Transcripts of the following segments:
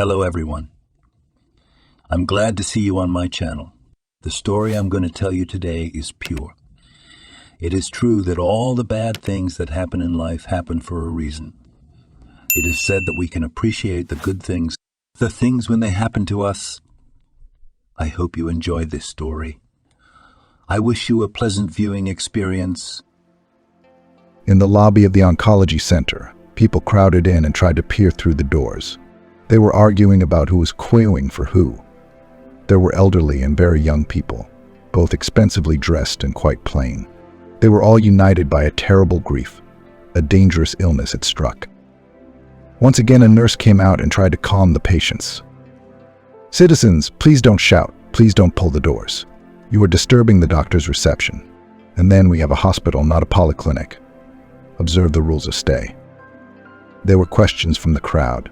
Hello everyone. I'm glad to see you on my channel. The story I'm going to tell you today is pure. It is true that all the bad things that happen in life happen for a reason. It is said that we can appreciate the good things, the things when they happen to us. I hope you enjoy this story. I wish you a pleasant viewing experience. In the lobby of the oncology center, people crowded in and tried to peer through the doors. They were arguing about who was queuing for who. There were elderly and very young people, both expensively dressed and quite plain. They were all united by a terrible grief. A dangerous illness had struck. Once again, a nurse came out and tried to calm the patients. "Citizens, please don't shout. Please don't pull the doors. You are disturbing the doctor's reception. And then we have a hospital, not a polyclinic. Observe the rules of stay." There were questions from the crowd.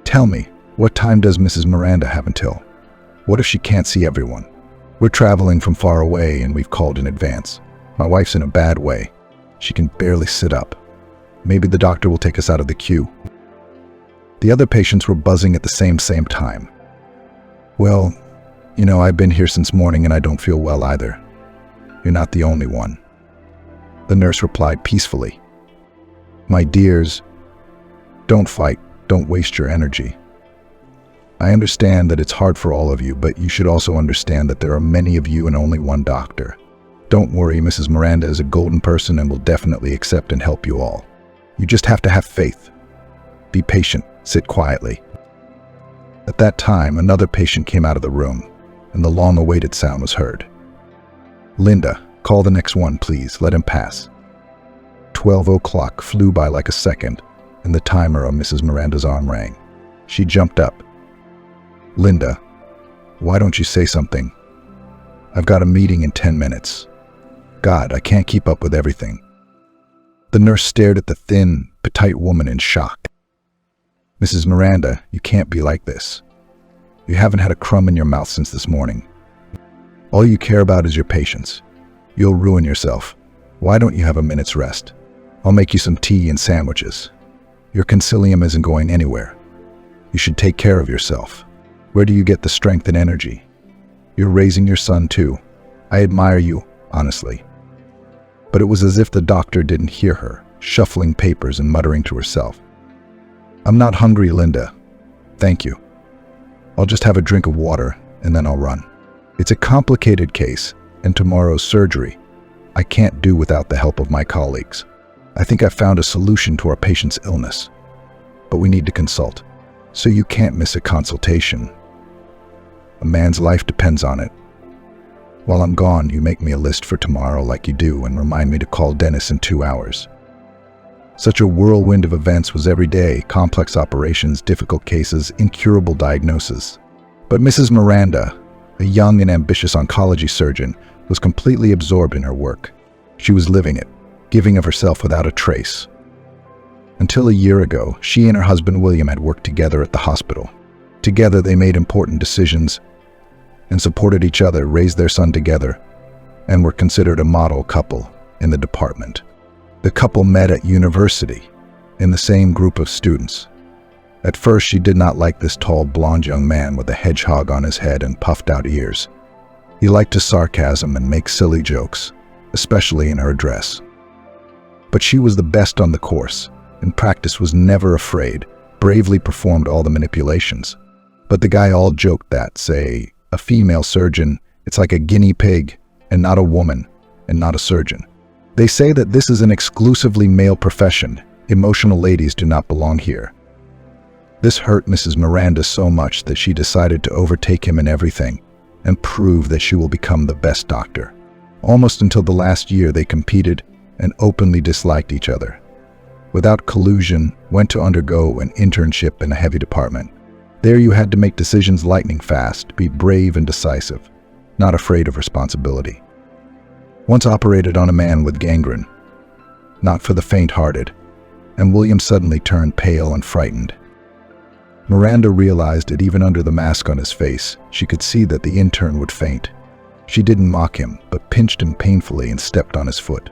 "Tell me, what time does Mrs. Miranda have until? What if she can't see everyone? We're traveling from far away and we've called in advance. My wife's in a bad way. She can barely sit up. Maybe the doctor will take us out of the queue." The other patients were buzzing at the same time. "Well, I've been here since morning and I don't feel well either. You're not the only one." The nurse replied peacefully. "My dears, don't fight. Don't waste your energy. I understand that it's hard for all of you, but you should also understand that there are many of you and only one doctor. Don't worry, Mrs. Miranda is a golden person and will definitely accept and help you all. You just have to have faith. Be patient, sit quietly." At that time, another patient came out of the room, and the long-awaited sound was heard. "Linda, call the next one, please. Let him pass." 12 o'clock flew by like a second, and the timer on Mrs. Miranda's arm rang. She jumped up. "Linda, why don't you say something? I've got a meeting in 10 minutes. God, I can't keep up with everything." The nurse stared at the thin, petite woman in shock. "Mrs. Miranda, you can't be like this. You haven't had a crumb in your mouth since this morning. All you care about is your patients. You'll ruin yourself. Why don't you have a minute's rest? I'll make you some tea and sandwiches. Your concilium isn't going anywhere. You should take care of yourself. Where do you get the strength and energy? You're raising your son too. I admire you, honestly." But it was as if the doctor didn't hear her, shuffling papers and muttering to herself. "I'm not hungry, Linda. Thank you. I'll just have a drink of water and then I'll run. It's a complicated case, and tomorrow's surgery I can't do without the help of my colleagues. I think I've found a solution to our patient's illness, but we need to consult, so you can't miss a consultation. A man's life depends on it. While I'm gone, you make me a list for tomorrow like you do and remind me to call Dennis in 2 hours." Such a whirlwind of events was every day: complex operations, difficult cases, incurable diagnoses. But Mrs. Miranda, a young and ambitious oncology surgeon, was completely absorbed in her work. She was living it, giving of herself without a trace. Until a year ago, she and her husband William had worked together at the hospital. Together they made important decisions and supported each other, raised their son together, and were considered a model couple in the department. The couple met at university, in the same group of students. At first, she did not like this tall, blonde young man with a hedgehog on his head and puffed-out ears. He liked to sarcasm and make silly jokes, especially in her address. But she was the best on the course. In practice, was never afraid, bravely performed all the manipulations. But the guy all joked that, say, a female surgeon, it's like a guinea pig, and not a woman, and not a surgeon. They say that this is an exclusively male profession. Emotional ladies do not belong here. This hurt Mrs. Miranda so much that she decided to overtake him in everything and prove that she will become the best doctor. Almost until the last year, they competed and openly disliked each other. Without collusion, went to undergo an internship in a heavy department. There you had to make decisions lightning fast, be brave and decisive, not afraid of responsibility. Once operated on a man with gangrene, not for the faint-hearted, and William suddenly turned pale and frightened. Miranda realized it even under the mask on his face. She could see that the intern would faint. She didn't mock him, but pinched him painfully and stepped on his foot.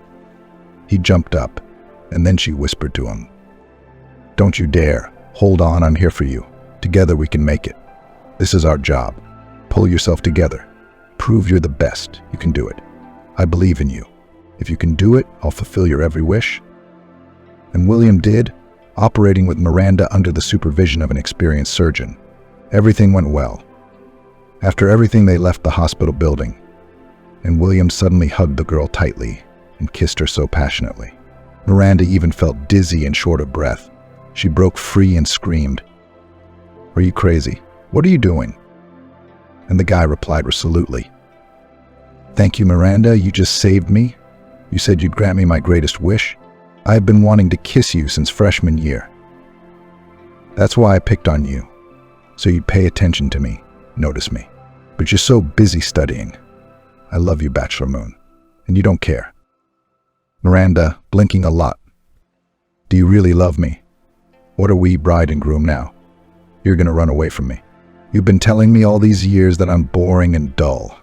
He jumped up, and then she whispered to him, "Don't you dare. Hold on, I'm here for you. Together we can make it. This is our job. Pull yourself together. Prove you're the best. You can do it. I believe in you. If you can do it, I'll fulfill your every wish." And William did, operating with Miranda under the supervision of an experienced surgeon. Everything went well. After everything, they left the hospital building, and William suddenly hugged the girl tightly and kissed her so passionately. Miranda even felt dizzy and short of breath. She broke free and screamed, "Are you crazy? What are you doing?" And the guy replied resolutely, "Thank you, Miranda. You just saved me. You said you'd grant me my greatest wish. I have been wanting to kiss you since freshman year. That's why I picked on you, so you'd pay attention to me, notice me. But you're so busy studying. I love you, Bachelor Moon, and you don't care." Miranda, blinking a lot. "Do you really love me? What are we, bride and groom now? You're gonna run away from me. You've been telling me all these years that I'm boring and dull.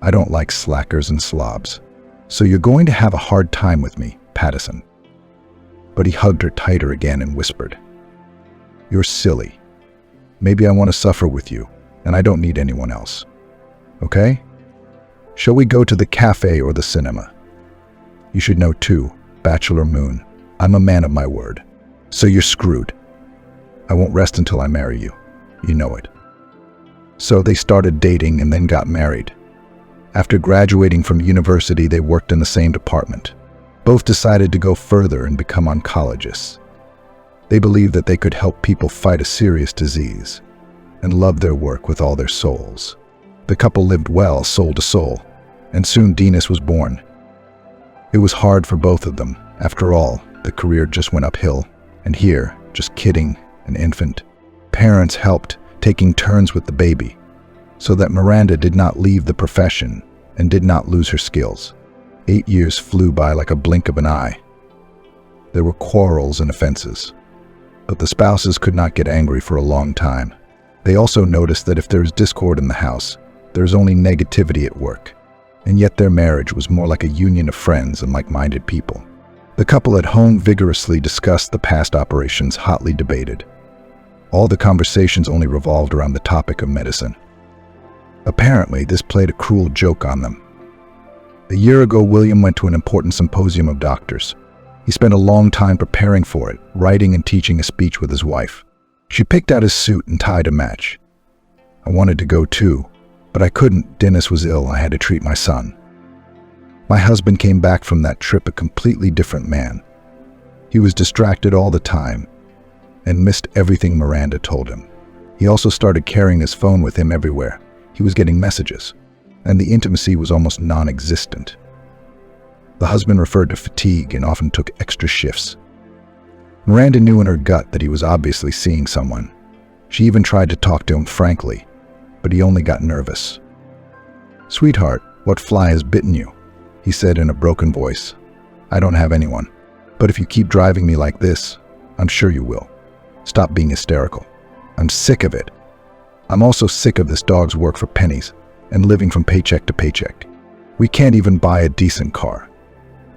I don't like slackers and slobs. So you're going to have a hard time with me, Pattison." But he hugged her tighter again and whispered, "You're silly. Maybe I want to suffer with you, and I don't need anyone else. Okay? Shall we go to the cafe or the cinema? You should know too, Bachelor Moon, I'm a man of my word. So you're screwed. I won't rest until I marry you. You know it." So they started dating and then got married. After graduating from university, they worked in the same department. Both decided to go further and become oncologists. They believed that they could help people fight a serious disease and loved their work with all their souls. The couple lived well, soul to soul, and soon Dinas was born. It was hard for both of them. After all, the career just went uphill, and here, just kidding, an infant. Parents helped, taking turns with the baby, so that Miranda did not leave the profession and did not lose her skills. 8 years flew by like a blink of an eye. There were quarrels and offenses, but the spouses could not get angry for a long time. They also noticed that if there is discord in the house, there is only negativity at work, and yet their marriage was more like a union of friends and like-minded people. The couple at home vigorously discussed the past operations, hotly debated. All the conversations only revolved around the topic of medicine. Apparently, this played a cruel joke on them. A year ago, William went to an important symposium of doctors. He spent a long time preparing for it, writing and teaching a speech with his wife. She picked out his suit and tie to match. I wanted to go too, but I couldn't. Dennis was ill. I had to treat my son. My husband came back from that trip a completely different man. He was distracted all the time and missed everything Miranda told him. He also started carrying his phone with him everywhere. He was getting messages, and the intimacy was almost non-existent. The husband referred to fatigue and often took extra shifts. Miranda knew in her gut that he was obviously seeing someone. She even tried to talk to him frankly, but he only got nervous. "Sweetheart, what fly has bitten you?" he said in a broken voice. "I don't have anyone, but if you keep driving me like this, I'm sure you will. Stop being hysterical. I'm sick of it. I'm also sick of this dog's work for pennies and living from paycheck to paycheck. We can't even buy a decent car.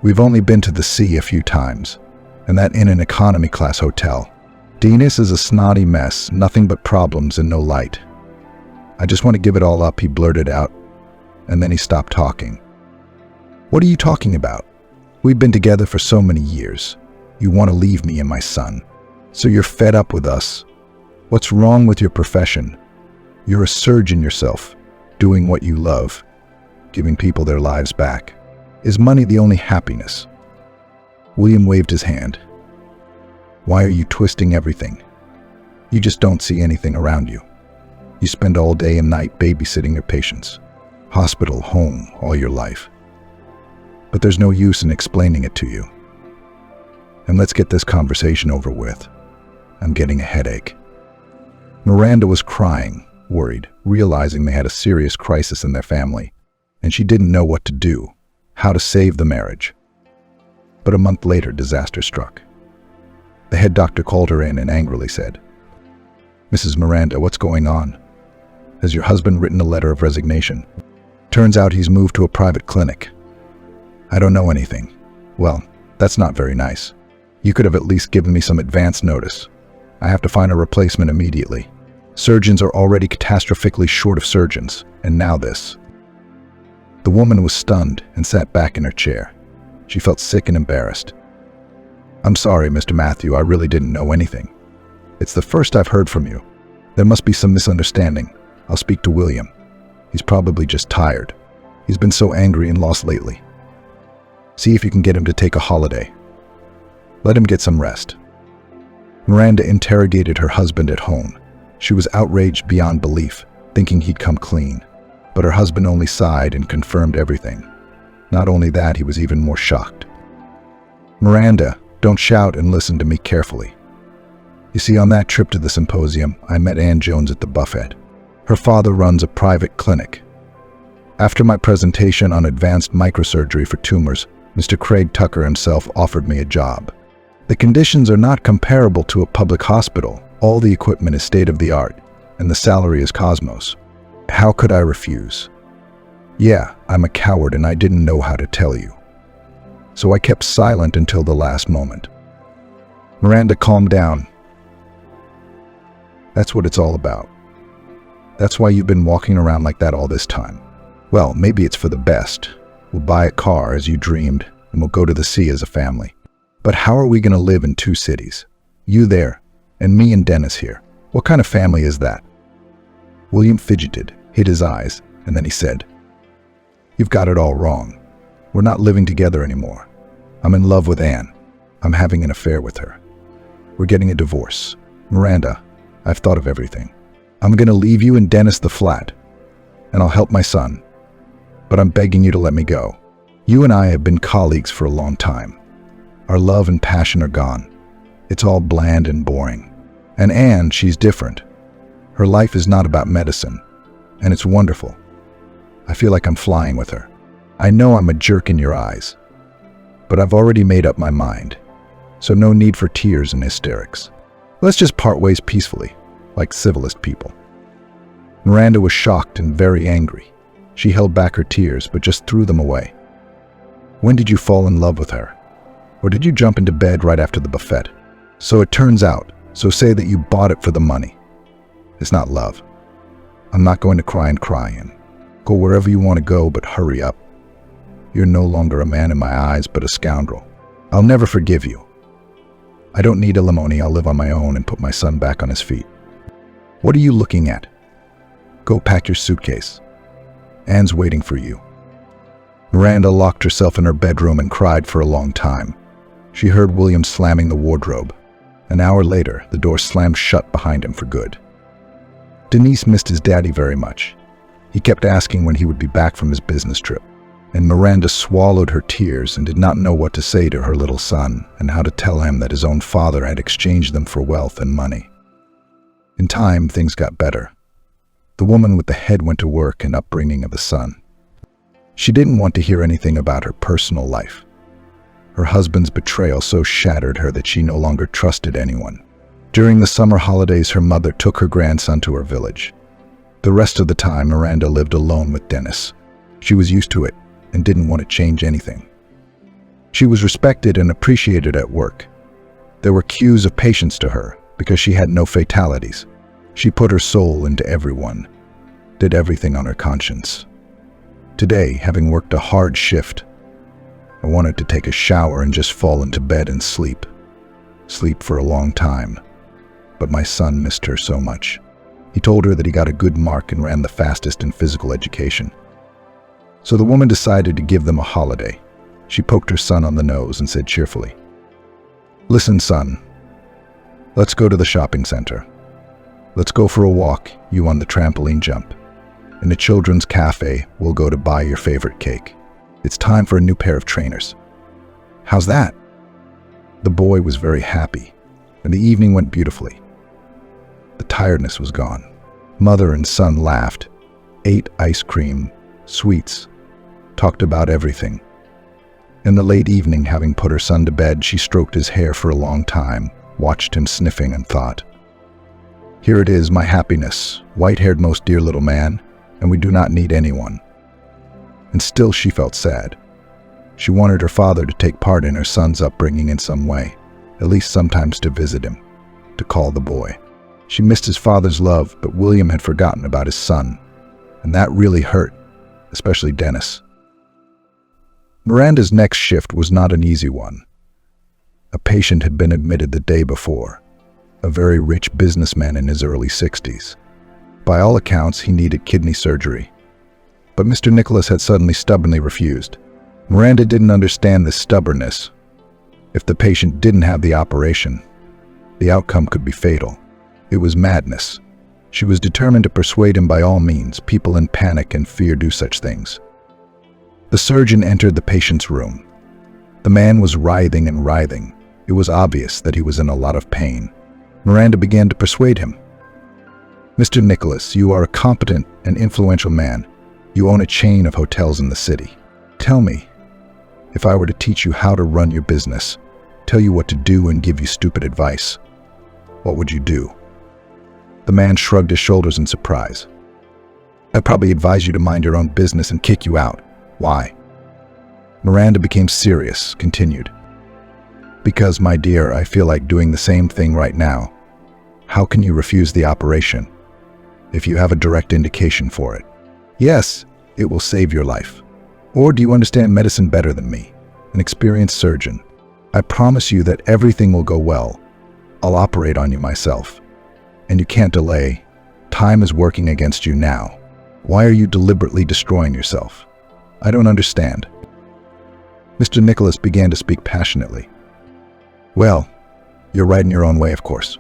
We've only been to the sea a few times, and that in an economy class hotel. Dinas is a snotty mess, nothing but problems and no light. I just want to give it all up," he blurted out, and then he stopped talking. "What are you talking about? We've been together for so many years. You want to leave me and my son. So you're fed up with us. What's wrong with your profession? You're a surgeon yourself, doing what you love, giving people their lives back. Is money the only happiness?" William waved his hand. "Why are you twisting everything? You just don't see anything around you. You spend all day and night babysitting your patients. Hospital, home, all your life. But there's no use in explaining it to you. And let's get this conversation over with. I'm getting a headache." Miranda was crying, worried, realizing they had a serious crisis in their family, and she didn't know what to do, how to save the marriage. But a month later, disaster struck. The head doctor called her in and angrily said, "Mrs. Miranda, what's going on? Has your husband written a letter of resignation? Turns out he's moved to a private clinic." "I don't know anything." "Well, that's not very nice. You could have at least given me some advance notice. I have to find a replacement immediately." Surgeons are already catastrophically short of surgeons, and now this. The woman was stunned and sat back in her chair. She felt sick and embarrassed. "I'm sorry, Mr. Matthew, I really didn't know anything. It's the first I've heard from you. There must be some misunderstanding. I'll speak to William. He's probably just tired. He's been so angry and lost lately. See if you can get him to take a holiday. Let him get some rest." Miranda interrogated her husband at home. She was outraged beyond belief, thinking he'd come clean. But her husband only sighed and confirmed everything. Not only that, he was even more shocked. "Miranda, don't shout and listen to me carefully. You see, on that trip to the symposium, I met Ann Jones at the buffet. Her father runs a private clinic. After my presentation on advanced microsurgery for tumors, Mr. Craig Tucker himself offered me a job. The conditions are not comparable to a public hospital. All the equipment is state-of-the-art, and the salary is cosmos. How could I refuse? Yeah, I'm a coward and I didn't know how to tell you. So I kept silent until the last moment." Miranda, calm down. That's what it's all about. That's why you've been walking around like that all this time. Well, maybe it's for the best. We'll buy a car as you dreamed, and we'll go to the sea as a family. But how are we going to live in 2 cities? You there, and me and Dennis here. What kind of family is that? William fidgeted, hid his eyes, and then he said, "You've got it all wrong. We're not living together anymore. I'm in love with Anne. I'm having an affair with her. We're getting a divorce. Miranda, I've thought of everything. I'm going to leave you and Dennis the flat, and I'll help my son. But I'm begging you to let me go. You and I have been colleagues for a long time. Our love and passion are gone. It's all bland and boring. And Anne, she's different. Her life is not about medicine, and it's wonderful. I feel like I'm flying with her. I know I'm a jerk in your eyes, but I've already made up my mind, so no need for tears and hysterics. Let's just part ways peacefully, like civilized people." Miranda was shocked and very angry. She held back her tears, but just threw them away. "When did you fall in love with her? Or did you jump into bed right after the buffet? So it turns out, so say that you bought it for the money. It's not love. I'm not going to cry and cry in. Go wherever you want to go, but hurry up. You're no longer a man in my eyes, but a scoundrel. I'll never forgive you. I don't need alimony. I'll live on my own and put my son back on his feet. What are you looking at? Go pack your suitcase. Anne's waiting for you." Miranda locked herself in her bedroom and cried for a long time. She heard William slamming the wardrobe. An hour later, the door slammed shut behind him for good. Denise missed his daddy very much. He kept asking when he would be back from his business trip, and Miranda swallowed her tears and did not know what to say to her little son and how to tell him that his own father had exchanged them for wealth and money. In time, things got better. The woman with the head went to work and upbringing of the son. She didn't want to hear anything about her personal life. Her husband's betrayal so shattered her that she no longer trusted anyone. During the summer holidays, her mother took her grandson to her village. The rest of the time, Miranda lived alone with Dennis. She was used to it and didn't want to change anything. She was respected and appreciated at work. There were cues of patience to her because she had no fatalities. She put her soul into everyone, did everything on her conscience. Today, having worked a hard shift, I wanted to take a shower and just fall into bed and sleep. Sleep for a long time. But my son missed her so much. He told her that he got a good mark and ran the fastest in physical education. So the woman decided to give them a holiday. She poked her son on the nose and said cheerfully, "Listen, son, let's go to the shopping center. Let's go for a walk, you on the trampoline jump. In a children's cafe, we'll go to buy your favorite cake. It's time for a new pair of trainers. How's that?" The boy was very happy, and the evening went beautifully. The tiredness was gone. Mother and son laughed, ate ice cream, sweets, talked about everything. In the late evening, having put her son to bed, she stroked his hair for a long time, watched him sniffing and thought, "Here it is, my happiness, white-haired most dear little man, and we do not need anyone." And still she felt sad. She wanted her father to take part in her son's upbringing in some way, at least sometimes to visit him, to call the boy. She missed his father's love, but William had forgotten about his son. And that really hurt, especially Dennis. Miranda's next shift was not an easy one. A patient had been admitted the day before, a very rich businessman in his early 60s. By all accounts, he needed kidney surgery. But Mr. Nicholas had suddenly stubbornly refused. Miranda didn't understand this stubbornness. If the patient didn't have the operation, the outcome could be fatal. It was madness. She was determined to persuade him by all means. People in panic and fear do such things. The surgeon entered the patient's room. The man was writhing and writhing. It was obvious that he was in a lot of pain. Miranda began to persuade him. Mr. Nicholas, you are a competent and influential man. You own a chain of hotels in the city. Tell me, if I were to teach you how to run your business, tell you what to do and give you stupid advice, what would you do? The man shrugged his shoulders in surprise. I'd probably advise you to mind your own business and kick you out. Why? Miranda became serious, continued. Because, my dear, I feel like doing the same thing right now. How can you refuse the operation if you have a direct indication for it? Yes, it will save your life. Or do you understand medicine better than me, an experienced surgeon? I promise you that everything will go well. I'll operate on you myself. And you can't delay. Time is working against you now. Why are you deliberately destroying yourself? I don't understand. Mr. Nicholas began to speak passionately. Well, you're right in your own way, of course.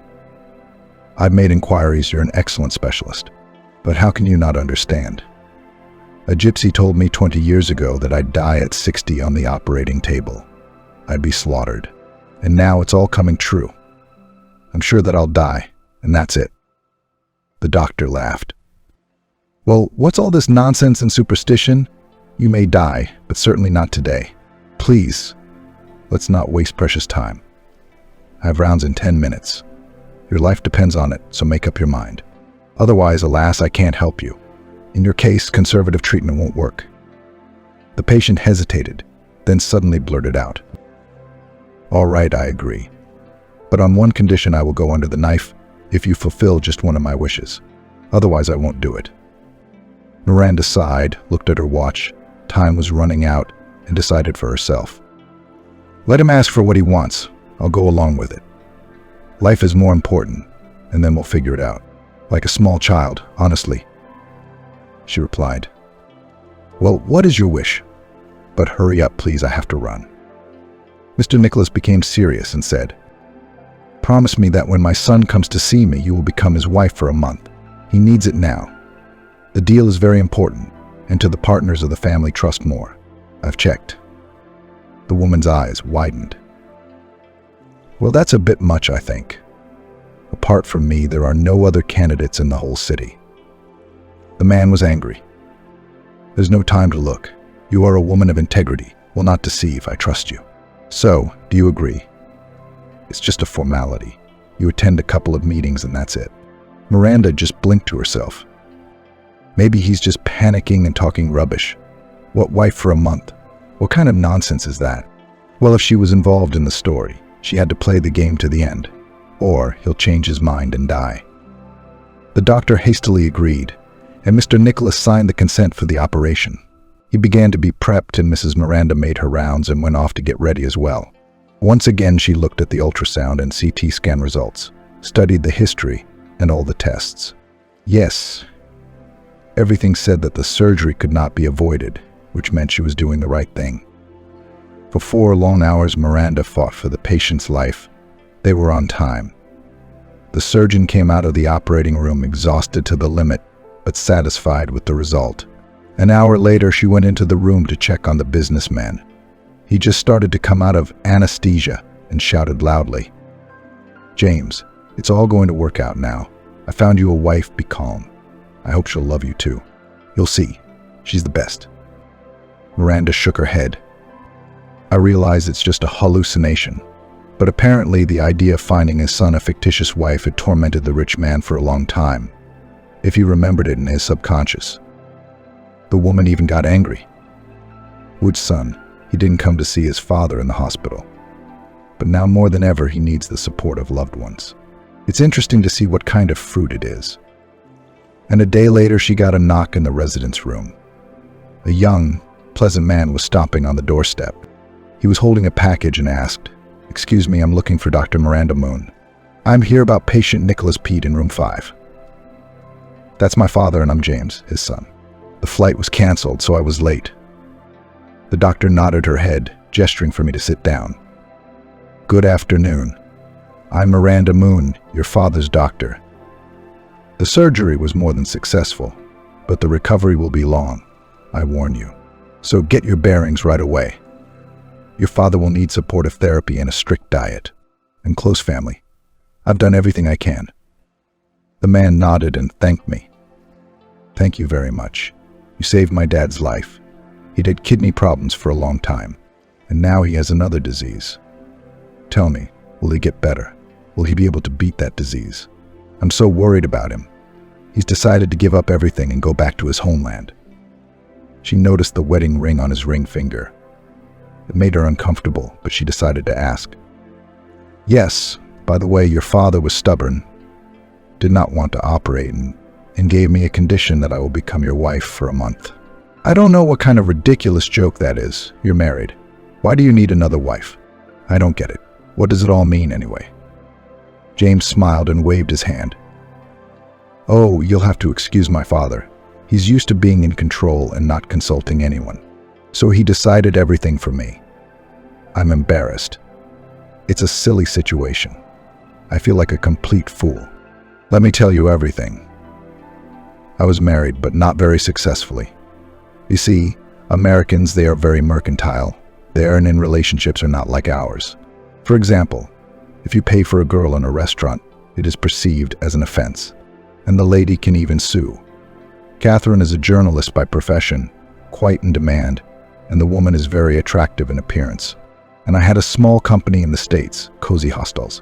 I've made inquiries. You're an excellent specialist. But how can you not understand? A gypsy told me 20 years ago that I'd die at 60 on the operating table. I'd be slaughtered. And now it's all coming true. I'm sure that I'll die, and that's it. The doctor laughed. Well, what's all this nonsense and superstition? You may die, but certainly not today. Please, let's not waste precious time. I have rounds in 10 minutes. Your life depends on it, so make up your mind. Otherwise, alas, I can't help you. In your case, conservative treatment won't work. The patient hesitated, then suddenly blurted out. All right, I agree. But on one condition, I will go under the knife if you fulfill just one of my wishes. Otherwise, I won't do it. Miranda sighed, looked at her watch. Time was running out, and decided for herself. Let him ask for what he wants. I'll go along with it. Life is more important, and then we'll figure it out. Like a small child, honestly. She replied. Well, what is your wish? But hurry up, please, I have to run. Mr. Nicholas became serious and said, Promise me that when my son comes to see me, you will become his wife for a month. He needs it now. The deal is very important, and to the partners of the family trust more. I've checked. The woman's eyes widened. Well, that's a bit much, I think. Apart from me, there are no other candidates in the whole city. The man was angry. There's no time to look. You are a woman of integrity, will not deceive, I trust you. So, do you agree? It's just a formality. You attend a couple of meetings and that's it. Miranda just blinked to herself. Maybe he's just panicking and talking rubbish. What wife for a month? What kind of nonsense is that? Well, if she was involved in the story, she had to play the game to the end, or he'll change his mind and die. The doctor hastily agreed, and Mr. Nicholas signed the consent for the operation. He began to be prepped, and Mrs. Miranda made her rounds and went off to get ready as well. Once again, she looked at the ultrasound and CT scan results, studied the history and all the tests. Yes, everything said that the surgery could not be avoided, which meant she was doing the right thing. For 4 long hours, Miranda fought for the patient's life. They were on time. The surgeon came out of the operating room exhausted to the limit, but satisfied with the result. An hour later, she went into the room to check on the businessman. He just started to come out of anesthesia and shouted loudly, James, it's all going to work out now. I found you a wife, be calm. I hope she'll love you too. You'll see, she's the best. Miranda shook her head. I realize it's just a hallucination, but apparently the idea of finding his son a fictitious wife had tormented the rich man for a long time, if he remembered it in his subconscious. The woman even got angry. Wood's son, he didn't come to see his father in the hospital, but now more than ever he needs the support of loved ones. It's interesting to see what kind of fruit it is. And a day later, she got a knock in the residence room. A young, pleasant man was stopping on the doorstep. He was holding a package and asked, "Excuse me, I'm looking for Dr. Miranda Moon. I'm here about patient Nicholas Pete in room 5. That's my father and I'm James, his son. The flight was canceled, so I was late." The doctor nodded her head, gesturing for me to sit down. "Good afternoon. I'm Miranda Moon, your father's doctor. The surgery was more than successful, but the recovery will be long, I warn you. So get your bearings right away. Your father will need supportive therapy and a strict diet, and close family. I've done everything I can." The man nodded and thanked me. "Thank you very much. You saved my dad's life. He'd had kidney problems for a long time, and now he has another disease. Tell me, will he get better? Will he be able to beat that disease? I'm so worried about him. He's decided to give up everything and go back to his homeland." She noticed the wedding ring on his ring finger. It made her uncomfortable, but she decided to ask. "Yes, by the way, your father was stubborn, did not want to operate, and gave me a condition that I will become your wife for a month." "I don't know what kind of ridiculous joke that is. You're married. Why do you need another wife? I don't get it. What does it all mean anyway?" James smiled and waved his hand. "Oh, you'll have to excuse my father. He's used to being in control and not consulting anyone. So he decided everything for me. I'm embarrassed. It's a silly situation. I feel like a complete fool. Let me tell you everything. I was married, but not very successfully. You see, Americans, they are very mercantile. Their and in relationships are not like ours. For example, if you pay for a girl in a restaurant, it is perceived as an offense, and the lady can even sue. Catherine is a journalist by profession, quite in demand, and the woman is very attractive in appearance. And I had a small company in the States, Cozy Hostels.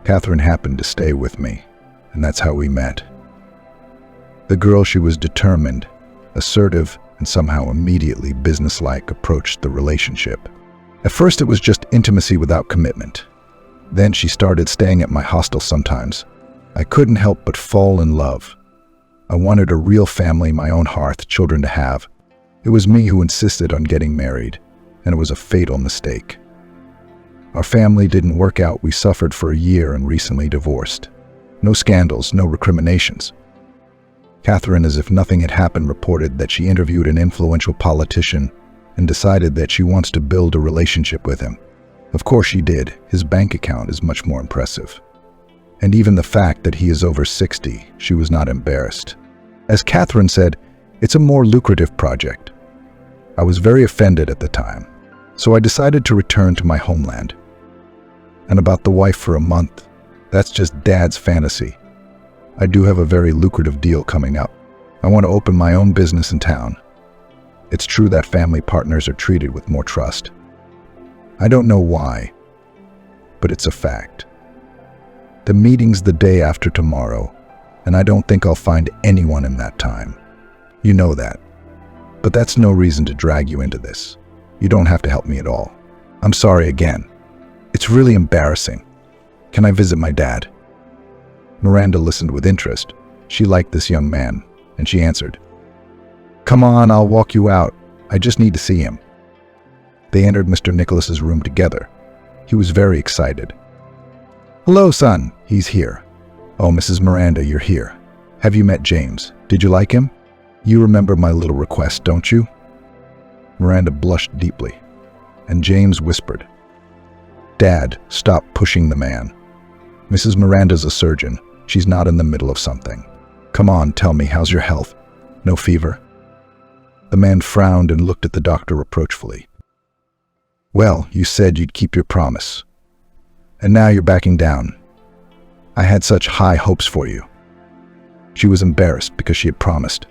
Catherine happened to stay with me, and that's how we met. The girl, she was determined, assertive, and somehow immediately businesslike approached the relationship. At first it was just intimacy without commitment. Then she started staying at my hostel sometimes. I couldn't help but fall in love. I wanted a real family, my own hearth, children to have. It was me who insisted on getting married, and it was a fatal mistake. Our family didn't work out. We suffered for a year and recently divorced. No scandals, no recriminations. Catherine, as if nothing had happened, reported that she interviewed an influential politician and decided that she wants to build a relationship with him. Of course she did. His bank account is much more impressive. And even the fact that he is over 60, she was not embarrassed. As Catherine said, it's a more lucrative project. I was very offended at the time, so I decided to return to my homeland. And about the wife for a month, that's just Dad's fantasy. I do have a very lucrative deal coming up. I want to open my own business in town. It's true that family partners are treated with more trust. I don't know why, but it's a fact. The meeting's the day after tomorrow, and I don't think I'll find anyone in that time. You know that. But that's no reason to drag you into this. You don't have to help me at all. I'm sorry again. It's really embarrassing. Can I visit my dad? Miranda listened with interest. She liked this young man, and she answered, "Come on, I'll walk you out. I just need to see him." They entered Mr. Nicholas's room together. He was very excited. "Hello, son. He's here. Oh, Mrs. Miranda, you're here. Have you met James? Did you like him? You remember my little request, don't you?" Miranda blushed deeply, and James whispered, "Dad, stop pushing the man. Mrs. Miranda's a surgeon. She's not in the middle of something. Come on, tell me, how's your health? No fever?" The man frowned and looked at the doctor reproachfully. "Well, you said you'd keep your promise. And now you're backing down. I had such high hopes for you." She was embarrassed because she had promised.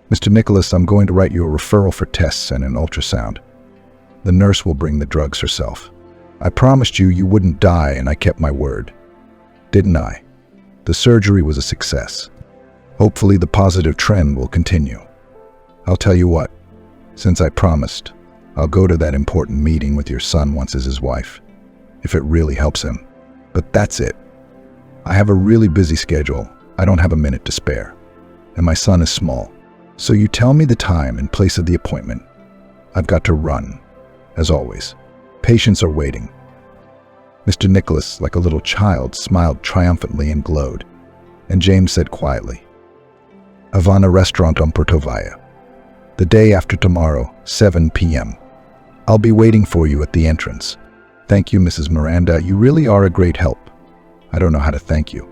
"Mr. Nicholas, I'm going to write you a referral for tests and an ultrasound. The nurse will bring the drugs herself. I promised you you wouldn't die, and I kept my word. Didn't I? The surgery was a success. Hopefully the positive trend will continue. I'll tell you what, since I promised, I'll go to that important meeting with your son once as his wife, if it really helps him. But that's it. I have a really busy schedule. I don't have a minute to spare. And my son is small. So you tell me the time and place of the appointment. I've got to run, as always. Patients are waiting. Mr. Nicholas, like a little child, smiled triumphantly and glowed. And James said quietly, Havana Restaurant on Portovaya. The day after tomorrow, 7 p.m. I'll be waiting for you at the entrance. Thank you, Mrs. Miranda. You really are a great help. I don't know how to thank you.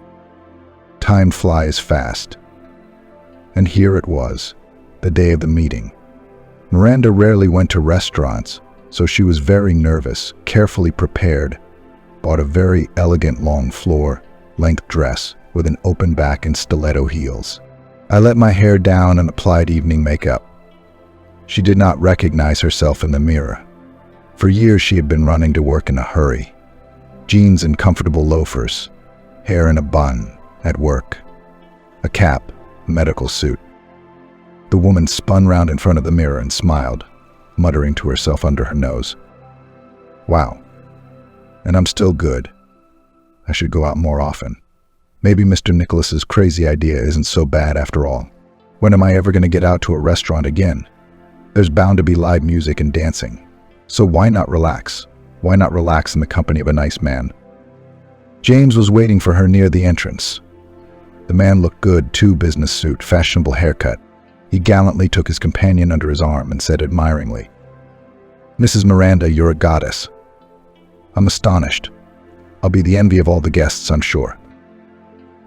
Time flies fast. And here it was, the day of the meeting. Miranda rarely went to restaurants, so she was very nervous, carefully prepared, bought a very elegant long floor-length dress with an open back and stiletto heels. I let my hair down and applied evening makeup. She did not recognize herself in the mirror. For years she had been running to work in a hurry. Jeans and comfortable loafers, hair in a bun, at work. A cap, a medical suit. The woman spun round in front of the mirror and smiled, muttering to herself under her nose. Wow. And I'm still good. I should go out more often. Maybe Mr. Nicholas's crazy idea isn't so bad after all. When am I ever going to get out to a restaurant again? There's bound to be live music and dancing. So why not relax? Why not relax in the company of a nice man? James was waiting for her near the entrance. The man looked good, too, business suit, fashionable haircut. He gallantly took his companion under his arm and said admiringly, Mrs. Miranda, you're a goddess. I'm astonished. I'll be the envy of all the guests, I'm sure.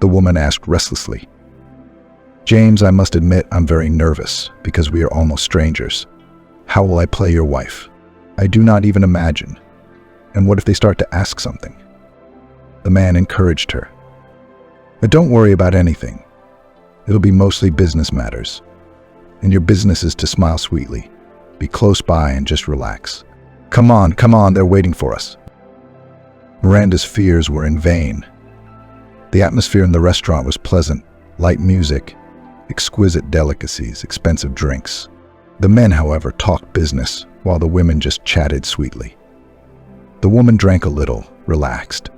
The woman asked restlessly. James, I must admit I'm very nervous because we are almost strangers. How will I play your wife? I do not even imagine. And what if they start to ask something? The man encouraged her. But don't worry about anything. It'll be mostly business matters. And your business is to smile sweetly. Be close by and just relax. Come on, they're waiting for us. Miranda's fears were in vain. The atmosphere in the restaurant was pleasant, light music, exquisite delicacies, expensive drinks. The men, however, talked business, while the women just chatted sweetly. The woman drank a little, relaxed.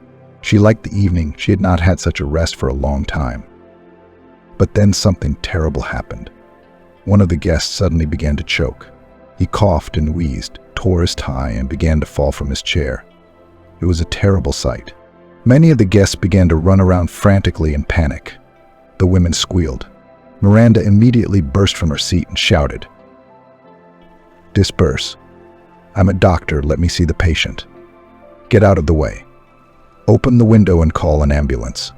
She liked the evening. She had not had such a rest for a long time. But then something terrible happened. One of the guests suddenly began to choke. He coughed and wheezed, tore his tie, and began to fall from his chair. It was a terrible sight. Many of the guests began to run around frantically in panic. The women squealed. Miranda immediately burst from her seat and shouted, Disperse. I'm a doctor, let me see the patient. Get out of the way. Open the window and call an ambulance.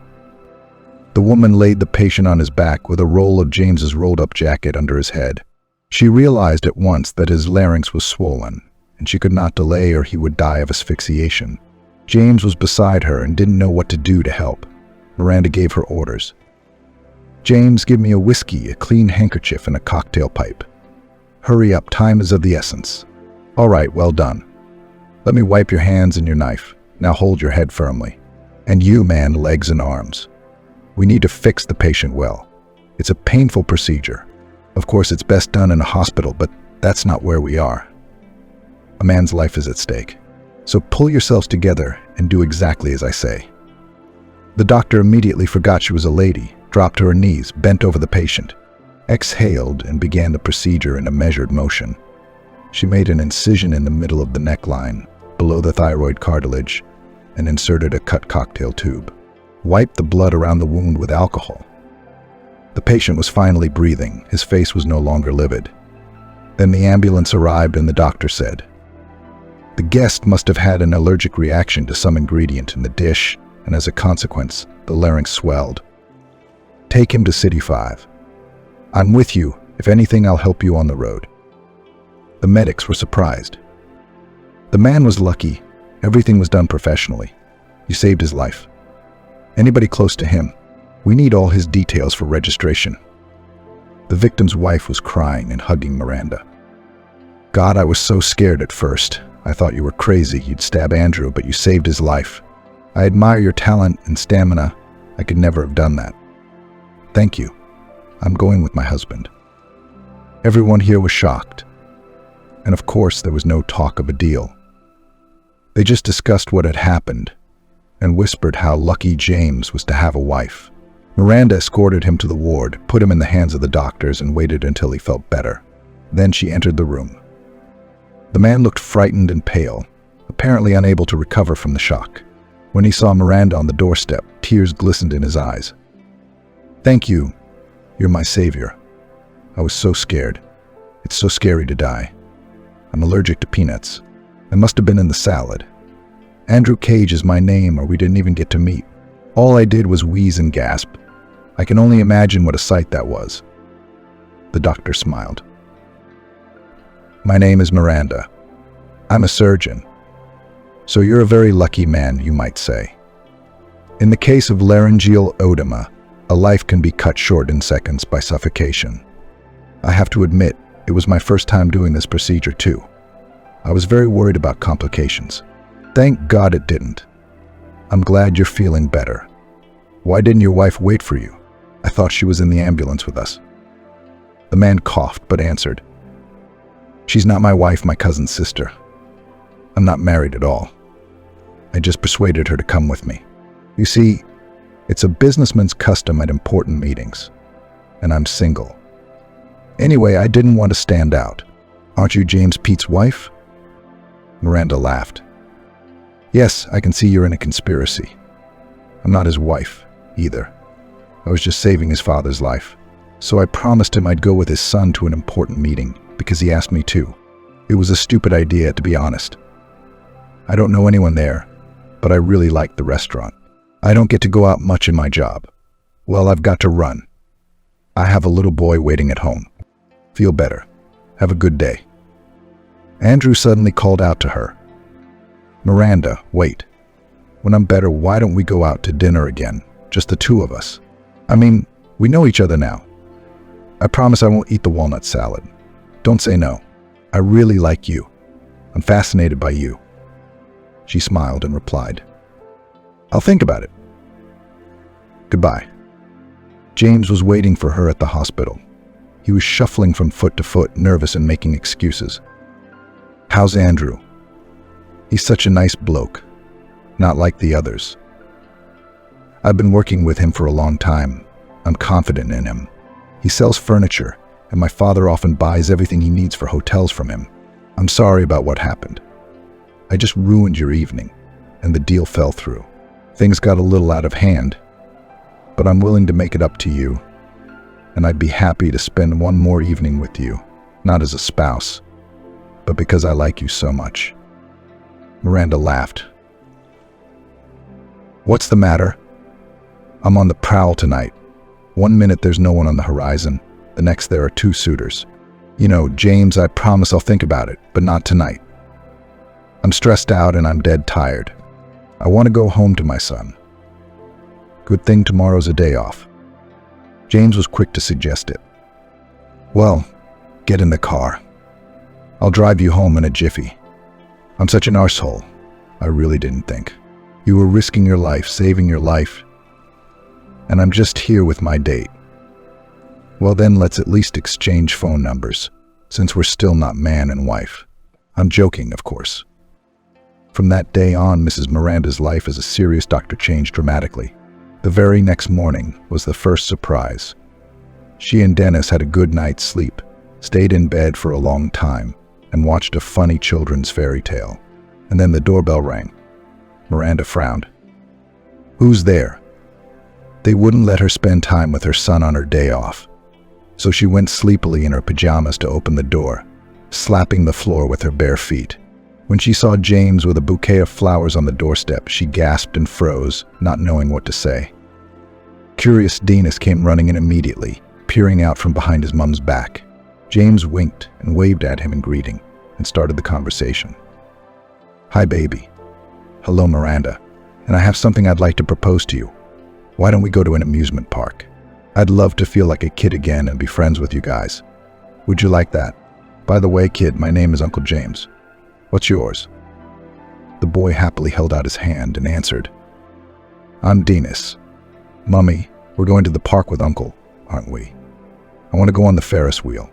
The woman laid the patient on his back with a roll of James's rolled-up jacket under his head. She realized at once that his larynx was swollen, and she could not delay or he would die of asphyxiation. James was beside her and didn't know what to do to help. Miranda gave her orders. James, give me a whiskey, a clean handkerchief, and a cocktail pipe. Hurry up, time is of the essence. All right, well done. Let me wipe your hands and your knife. Now hold your head firmly. And you, man, legs and arms. We need to fix the patient well. It's a painful procedure. Of course, it's best done in a hospital, but that's not where we are. A man's life is at stake. So pull yourselves together and do exactly as I say. The doctor immediately forgot she was a lady, dropped to her knees, bent over the patient, exhaled, and began the procedure in a measured motion. She made an incision in the middle of the neckline, below the thyroid cartilage, and inserted a cut cocktail tube. Wiped the blood around the wound with alcohol. The patient was finally breathing. His face was no longer livid. Then the ambulance arrived and the doctor said, The guest must have had an allergic reaction to some ingredient in the dish, and as a consequence, the larynx swelled. Take him to City 5. I'm with you. If anything, I'll help you on the road. The medics were surprised. The man was lucky. Everything was done professionally. You saved his life. Anybody close to him, we need all his details for registration. The victim's wife was crying and hugging Miranda. God, I was so scared at first. I thought you were crazy. You'd stab Andrew, but you saved his life. I admire your talent and stamina. I could never have done that. Thank you. I'm going with my husband. Everyone here was shocked. And of course, there was no talk of a deal. They just discussed what had happened and whispered how lucky James was to have a wife. Miranda escorted him to the ward, put him in the hands of the doctors, and waited until he felt better. Then she entered the room. The man looked frightened and pale, apparently unable to recover from the shock. When he saw Miranda on the doorstep, tears glistened in his eyes. "Thank you. You're my savior. I was so scared. It's so scary to die. I'm allergic to peanuts. I must have been in the salad. Andrew Cage is my name, or we didn't even get to meet. All I did was wheeze and gasp. I can only imagine what a sight that was." The doctor smiled. "My name is Miranda. I'm a surgeon. So you're a very lucky man, you might say. In the case of laryngeal oedema, a life can be cut short in seconds by suffocation. I have to admit, it was my first time doing this procedure too. I was very worried about complications. Thank God it didn't. I'm glad you're feeling better. Why didn't your wife wait for you? I thought she was in the ambulance with us." The man coughed but answered, "She's not my wife, my cousin's sister. I'm not married at all. I just persuaded her to come with me. You see, it's a businessman's custom at important meetings, and I'm single. Anyway, I didn't want to stand out. Aren't you James Pete's wife?" Miranda laughed. "Yes, I can see you're in a conspiracy. I'm not his wife, either. I was just saving his father's life. So I promised him I'd go with his son to an important meeting, because he asked me to. It was a stupid idea, to be honest. I don't know anyone there, but I really like the restaurant. I don't get to go out much in my job. Well, I've got to run. I have a little boy waiting at home. Feel better. Have a good day." Andrew suddenly called out to her, "Miranda, wait. When I'm better, why don't we go out to dinner again? Just the two of us. I mean, we know each other now. I promise I won't eat the walnut salad. Don't say no. I really like you. I'm fascinated by you." She smiled and replied, "I'll think about it. Goodbye." James was waiting for her at the hospital. He was shuffling from foot to foot, nervous and making excuses. "How's Andrew? He's such a nice bloke. Not like the others. I've been working with him for a long time. I'm confident in him. He sells furniture, and my father often buys everything he needs for hotels from him. I'm sorry about what happened. I just ruined your evening, and the deal fell through. Things got a little out of hand, but I'm willing to make it up to you, and I'd be happy to spend one more evening with you, not as a spouse, but because I like you so much." Miranda laughed. "What's the matter? I'm on the prowl tonight. One minute there's no one on the horizon, the next there are two suitors. You know, James, I promise I'll think about it, but not tonight. I'm stressed out and I'm dead tired. I want to go home to my son. Good thing tomorrow's a day off." James was quick to suggest it. "Well, get in the car. I'll drive you home in a jiffy. I'm such an arsehole. I really didn't think. You were risking your life, saving your life, and I'm just here with my date. Well then, let's at least exchange phone numbers, since we're still not man and wife. I'm joking, of course." From that day on, Mrs. Miranda's life as a serious doctor changed dramatically. The very next morning was the first surprise. She and Dennis had a good night's sleep, stayed in bed for a long time, and watched a funny children's fairy tale. And then the doorbell rang. Miranda frowned. "Who's there?" They wouldn't let her spend time with her son on her day off, so she went sleepily in her pajamas to open the door, slapping the floor with her bare feet. When she saw James with a bouquet of flowers on the doorstep, she gasped and froze, not knowing what to say. Curious Dennis came running in immediately, peering out from behind his mum's back. James winked and waved at him in greeting and started the conversation. "Hi, baby. Hello, Miranda. And I have something I'd like to propose to you. Why don't we go to an amusement park? I'd love to feel like a kid again and be friends with you guys. Would you like that? By the way, kid, my name is Uncle James. What's yours?" The boy happily held out his hand and answered, "I'm Dennis. Mummy, we're going to the park with Uncle, aren't we? I want to go on the Ferris wheel.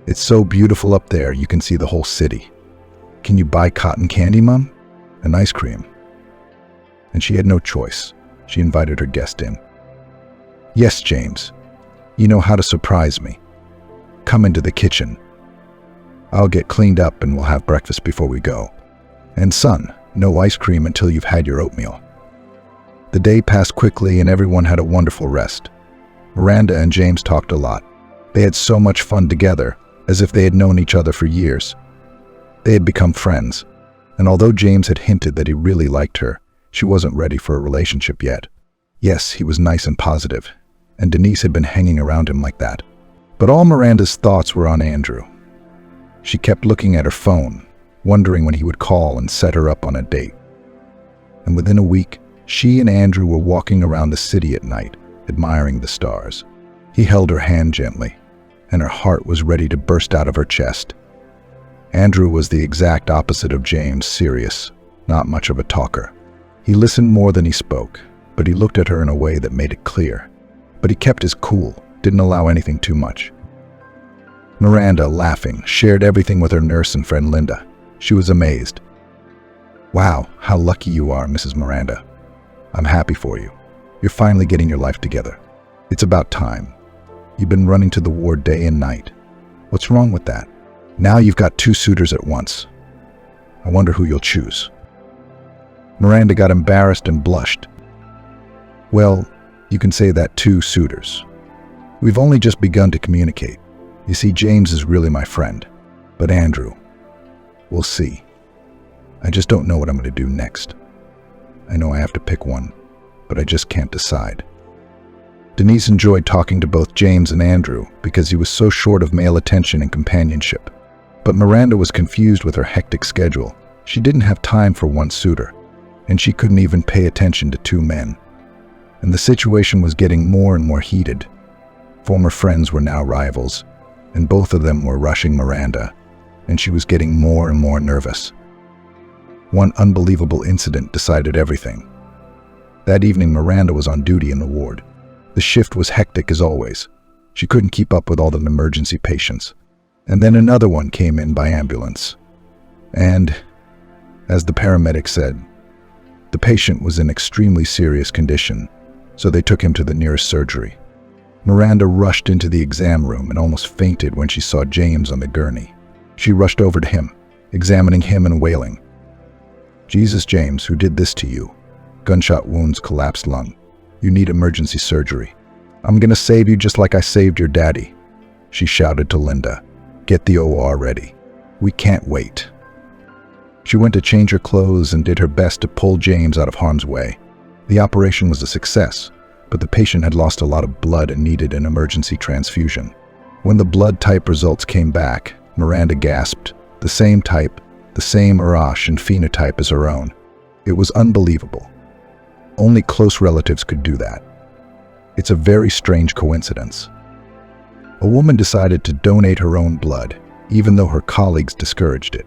It's so beautiful up there, you can see the whole city. Can you buy cotton candy, Mum? And ice cream?" and she had no choice. She invited her guest in. "Yes, James, you know how to surprise me. Come into the kitchen. I'll get cleaned up and we'll have breakfast before we go. And son, no ice cream until you've had your oatmeal." The day passed quickly and everyone had a wonderful rest. Miranda and James talked a lot. They had so much fun together, as if they had known each other for years. They had become friends, and although James had hinted that he really liked her, she wasn't ready for a relationship yet. Yes, he was nice and positive, and Denise had been hanging around him like that. But all Miranda's thoughts were on Andrew. She kept looking at her phone, wondering when he would call and set her up on a date. And within a week, she and Andrew were walking around the city at night, admiring the stars. He held her hand gently, and her heart was ready to burst out of her chest. Andrew was the exact opposite of James, serious, not much of a talker. He listened more than he spoke, but he looked at her in a way that made it clear. But he kept his cool, didn't allow anything too much. Miranda, laughing, shared everything with her nurse and friend Linda. She was amazed. "Wow, how lucky you are, Mrs. Miranda. I'm happy for you. You're finally getting your life together. It's about time. You've been running to the ward day and night. What's wrong with that? Now you've got 2 suitors at once. I wonder who you'll choose." Miranda got embarrassed and blushed. "Well, you can say that 2 suitors. We've only just begun to communicate. You see, James is really my friend. But Andrew, we'll see. I just don't know what I'm going to do next. I know I have to pick one, but I just can't decide." Denise enjoyed talking to both James and Andrew because he was so short of male attention and companionship. But Miranda was confused with her hectic schedule. She didn't have time for one suitor, and she couldn't even pay attention to 2 men. And the situation was getting more and more heated. Former friends were now rivals, and both of them were rushing Miranda, and she was getting more and more nervous. One unbelievable incident decided everything. That evening, Miranda was on duty in the ward. The shift was hectic as always. She couldn't keep up with all the emergency patients. And then another one came in by ambulance. And, as the paramedic said, the patient was in extremely serious condition, so they took him to the nearest surgery. Miranda rushed into the exam room and almost fainted when she saw James on the gurney. She rushed over to him, examining him and wailing, "Jesus, James, who did this to you? Gunshot wounds, collapsed lung. You need emergency surgery. I'm gonna save you just like I saved your daddy." She shouted to Linda, "Get the OR ready. We can't wait." She went to change her clothes and did her best to pull James out of harm's way. The operation was a success, but the patient had lost a lot of blood and needed an emergency transfusion. When the blood type results came back, Miranda gasped, the same type, the same Arash and phenotype as her own. It was unbelievable. Only close relatives could do that. It's a very strange coincidence. A woman decided to donate her own blood, even though her colleagues discouraged it.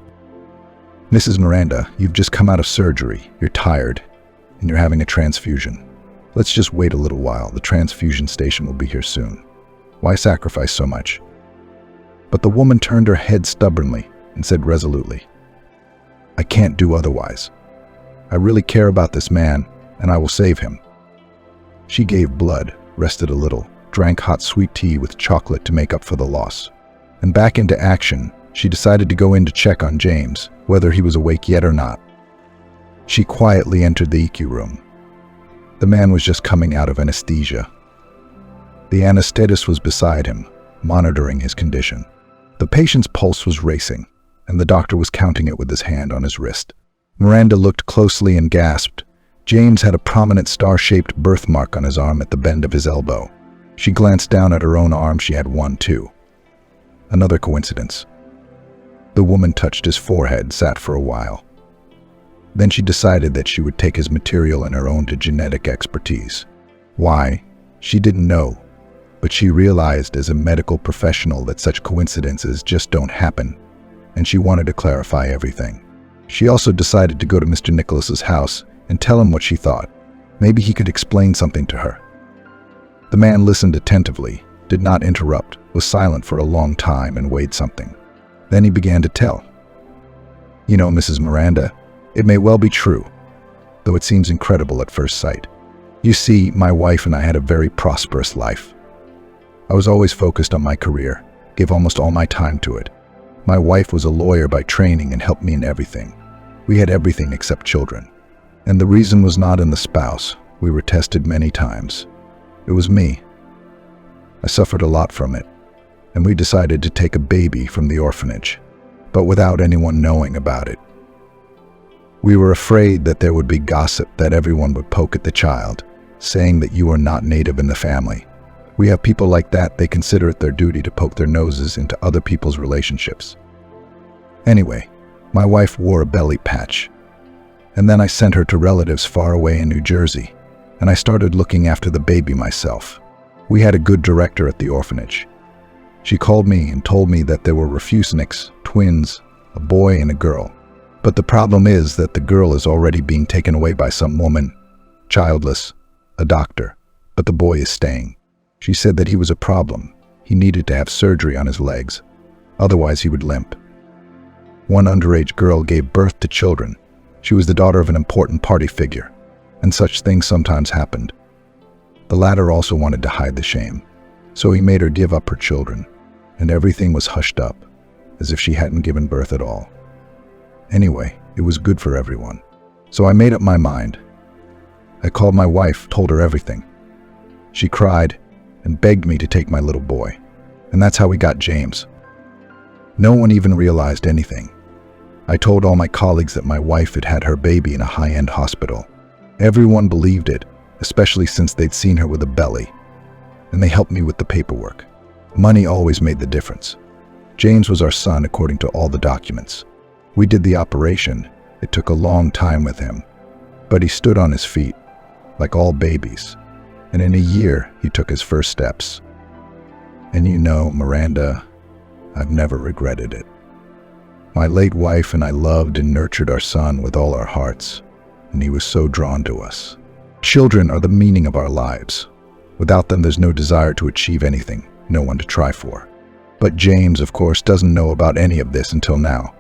"Mrs. Miranda, you've just come out of surgery, you're tired, and you're having a transfusion. Let's just wait a little while, the transfusion station will be here soon. Why sacrifice so much?" But the woman turned her head stubbornly and said resolutely, "I can't do otherwise. I really care about this man, and I will save him." She gave blood, rested a little, drank hot sweet tea with chocolate to make up for the loss. And back into action, she decided to go in to check on James, whether he was awake yet or not. She quietly entered the EQ room. The man was just coming out of anesthesia. The anesthetist was beside him, monitoring his condition. The patient's pulse was racing, and the doctor was counting it with his hand on his wrist. Miranda looked closely and gasped. James had a prominent star-shaped birthmark on his arm at the bend of his elbow. She glanced down at her own arm. She had one too. Another coincidence. The woman touched his forehead, sat for a while. Then she decided that she would take his material and her own to genetic expertise. Why? She didn't know, but she realized as a medical professional that such coincidences just don't happen, and she wanted to clarify everything. She also decided to go to Mr. Nicholas's house and tell him what she thought. Maybe he could explain something to her. The man listened attentively, did not interrupt, was silent for a long time and weighed something. Then he began to tell. "You know, Mrs. Miranda, it may well be true. though it seems incredible at first sight. You see, my wife and I had a very prosperous life. I was always focused on my career, gave almost all my time to it. My wife was a lawyer by training and helped me in everything. We had everything except children. And the reason was not in the spouse. We were tested many times. It was me. I suffered a lot from it, and we decided to take a baby from the orphanage, but without anyone knowing about it. We were afraid that there would be gossip, that everyone would poke at the child, saying that you are not native in the family. We have people like that, they consider it their duty to poke their noses into other people's relationships. Anyway, my wife wore a belly patch, and then I sent her to relatives far away in New Jersey, and I started looking after the baby myself. We had a good director at the orphanage. She called me and told me that there were refuseniks, twins, a boy and a girl. But the problem is that the girl is already being taken away by some woman, childless, a doctor, but the boy is staying. She said that he was a problem. He needed to have surgery on his legs, otherwise he would limp. One underage girl gave birth to children. She was the daughter of an important party figure, and such things sometimes happened. The latter also wanted to hide the shame, so he made her give up her children, and everything was hushed up, as if she hadn't given birth at all. Anyway, it was good for everyone. So I made up my mind. I called my wife, told her everything. She cried and begged me to take my little boy, and that's how we got James. No one even realized anything. I told all my colleagues that my wife had had her baby in a high-end hospital. Everyone believed it, especially since they'd seen her with a belly, and they helped me with the paperwork. Money always made the difference. James was our son according to all the documents. We did the operation. It took a long time with him, but he stood on his feet, like all babies, and in a year he took his first steps. And you know, Miranda, I've never regretted it. My late wife and I loved and nurtured our son with all our hearts, and he was so drawn to us. Children are the meaning of our lives. Without them, there's no desire to achieve anything, no one to try for. But James, of course, doesn't know about any of this until now,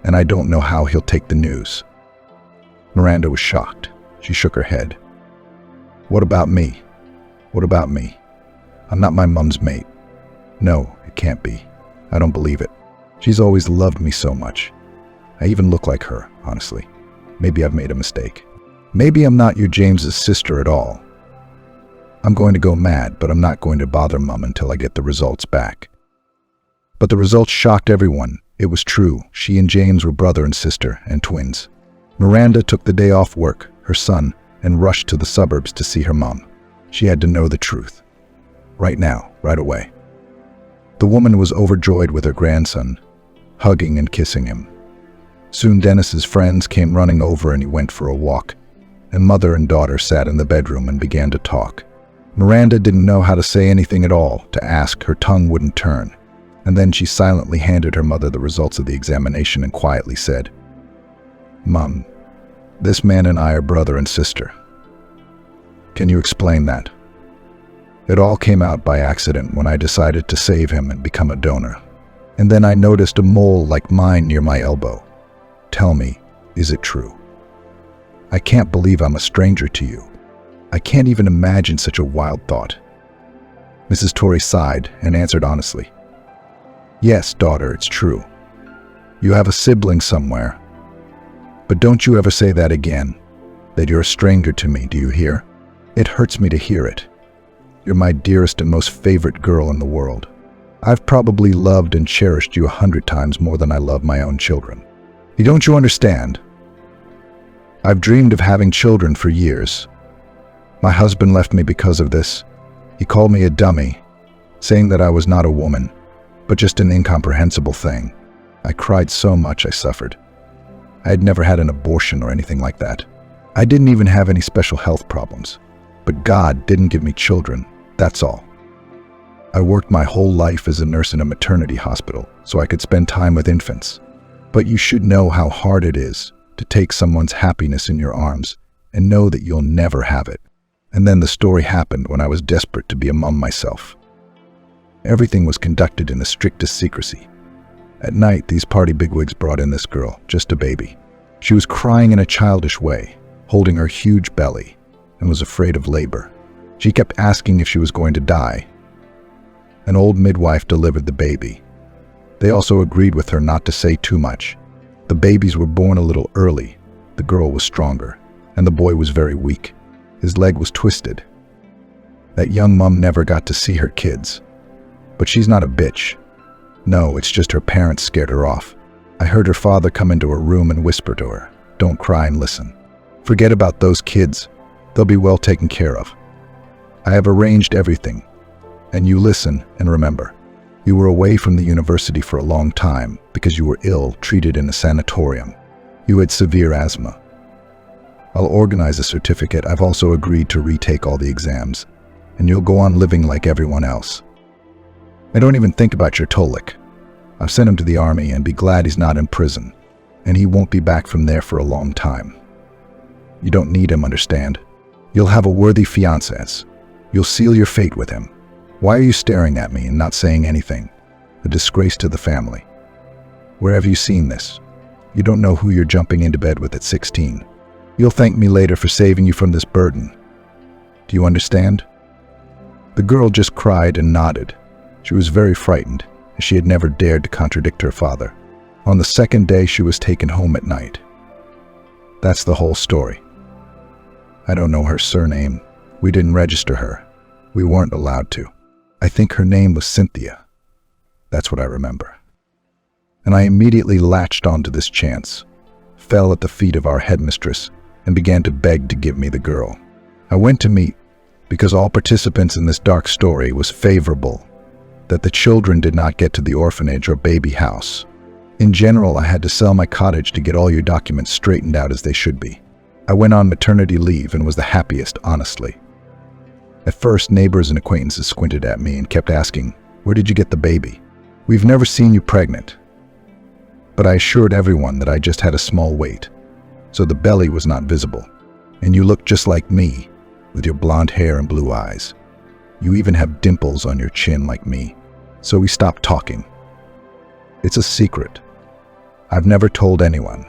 and I don't know how he'll take the news. Miranda was shocked. She shook her head. What about me? What about me? I'm not my mom's mate. No, it can't be. I don't believe it. She's always loved me so much. I even look like her, honestly. Maybe I've made a mistake. Maybe I'm not your James's sister at all. I'm going to go mad, but I'm not going to bother Mom until I get the results back. But the results shocked everyone. It was true. She and James were brother and sister, and twins. Miranda took the day off work, her son, and rushed to the suburbs to see her mom. She had to know the truth. Right now, right away. The woman was overjoyed with her grandson, hugging and kissing him. Soon Dennis's friends came running over and he went for a walk, and mother and daughter sat in the bedroom and began to talk. Miranda didn't know how to say anything at all, to ask, her tongue wouldn't turn. And then she silently handed her mother the results of the examination and quietly said, "Mom, this man and I are brother and sister. Can you explain that? It all came out by accident when I decided to save him and become a donor. And then I noticed a mole like mine near my elbow. Tell me, is it true? I can't believe I'm a stranger to you. I can't even imagine such a wild thought." Mrs. Torrey sighed and answered honestly, "Yes, daughter, it's true. You have a sibling somewhere. But don't you ever say that again, that you're a stranger to me, do you hear? It hurts me to hear it. You're my dearest and most favorite girl in the world. I've probably loved and cherished you 100 times more than I love my own children. Don't you understand? I've dreamed of having children for years. My husband left me because of this. He called me a dummy, saying that I was not a woman, but just an incomprehensible thing. I cried so much I suffered. I had never had an abortion or anything like that. I didn't even have any special health problems. But God didn't give me children, that's all. I worked my whole life as a nurse in a maternity hospital so I could spend time with infants. But you should know how hard it is to take someone's happiness in your arms and know that you'll never have it. And then the story happened when I was desperate to be a mom myself. Everything was conducted in the strictest secrecy. At night, these party bigwigs brought in this girl, just a baby. She was crying in a childish way, holding her huge belly, and was afraid of labor. She kept asking if she was going to die. An old midwife delivered the baby. They also agreed with her not to say too much. The babies were born a little early. The girl was stronger, and the boy was very weak. His leg was twisted. That young mom never got to see her kids. But she's not a bitch. No, it's just her parents scared her off. I heard her father come into her room and whisper to her, "Don't cry and listen. Forget about those kids. They'll be well taken care of. I have arranged everything. And you listen and remember. You were away from the university for a long time because you were ill, treated in a sanatorium. You had severe asthma. I'll organize a certificate. I've also agreed to retake all the exams, and you'll go on living like everyone else. I don't even think about your Tolik. I've sent him to the army and be glad he's not in prison, and he won't be back from there for a long time. You don't need him, understand? You'll have a worthy fiancé. You'll seal your fate with him. Why are you staring at me and not saying anything? A disgrace to the family. Where have you seen this? You don't know who you're jumping into bed with at 16. You'll thank me later for saving you from this burden. Do you understand?" The girl just cried and nodded. She was very frightened, as she had never dared to contradict her father. On the second day, she was taken home at night. That's the whole story. I don't know her surname. We didn't register her. We weren't allowed to. I think her name was Cynthia. That's what I remember. And I immediately latched onto this chance, fell at the feet of our headmistress, and began to beg to give me the girl. I went to meet, because all participants in this dark story was favorable, that the children did not get to the orphanage or baby house. In general, I had to sell my cottage to get all your documents straightened out as they should be. I went on maternity leave and was the happiest, honestly. At first, neighbors and acquaintances squinted at me and kept asking, "Where did you get the baby? We've never seen you pregnant." But I assured everyone that I just had a small weight, so the belly was not visible. And you look just like me, with your blonde hair and blue eyes. You even have dimples on your chin like me. So we stopped talking. It's a secret. I've never told anyone.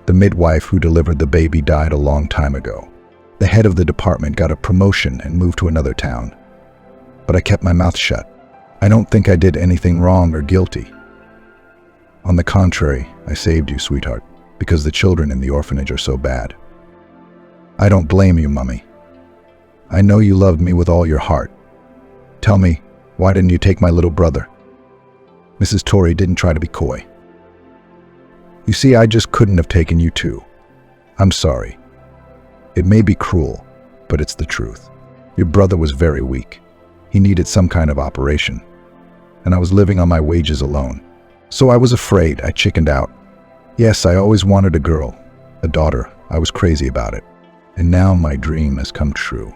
The midwife who delivered the baby died a long time ago. The head of the department got a promotion and moved to another town. But I kept my mouth shut. I don't think I did anything wrong or guilty. On the contrary, I saved you, sweetheart, because the children in the orphanage are so bad. I don't blame you, Mummy. I know you loved me with all your heart. Tell me, why didn't you take my little brother? Mrs. Torrey didn't try to be coy. You see, I just couldn't have taken you too. I'm sorry. It may be cruel, but it's the truth. Your brother was very weak. He needed some kind of operation, and I was living on my wages alone. So I was afraid. I chickened out. Yes, I always wanted a girl, a daughter. I was crazy about it. And now my dream has come true.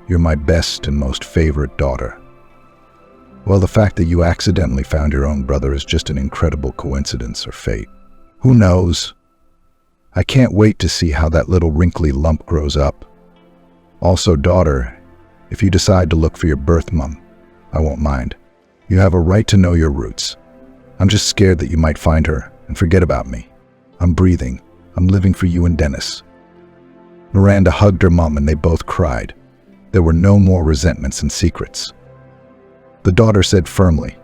You're my best and most favorite daughter. Well, the fact that you accidentally found your own brother is just an incredible coincidence or fate. Who knows? I can't wait to see how that little wrinkly lump grows up. Also, daughter, if you decide to look for your birth mum, I won't mind. You have a right to know your roots. I'm just scared that you might find her and forget about me. I'm breathing. I'm living for you and Dennis. Miranda hugged her mum and they both cried. There were no more resentments and secrets. The daughter said firmly,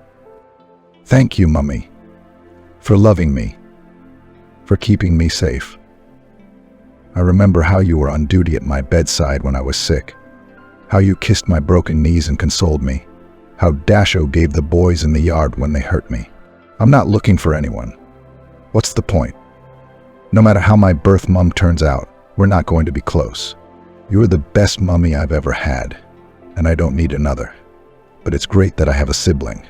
"Thank you, Mummy, for loving me, for keeping me safe. I remember how you were on duty at my bedside when I was sick, how you kissed my broken knees and consoled me, how Dasho gave the boys in the yard when they hurt me. I'm not looking for anyone. What's the point? No matter how my birth mum turns out, we're not going to be close. You're the best mummy I've ever had, and I don't need another. But it's great that I have a sibling.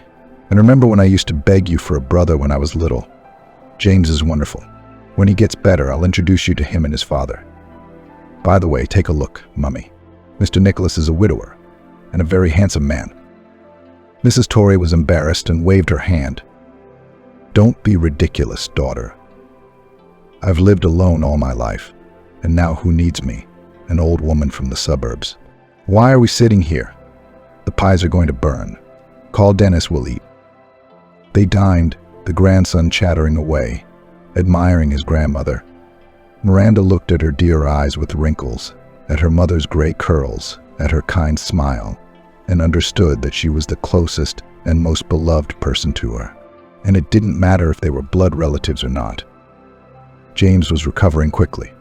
And remember when I used to beg you for a brother when I was little? James is wonderful. When he gets better, I'll introduce you to him and his father. By the way, take a look, Mummy. Mr. Nicholas is a widower, and a very handsome man." Mrs. Torrey was embarrassed and waved her hand. "Don't be ridiculous, daughter. I've lived alone all my life, and now who needs me? An old woman from the suburbs. Why are we sitting here? The pies are going to burn. Call Dennis, we'll eat." They dined, the grandson chattering away, admiring his grandmother. Miranda looked at her dear eyes with wrinkles, at her mother's gray curls, at her kind smile, and understood that she was the closest and most beloved person to her. And it didn't matter if they were blood relatives or not. James was recovering quickly.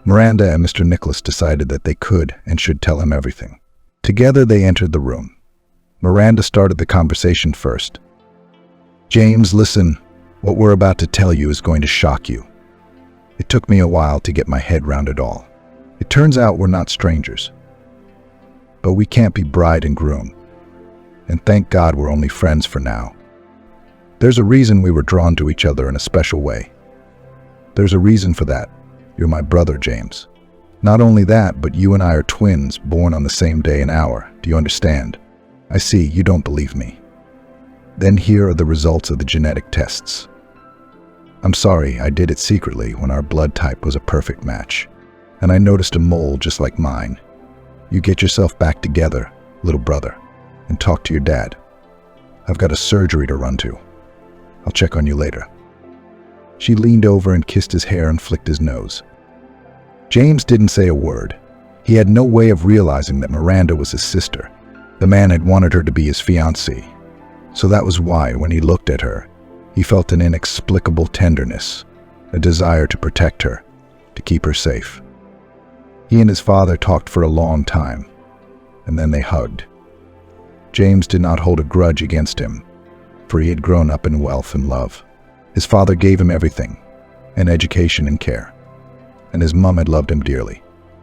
Miranda and Mr. Nicholas decided that they could and should tell him everything. Together they entered the room. Miranda started the conversation first. "James, listen, what we're about to tell you is going to shock you. It took me a while to get my head round it all. It turns out we're not strangers. But we can't be bride and groom. And thank God we're only friends for now. There's a reason we were drawn to each other in a special way. There's a reason for that. You're my brother, James. Not only that, but you and I are twins, born on the same day and hour. Do you understand? I see, you don't believe me. Then here are the results of the genetic tests. I'm sorry, I did it secretly when our blood type was a perfect match. And I noticed a mole just like mine. You get yourself back together, little brother, and talk to your dad. I've got a surgery to run to. I'll check on you later." She leaned over and kissed his hair and flicked his nose. James didn't say a word. He had no way of realizing that Miranda was his sister. The man had wanted her to be his fiancée. So that was why, when he looked at her, he felt an inexplicable tenderness, a desire to protect her, to keep her safe. He and his father talked for a long time, and then they hugged. James did not hold a grudge against him, for he had grown up in wealth and love. His father gave him everything, an education and care, and his mom had loved him dearly,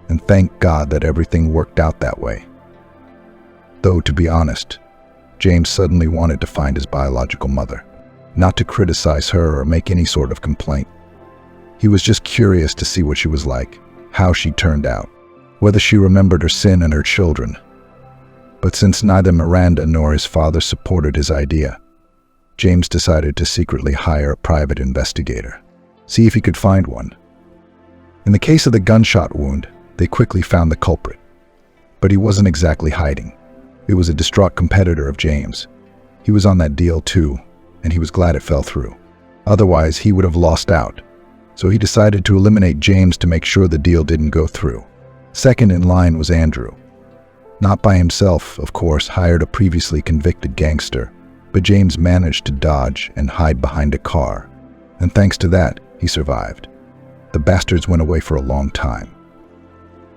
and thank God that everything worked out that way. Though, to be honest, James suddenly wanted to find his biological mother, not to criticize her or make any sort of complaint. He was just curious to see what she was like, how she turned out, whether she remembered her sin and her children. But since neither Miranda nor his father supported his idea, James decided to secretly hire a private investigator, see if he could find one. In the case of the gunshot wound, they quickly found the culprit. But he wasn't exactly hiding. It was a distraught competitor of James. He was on that deal too, and he was glad it fell through. Otherwise, he would have lost out. So he decided to eliminate James to make sure the deal didn't go through. Second in line was Andrew. Not by himself, of course, hired a previously convicted gangster, but James managed to dodge and hide behind a car, and thanks to that, he survived. The bastards went away for a long time.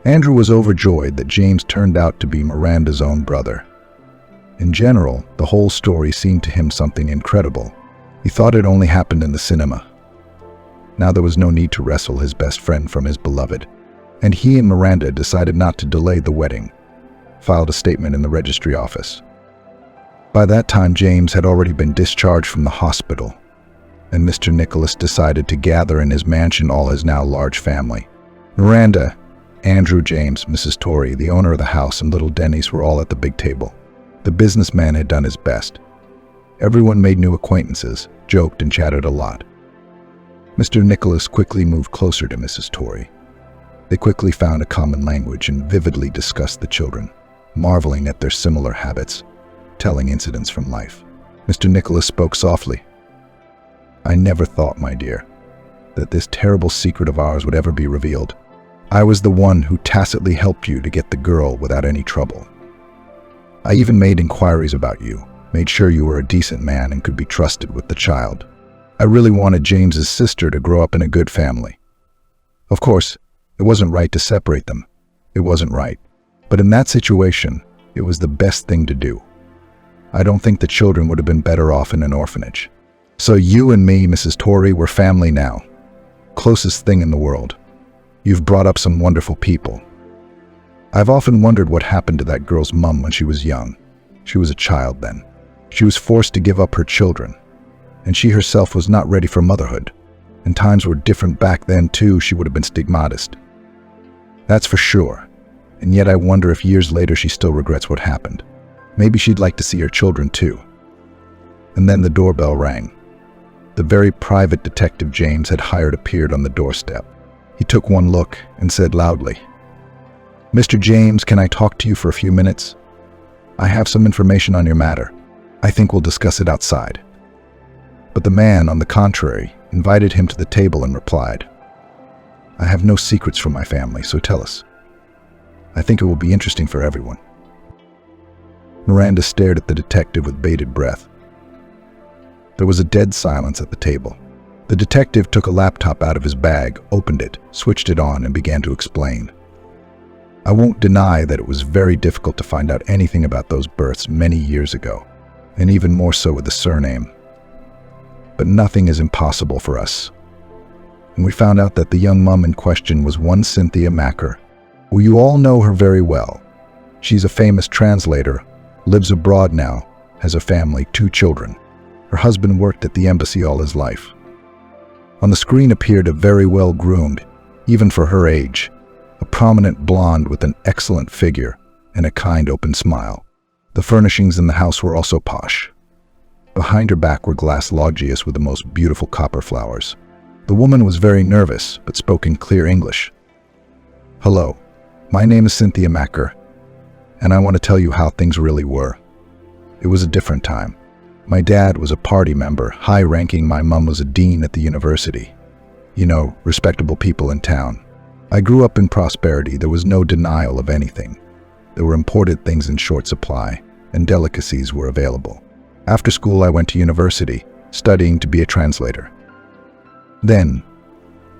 Andrew was overjoyed that James turned out to be Miranda's own brother. In general, the whole story seemed to him something incredible. He thought it only happened in the cinema. Now there was no need to wrestle his best friend from his beloved, and he and Miranda decided not to delay the wedding, filed a statement in the registry office. By that time, James had already been discharged from the hospital, and Mr. Nicholas decided to gather in his mansion all his now large family. Miranda, Andrew, James, Mrs. Torrey, the owner of the house, and little Dennis were all at the big table. The businessman had done his best. Everyone made new acquaintances, joked, and chatted a lot. Mr. Nicholas quickly moved closer to Mrs. Torrey. They quickly found a common language and vividly discussed the children, marveling at their similar habits, telling incidents from life. Mr. Nicholas spoke softly. "I never thought, my dear, that this terrible secret of ours would ever be revealed. I was the one who tacitly helped you to get the girl without any trouble. I even made inquiries about you, made sure you were a decent man and could be trusted with the child. I really wanted James's sister to grow up in a good family. Of course, it wasn't right to separate them. It wasn't right. But in that situation, it was the best thing to do. I don't think the children would have been better off in an orphanage. So you and me, Mrs. Torrey, we're family now. Closest thing in the world. You've brought up some wonderful people. I've often wondered what happened to that girl's mum when she was young. She was a child then. She was forced to give up her children, and she herself was not ready for motherhood. And times were different back then too. She would have been stigmatized. That's for sure. And yet I wonder if years later she still regrets what happened. Maybe she'd like to see her children too." And then the doorbell rang. The very private detective James had hired appeared on the doorstep. He took one look and said loudly, "Mr. James, can I talk to you for a few minutes? I have some information on your matter. I think we'll discuss it outside." But the man, on the contrary, invited him to the table and replied, I have no secrets from my family, so tell us. I think it will be interesting for everyone." Miranda stared at the detective with bated breath. There was a dead silence at the table. The detective took a laptop out of his bag, opened it, switched it on, and began to explain. "I won't deny that it was very difficult to find out anything about those births many years ago, and even more so with the surname. But nothing is impossible for us. And we found out that the young mum in question was one Cynthia Macker. Well, you all know her very well. She's a famous translator, lives abroad now, has a family, 2 children. Her husband worked at the embassy all his life. On the screen appeared a very well-groomed, even for her age, a prominent blonde with an excellent figure and a kind, open smile. The furnishings in the house were also posh. Behind her back were glass loggias with the most beautiful copper flowers. The woman was very nervous, but spoke in clear English. "Hello, my name is Cynthia Macker, and I want to tell you how things really were. It was a different time. My dad was a party member, high-ranking. My mum was a dean at the university. You know, respectable people in town. I grew up in prosperity. There was no denial of anything. There were imported things in short supply, and delicacies were available. After school, I went to university, studying to be a translator. Then,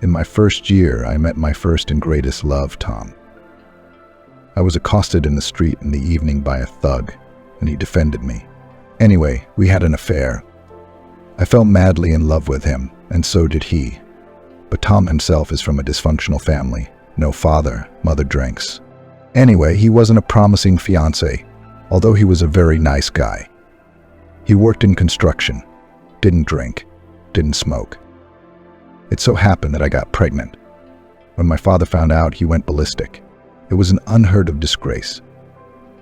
in my first year, I met my first and greatest love, Tom. I was accosted in the street in the evening by a thug, and he defended me. Anyway, we had an affair. I fell madly in love with him, and so did he. But Tom himself is from a dysfunctional family. No father, mother drinks. Anyway, he wasn't a promising fiancé, although he was a very nice guy. He worked in construction, didn't drink, didn't smoke. It so happened that I got pregnant. When my father found out, he went ballistic. It was an unheard of disgrace.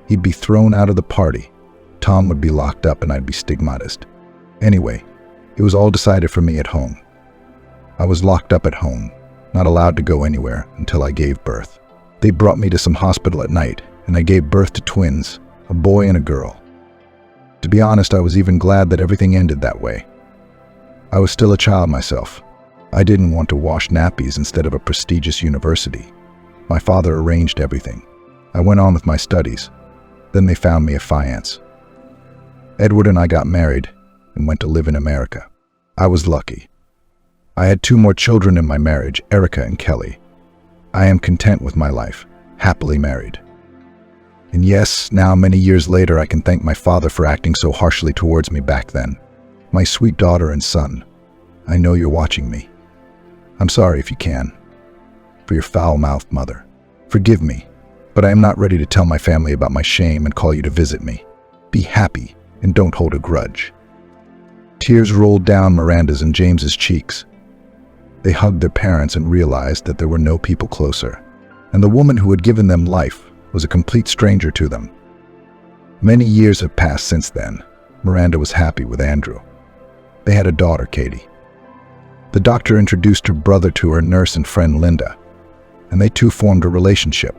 He'd be thrown out of the party. Tom would be locked up and I'd be stigmatized. Anyway, it was all decided for me at home. I was locked up at home, not allowed to go anywhere until I gave birth. They brought me to some hospital at night, and I gave birth to twins, a boy and a girl. To be honest, I was even glad that everything ended that way. I was still a child myself. I didn't want to wash nappies instead of a prestigious university. My father arranged everything. I went on with my studies. Then they found me affianced. Edward and I got married and went to live in America. I was lucky. I had 2 more children in my marriage, Erica and Kelly. I am content with my life, happily married. And yes, now many years later, I can thank my father for acting so harshly towards me back then. My sweet daughter and son, I know you're watching me. I'm sorry if you can. For your foul-mouthed mother. Forgive me, but I am not ready to tell my family about my shame and call you to visit me. Be happy and don't hold a grudge." Tears rolled down Miranda's and James's cheeks. They hugged their parents and realized that there were no people closer, and the woman who had given them life was a complete stranger to them. Many years have passed since then. Miranda was happy with Andrew. They had a daughter, Katie. The doctor introduced her brother to her nurse and friend Linda, and they too formed a relationship.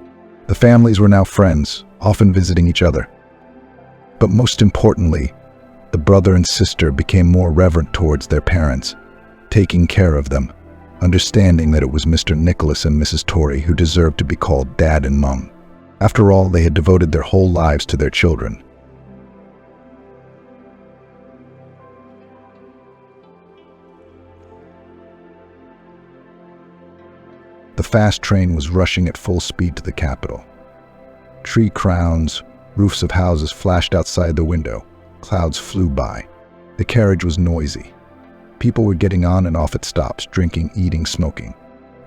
The families were now friends, often visiting each other. But most importantly, the brother and sister became more reverent towards their parents, taking care of them, understanding that it was Mr. Nicholas and Mrs. Torrey who deserved to be called Dad and Mum. After all, they had devoted their whole lives to their children. The fast train was rushing at full speed to the capital. Tree crowns, roofs of houses flashed outside the window. Clouds flew by. The carriage was noisy. People were getting on and off at stops, drinking, eating, smoking.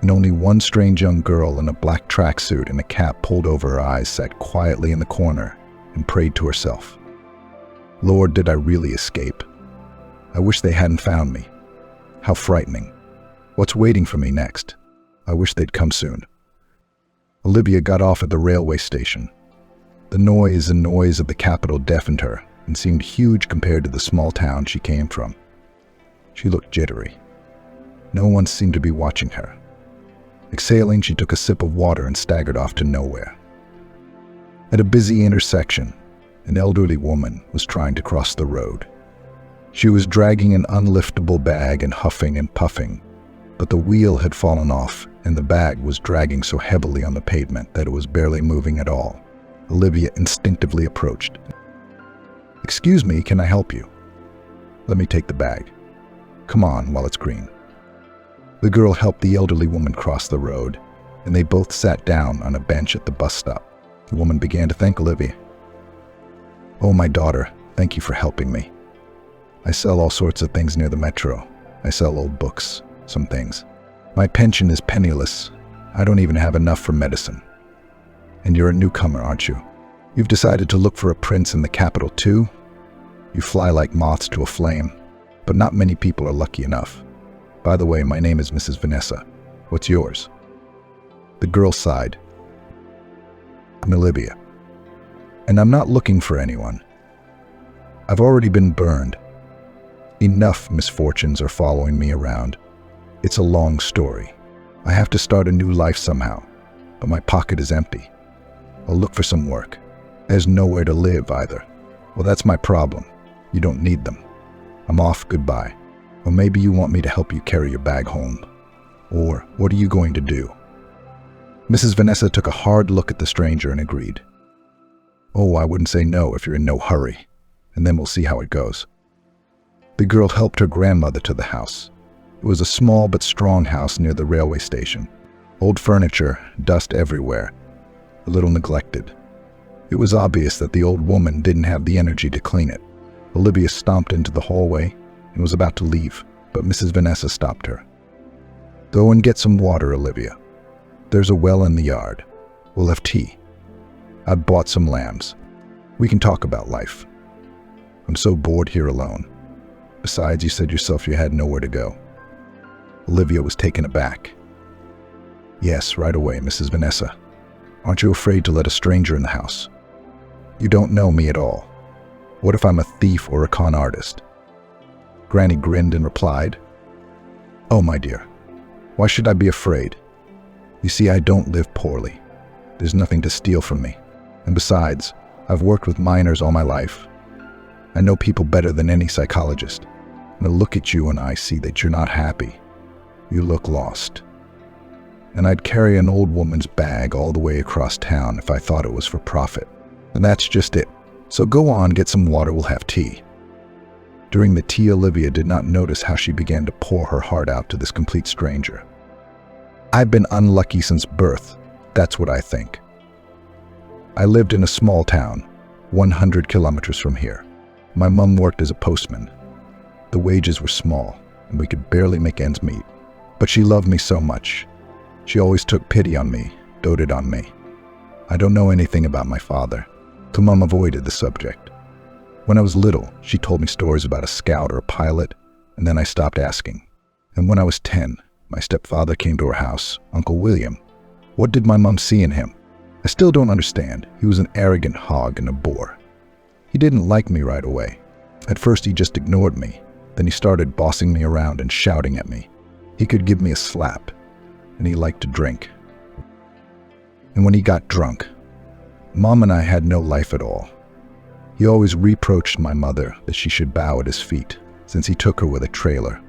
And only one strange young girl in a black tracksuit and a cap pulled over her eyes sat quietly in the corner and prayed to herself. Lord, did I really escape? I wish they hadn't found me. How frightening. What's waiting for me next? I wish they'd come soon. Olivia got off at the railway station. The noise of the capital deafened her and seemed huge compared to the small town she came from. She looked jittery. No one seemed to be watching her. Exhaling, she took a sip of water and staggered off to nowhere. At a busy intersection, an elderly woman was trying to cross the road. She was dragging an unliftable bag and huffing and puffing, but the wheel had fallen off and the bag was dragging so heavily on the pavement that it was barely moving at all. Olivia instinctively approached. "Excuse me, can I help you?" "Let me take the bag. Come on while it's green." The girl helped the elderly woman cross the road, and they both sat down on a bench at the bus stop. The woman began to thank Olivia. "Oh, my daughter, thank you for helping me. I sell all sorts of things near the metro. I sell old books, some things. My pension is penniless. I don't even have enough for medicine. And you're a newcomer, aren't you? You've decided to look for a prince in the capital too? You fly like moths to a flame, but not many people are lucky enough. By the way, my name is Mrs. Vanessa. What's yours?" The girl sighed. "I'm Olivia. And I'm not looking for anyone. I've already been burned. Enough misfortunes are following me around. It's a long story. I have to start a new life somehow, but my pocket is empty. I'll look for some work. There's nowhere to live either. Well, that's my problem. You don't need them. I'm off, goodbye. Or maybe you want me to help you carry your bag home. Or what are you going to do?" Mrs. Vanessa took a hard look at the stranger and agreed. "Oh, I wouldn't say no if you're in no hurry, and then we'll see how it goes." The girl helped her grandmother to the house. It was a small but strong house near the railway station. Old furniture, dust everywhere, a little neglected. It was obvious that the old woman didn't have the energy to clean it. Olivia stomped into the hallway and was about to leave, but Mrs. Vanessa stopped her. "Go and get some water, Olivia. There's a well in the yard. We'll have tea. I've bought some lambs. We can talk about life. I'm so bored here alone. Besides, you said yourself you had nowhere to go." Olivia was taken aback. "Yes, right away, Mrs. Vanessa. Aren't you afraid to let a stranger in the house? You don't know me at all. What if I'm a thief or a con artist?" Granny grinned and replied, "Oh, my dear, why should I be afraid? You see, I don't live poorly. There's nothing to steal from me. And besides, I've worked with minors all my life. I know people better than any psychologist. And I look at you and I see that you're not happy. You look lost. And I'd carry an old woman's bag all the way across town if I thought it was for profit. And that's just it. So go on, get some water, we'll have tea." During the tea, Olivia did not notice how she began to pour her heart out to this complete stranger. "I've been unlucky since birth, that's what I think. I lived in a small town, 100 kilometers from here. My mom worked as a postman. The wages were small, and we could barely make ends meet. But she loved me so much. She always took pity on me, doted on me. I don't know anything about my father, so Mom avoided the subject. When I was little, she told me stories about a scout or a pilot, and then I stopped asking. And when I was 10, my stepfather came to our house, Uncle William. What did my mom see in him? I still don't understand. He was an arrogant hog and a bore. He didn't like me right away. At first he just ignored me. Then he started bossing me around and shouting at me. He could give me a slap, and he liked to drink. And when he got drunk, Mom and I had no life at all. He always reproached my mother that she should bow at his feet, since he took her with a trailer.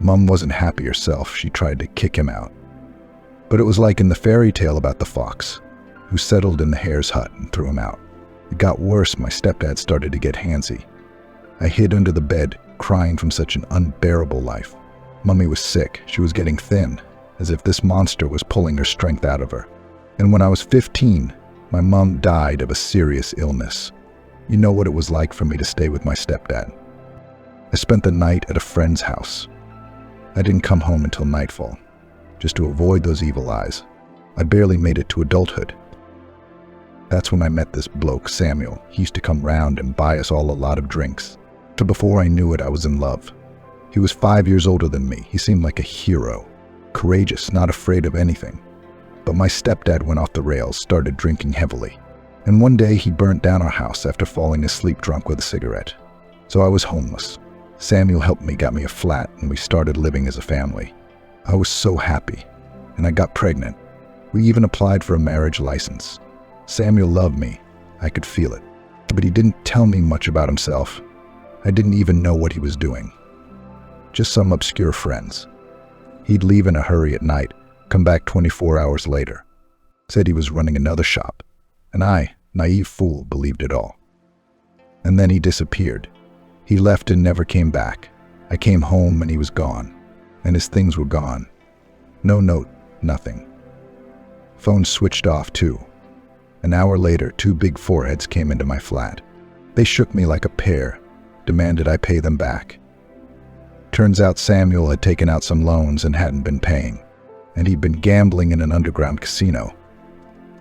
Mom wasn't happy herself. She tried to kick him out. But it was like in the fairy tale about the fox, who settled in the hare's hut and threw him out. It got worse. My stepdad started to get handsy. I hid under the bed, crying from such an unbearable life. Mummy was sick. She was getting thin, as if this monster was pulling her strength out of her. And when I was 15, my mom died of a serious illness. You know what it was like for me to stay with my stepdad. I spent the night at a friend's house. I didn't come home until nightfall, just to avoid those evil eyes. I barely made it to adulthood. That's when I met this bloke, Samuel. He used to come round and buy us all a lot of drinks. So before I knew it, I was in love. He was 5 years older than me. He seemed like a hero, courageous, not afraid of anything. But my stepdad went off the rails, started drinking heavily. And one day he burnt down our house after falling asleep drunk with a cigarette. So I was homeless. Samuel helped me, got me a flat, and we started living as a family. I was so happy, and I got pregnant. We even applied for a marriage license. Samuel loved me. I could feel it. But he didn't tell me much about himself. I didn't even know what he was doing. Just some obscure friends. He'd leave in a hurry at night, come back 24 hours later. Said he was running another shop. And I, naive fool, believed it all. And then he disappeared. He left and never came back. I came home and he was gone. And his things were gone. No note, nothing. Phone switched off too. An hour later, 2 big foreheads came into my flat. They shook me like a pear, demanded I pay them back. Turns out Samuel had taken out some loans and hadn't been paying, and he'd been gambling in an underground casino.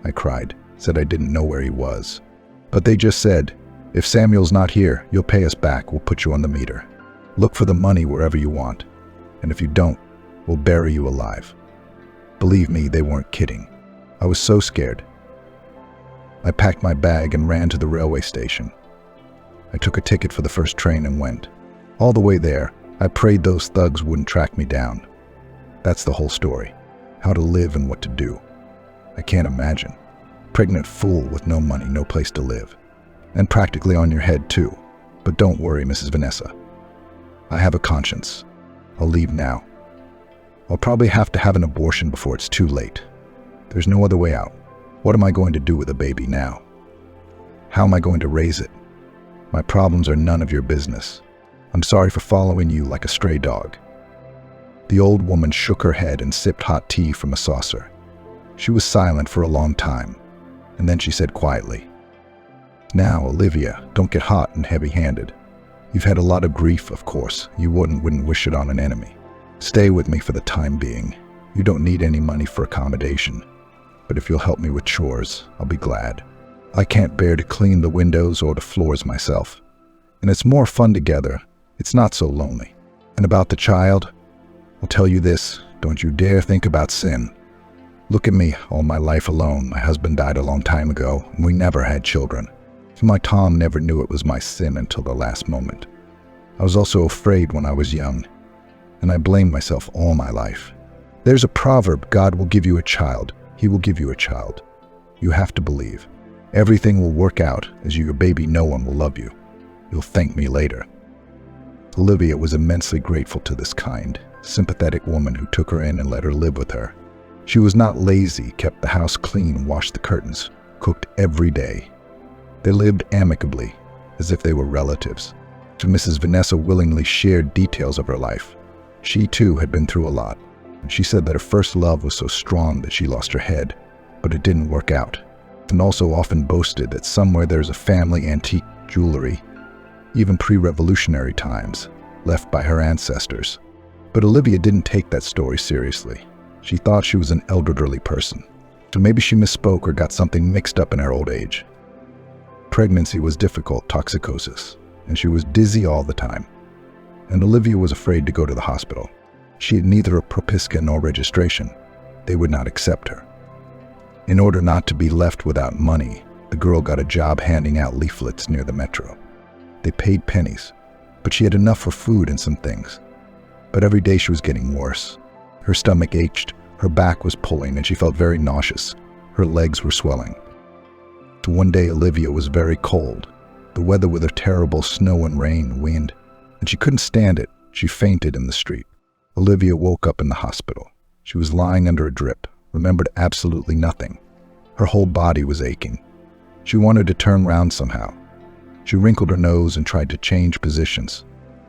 I cried, said I didn't know where he was. But they just said, if Samuel's not here, you'll pay us back, we'll put you on the meter. Look for the money wherever you want, and if you don't, we'll bury you alive. Believe me, they weren't kidding. I was so scared. I packed my bag and ran to the railway station. I took a ticket for the first train and went. All the way there, I prayed those thugs wouldn't track me down. That's the whole story. How to live and what to do. I can't imagine. Pregnant fool with no money, no place to live. And practically on your head too. But don't worry, Mrs. Vanessa. I have a conscience. I'll leave now. I'll probably have to have an abortion before it's too late. There's no other way out. What am I going to do with a baby now? How am I going to raise it? My problems are none of your business. I'm sorry for following you like a stray dog. The old woman shook her head and sipped hot tea from a saucer. She was silent for a long time, and then she said quietly, "Now, Olivia, don't get hot and heavy-handed. You've had a lot of grief, of course. You wouldn't wish it on an enemy. Stay with me for the time being. You don't need any money for accommodation. But if you'll help me with chores, I'll be glad. I can't bear to clean the windows or the floors myself. And it's more fun together. It's not so lonely. And about the child, I'll tell you this, don't you dare think about sin. Look at me, all my life alone. My husband died a long time ago, and we never had children. My Tom never knew it was my sin until the last moment. I was also afraid when I was young, and I blamed myself all my life. There's a proverb, God will give you a child. He will give you a child. You have to believe. Everything will work out. As your baby, no one will love you. You'll thank me later." Olivia was immensely grateful to this kind, sympathetic woman who took her in and let her live with her. She was not lazy, kept the house clean, washed the curtains, cooked every day. They lived amicably, as if they were relatives. So Mrs. Vanessa willingly shared details of her life. She too had been through a lot. She said that her first love was so strong that she lost her head, but it didn't work out, and also often boasted that somewhere there's a family antique jewelry, even pre-revolutionary times, left by her ancestors. But Olivia didn't take that story seriously. She thought she was an elderly person, so maybe she misspoke or got something mixed up in her old age. Pregnancy was difficult, toxicosis, and she was dizzy all the time. And Olivia was afraid to go to the hospital. She had neither a propiska nor registration. They would not accept her. In order not to be left without money, the girl got a job handing out leaflets near the metro. They paid pennies, but she had enough for food and some things. But every day she was getting worse. Her stomach ached, her back was pulling, and she felt very nauseous. Her legs were swelling. So one day Olivia was very cold, the weather with a terrible snow and rain, wind, and she couldn't stand it. She fainted in the street. Olivia woke up in the hospital. She was lying under a drip, remembered absolutely nothing. Her whole body was aching. She wanted to turn round somehow. She wrinkled her nose and tried to change positions.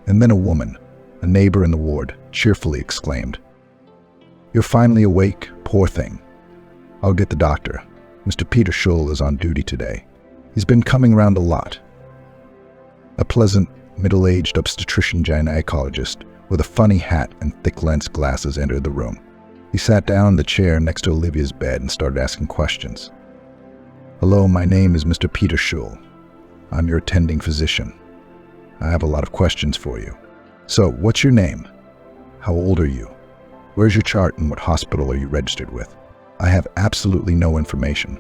And then a woman, a neighbor in the ward, cheerfully exclaimed, "You're finally awake, poor thing. I'll get the doctor. Mr. Peter Schull is on duty today. He's been coming round a lot." A pleasant, middle-aged obstetrician-gynecologist with a funny hat and thick-lensed glasses entered the room. He sat down in the chair next to Olivia's bed and started asking questions. "Hello, my name is Mr. Peter Schull. I'm your attending physician. I have a lot of questions for you. So, what's your name? How old are you? Where's your chart and what hospital are you registered with? I have absolutely no information."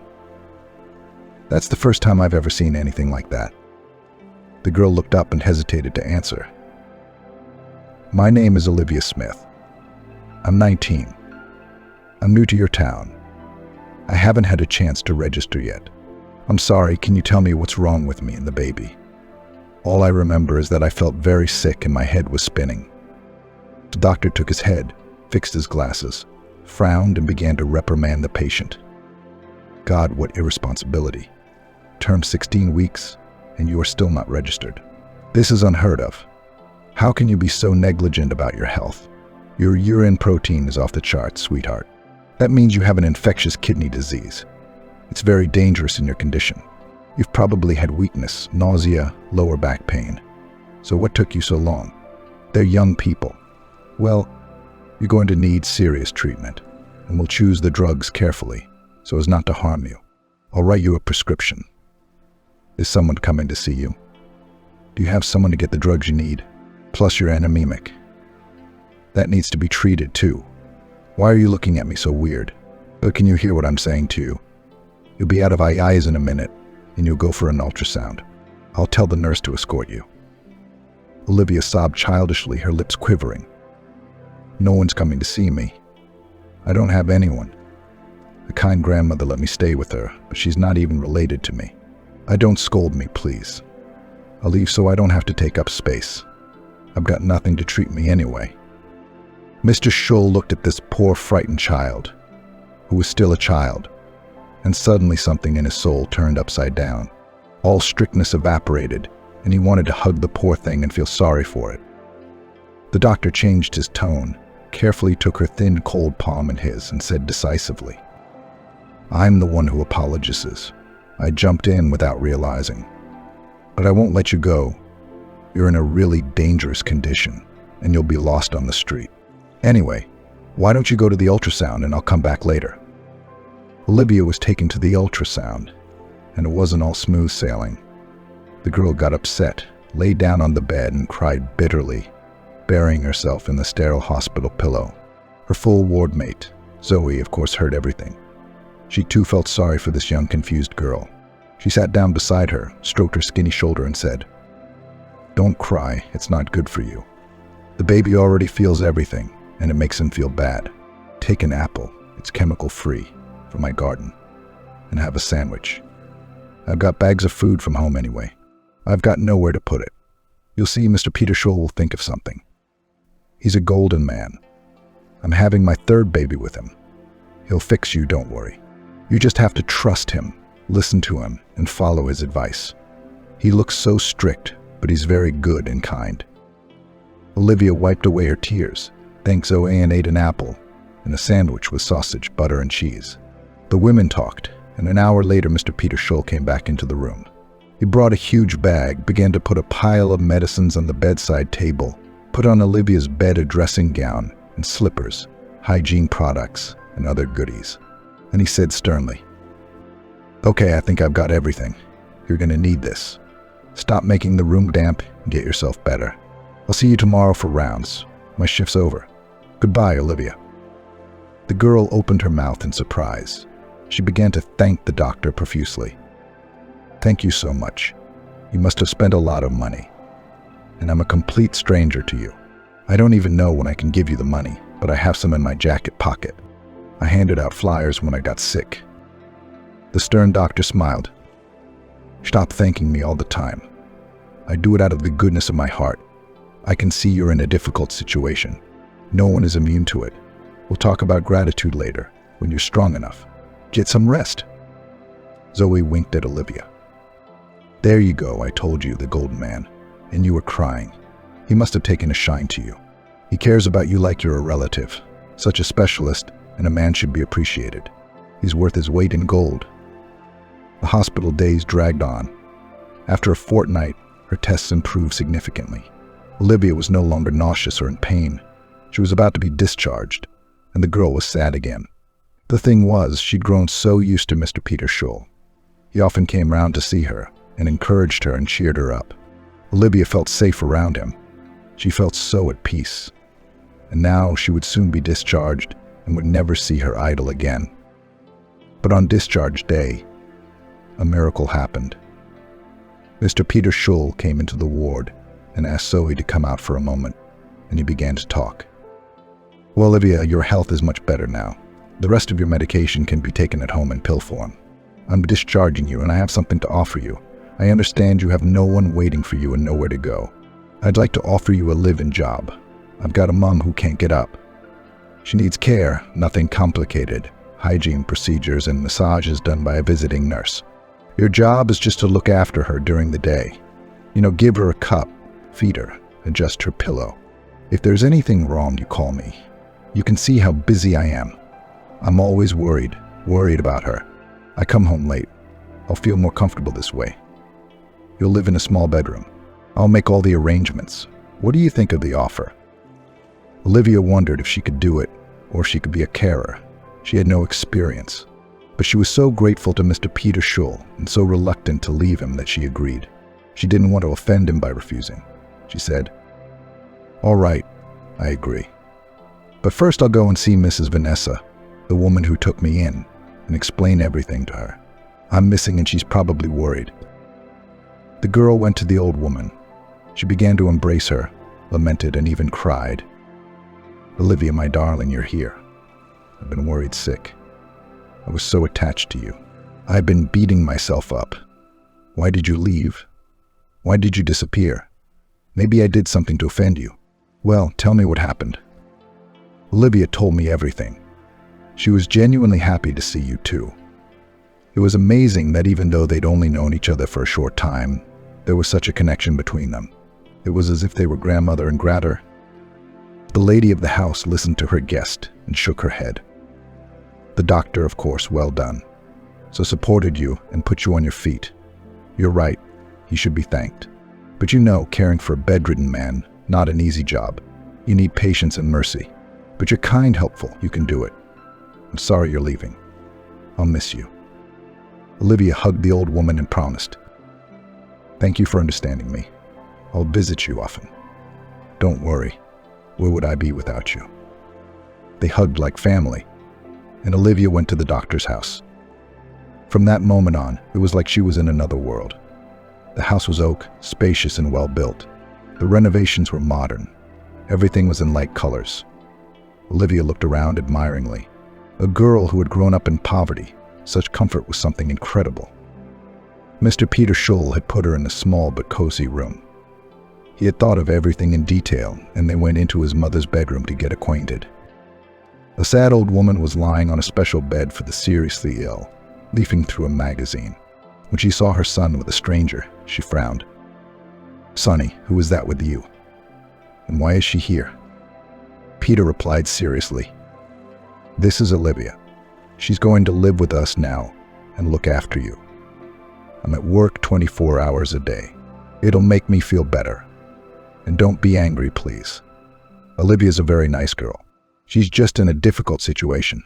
That's the first time I've ever seen anything like that. The girl looked up and hesitated to answer. "My name is Olivia Smith. I'm 19. I'm new to your town. I haven't had a chance to register yet. I'm sorry, can you tell me what's wrong with me and the baby? All I remember is that I felt very sick and my head was spinning." The doctor took his head, fixed his glasses, frowned, and began to reprimand the patient. God, what irresponsibility. Term 16 weeks, and you are still not registered. This is unheard of. How can you be so negligent about your health? Your urine protein is off the charts, sweetheart. That means you have an infectious kidney disease. It's very dangerous in your condition. You've probably had weakness, nausea, lower back pain. So what took you so long? They're young people. Well, you're going to need serious treatment, and we'll choose the drugs carefully so as not to harm you. I'll write you a prescription. Is someone coming to see you? Do you have someone to get the drugs you need? Plus you're anemic. That needs to be treated too. Why are you looking at me so weird? But can you hear what I'm saying to you? You'll be out of eyes in a minute, and you'll go for an ultrasound. I'll tell the nurse to escort you. Olivia sobbed childishly, her lips quivering. No one's coming to see me. I don't have anyone. A kind grandmother let me stay with her, but she's not even related to me. Don't scold me, please. I'll leave so I don't have to take up space. I've got nothing to treat me anyway. Mr. Schull looked at this poor, frightened child, who was still a child, and suddenly something in his soul turned upside down. All strictness evaporated, and he wanted to hug the poor thing and feel sorry for it. The doctor changed his tone, carefully took her thin, cold palm in his, and said decisively, "I'm the one who apologizes. I jumped in without realizing. But I won't let you go. You're in a really dangerous condition, and you'll be lost on the street. Anyway, why don't you go to the ultrasound and I'll come back later?" Olivia was taken to the ultrasound, and it wasn't all smooth sailing. The girl got upset, lay down on the bed, and cried bitterly, burying herself in the sterile hospital pillow. Her full ward mate, Zoe, of course, heard everything. She too felt sorry for this young, confused girl. She sat down beside her, stroked her skinny shoulder, and said, "Don't cry, it's not good for you. The baby already feels everything, and it makes him feel bad. Take an apple, it's chemical-free, from my garden, and have a sandwich. I've got bags of food from home anyway. I've got nowhere to put it. You'll see Mr. Peter Schull will think of something. He's a golden man. I'm having my third baby with him. He'll fix you, don't worry. You just have to trust him, listen to him, and follow his advice. He looks so strict, but he's very good and kind." Olivia wiped away her tears, thanked Zoe, and ate an apple and a sandwich with sausage, butter, and cheese. The women talked, and an hour later Mr. Peter Schull came back into the room. He brought a huge bag, began to put a pile of medicines on the bedside table, put on Olivia's bed a dressing gown and slippers, hygiene products, and other goodies. And he said sternly, "Okay, I think I've got everything. You're going to need this. Stop making the room damp and get yourself better. I'll see you tomorrow for rounds. My shift's over. Goodbye, Olivia." The girl opened her mouth in surprise. She began to thank the doctor profusely. "Thank you so much. You must have spent a lot of money. And I'm a complete stranger to you. I don't even know when I can give you the money, but I have some in my jacket pocket. I handed out flyers when I got sick." The stern doctor smiled. "Stop thanking me all the time. I do it out of the goodness of my heart. I can see you're in a difficult situation. No one is immune to it. We'll talk about gratitude later, when you're strong enough. Get some rest." Zoe winked at Olivia. "There you go, I told you, the golden man. And you were crying. He must have taken a shine to you. He cares about you like you're a relative. Such a specialist, and a man should be appreciated. He's worth his weight in gold." The hospital days dragged on. After a fortnight, her tests improved significantly. Olivia was no longer nauseous or in pain. She was about to be discharged, and the girl was sad again. The thing was, she'd grown so used to Mr. Peter Schull. He often came round to see her and encouraged her and cheered her up. Olivia felt safe around him. She felt so at peace. And now she would soon be discharged and would never see her idol again. But on discharge day, a miracle happened. Mr. Peter Schull came into the ward and asked Zoe to come out for a moment, and he began to talk. "Well, Olivia, your health is much better now. The rest of your medication can be taken at home in pill form. I'm discharging you, and I have something to offer you. I understand you have no one waiting for you and nowhere to go. I'd like to offer you a live-in job. I've got a mom who can't get up. She needs care, nothing complicated. Hygiene procedures and massages done by a visiting nurse. Your job is just to look after her during the day. Give her a cup, feed her, adjust her pillow. If there's anything wrong, you call me. You can see how busy I am. I'm always worried about her. I come home late. I'll feel more comfortable this way. You'll live in a small bedroom. I'll make all the arrangements. What do you think of the offer? Olivia wondered if she could do it, or she could be a carer. She had no experience, but she was so grateful to Mr. Peter Schull and so reluctant to leave him that she agreed. She didn't want to offend him by refusing. She said, "All right, I agree. But first I'll go and see Mrs. Vanessa, the woman who took me in, and explain everything to her. I'm missing and she's probably worried." The girl went to the old woman. She began to embrace her, lamented, and even cried. "Olivia, my darling, you're here. I've been worried sick. I was so attached to you. I've been beating myself up. Why did you leave? Why did you disappear? Maybe I did something to offend you. Well, tell me what happened." Olivia told me everything. She was genuinely happy to see you too. It was amazing that even though they'd only known each other for a short time, there was such a connection between them. It was as if they were grandmother and granddaughter. The lady of the house listened to her guest and shook her head. The doctor, of course, well done. So supported you and put you on your feet. You're right, he should be thanked. But caring for a bedridden man, not an easy job. You need patience and mercy. But you're kind, helpful, you can do it. I'm sorry you're leaving. I'll miss you. Olivia hugged the old woman and promised, "Thank you for understanding me. I'll visit you often. Don't worry, where would I be without you?" They hugged like family, and Olivia went to the doctor's house. From that moment on, it was like she was in another world. The house was oak, spacious and well built. The renovations were modern. Everything was in light colors. Olivia looked around admiringly. A girl who had grown up in poverty, such comfort was something incredible. Mr. Peter Schull had put her in a small but cozy room. He had thought of everything in detail, and they went into his mother's bedroom to get acquainted. A sad old woman was lying on a special bed for the seriously ill, leafing through a magazine. When she saw her son with a stranger, she frowned. "Sonny, who is that with you? And why is she here?" Peter replied seriously, "This is Olivia. She's going to live with us now and look after you. I'm at work 24 hours a day. It'll make me feel better. And don't be angry, please. Olivia's a very nice girl. She's just in a difficult situation."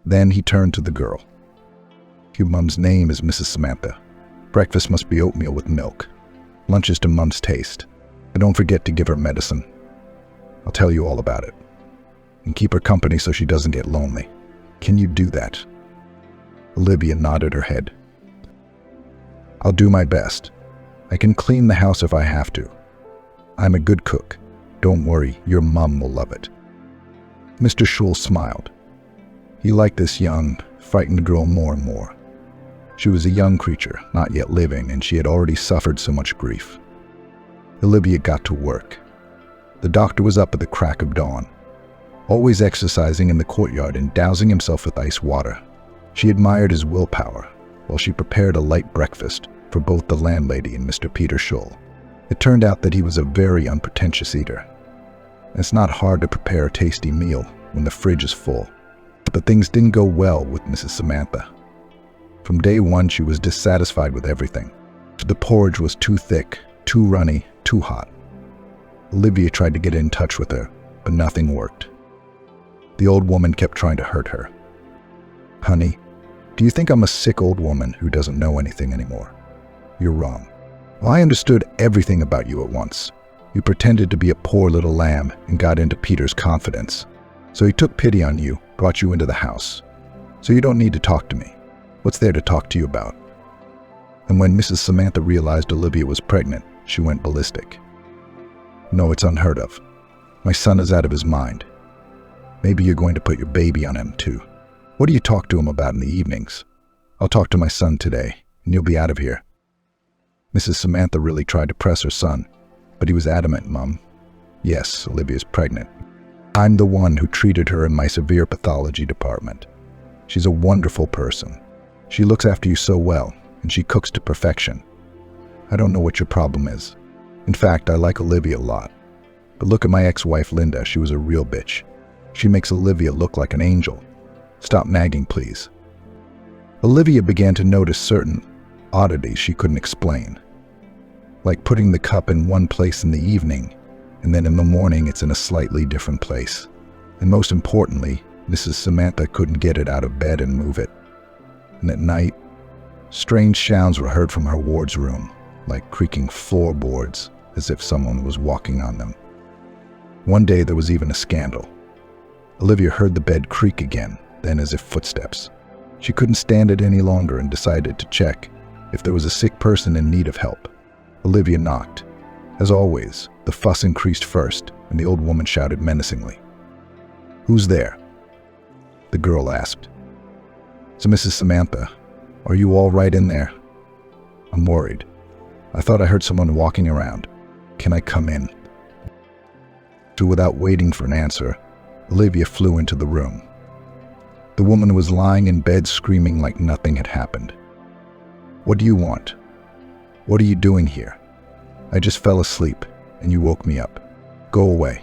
Then he turned to the girl. "Your mum's name is Mrs. Samantha. Breakfast must be oatmeal with milk. Lunch is to mum's taste. And don't forget to give her medicine. I'll tell you all about it. And keep her company so she doesn't get lonely. Can you do that?" Olivia nodded her head. "I'll do my best. I can clean the house if I have to. I'm a good cook. Don't worry, your mum will love it." Mr. Schull smiled. He liked this young, frightened girl more and more. She was a young creature, not yet living, and she had already suffered so much grief. Olivia got to work. The doctor was up at the crack of dawn, always exercising in the courtyard and dousing himself with ice water. She admired his willpower while she prepared a light breakfast for both the landlady and Mr. Peter Schull. It turned out that he was a very unpretentious eater. It's not hard to prepare a tasty meal when the fridge is full. But things didn't go well with Mrs. Samantha. From day one, she was dissatisfied with everything. The porridge was too thick, too runny, too hot. Olivia tried to get in touch with her, but nothing worked. The old woman kept trying to hurt her. "Honey, do you think I'm a sick old woman who doesn't know anything anymore? You're wrong. Well, I understood everything about you at once. You pretended to be a poor little lamb and got into Peter's confidence. So he took pity on you, brought you into the house. So you don't need to talk to me. What's there to talk to you about?" And when Mrs. Samantha realized Olivia was pregnant, she went ballistic. "No, it's unheard of. My son is out of his mind. Maybe you're going to put your baby on him too. What do you talk to him about in the evenings? I'll talk to my son today, and you'll be out of here." Mrs. Samantha really tried to press her son, but he was adamant, "Mum, yes, Olivia's pregnant." I'm the one who treated her in my severe pathology department. She's a wonderful person. She looks after you so well, and she cooks to perfection. I don't know what your problem is. In fact, I like Olivia a lot. But look at my ex-wife Linda, she was a real bitch. She makes Olivia look like an angel. Stop nagging, please. Olivia began to notice certain oddities she couldn't explain. Like putting the cup in one place in the evening, and then in the morning it's in a slightly different place. And most importantly, Mrs. Samantha couldn't get it out of bed and move it. And at night, strange sounds were heard from her ward's room, like creaking floorboards, as if someone was walking on them. One day there was even a scandal. Olivia heard the bed creak again, then as if footsteps. She couldn't stand it any longer and decided to check if there was a sick person in need of help. Olivia knocked. As always, the fuss increased first, and the old woman shouted menacingly. "Who's there?" The girl asked. "It's Mrs. Samantha. Are you all right in there? I'm worried. I thought I heard someone walking around. Can I come in?" So without waiting for an answer, Olivia flew into the room. The woman was lying in bed screaming like nothing had happened. "What do you want? What are you doing here? I just fell asleep, and you woke me up. Go away.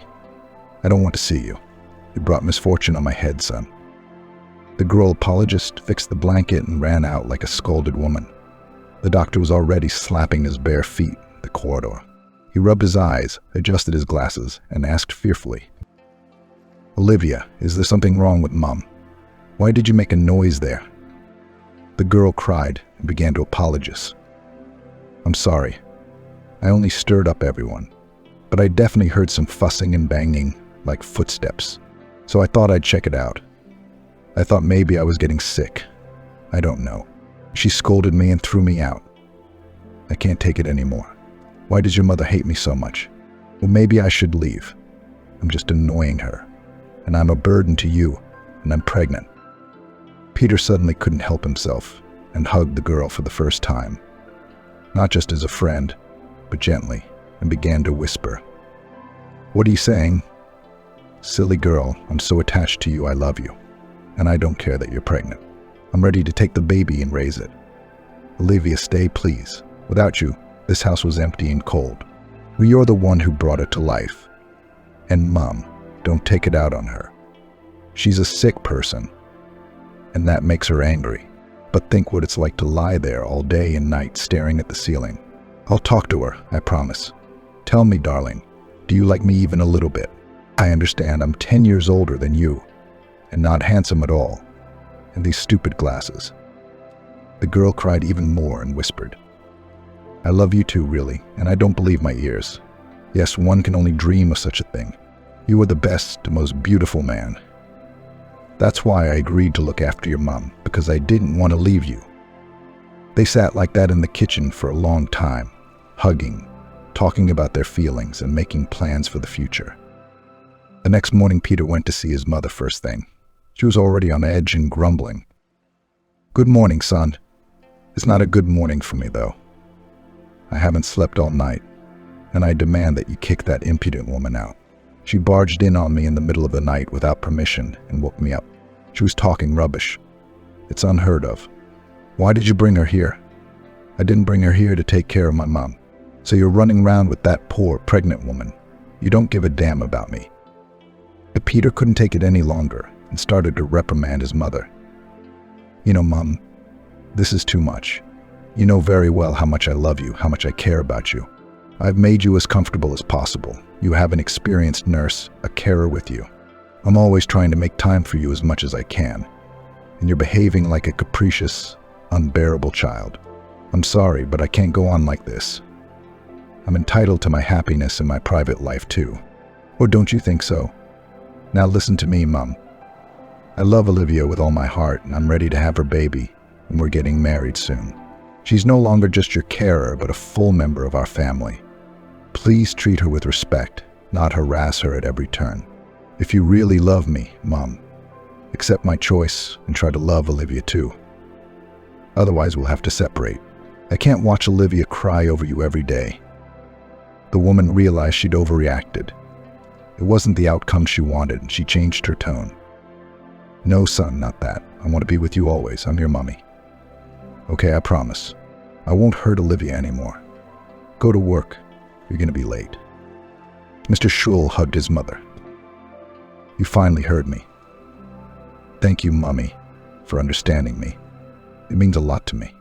I don't want to see you. You brought misfortune on my head, son." The girl apologized, fixed the blanket, and ran out like a scolded woman. The doctor was already slapping his bare feet in the corridor. He rubbed his eyes, adjusted his glasses, and asked fearfully, "Olivia, is there something wrong with Mom? Why did you make a noise there?" The girl cried and began to apologize. "I'm sorry. I only stirred up everyone, but I definitely heard some fussing and banging, like footsteps, so I thought I'd check it out. I thought maybe I was getting sick. I don't know. She scolded me and threw me out. I can't take it anymore. Why does your mother hate me so much? Well, maybe I should leave. I'm just annoying her, and I'm a burden to you, and I'm pregnant." Peter suddenly couldn't help himself and hugged the girl for the first time, not just as a friend, but gently, and began to whisper. "What are you saying?" "Silly girl, I'm so attached to you, I love you. And I don't care that you're pregnant. I'm ready to take the baby and raise it. Olivia, stay, please. Without you, this house was empty and cold. Well, you're the one who brought it to life. And Mom, don't take it out on her. She's a sick person, and that makes her angry. But think what it's like to lie there all day and night staring at the ceiling. I'll talk to her, I promise. Tell me, darling, do you like me even a little bit? I understand I'm 10 years older than you, and not handsome at all, and these stupid glasses." The girl cried even more and whispered, "I love you too, really, and I don't believe my ears. Yes, one can only dream of such a thing. You are the best, most beautiful man. That's why I agreed to look after your mom, because I didn't want to leave you." They sat like that in the kitchen for a long time, hugging, talking about their feelings and making plans for the future. The next morning, Peter went to see his mother first thing. She was already on edge and grumbling. "Good morning, son. It's not a good morning for me, though. I haven't slept all night, and I demand that you kick that impudent woman out. She barged in on me in the middle of the night without permission and woke me up. She was talking rubbish. It's unheard of. Why did you bring her here? I didn't bring her here to take care of my mom. So you're running around with that poor, pregnant woman. You don't give a damn about me." But Peter couldn't take it any longer and started to reprimand his mother. "You know, Mom, this is too much. You know very well how much I love you, how much I care about you. I've made you as comfortable as possible. You have an experienced nurse, a carer with you. I'm always trying to make time for you as much as I can. And you're behaving like a capricious, unbearable child. I'm sorry, but I can't go on like this. I'm entitled to my happiness and my private life too. Or don't you think so? Now listen to me, Mom. I love Olivia with all my heart, and I'm ready to have her baby, and we're getting married soon. She's no longer just your carer, but a full member of our family. Please treat her with respect, not harass her at every turn. If you really love me, Mom, accept my choice and try to love Olivia too. Otherwise, we'll have to separate. I can't watch Olivia cry over you every day." The woman realized she'd overreacted. It wasn't the outcome she wanted, and she changed her tone. "No, son, not that. I want to be with you always. I'm your mommy." "Okay, I promise. I won't hurt Olivia anymore. Go to work. You're going to be late." Mr. Schul hugged his mother. "You finally heard me. Thank you, Mummy, for understanding me. It means a lot to me."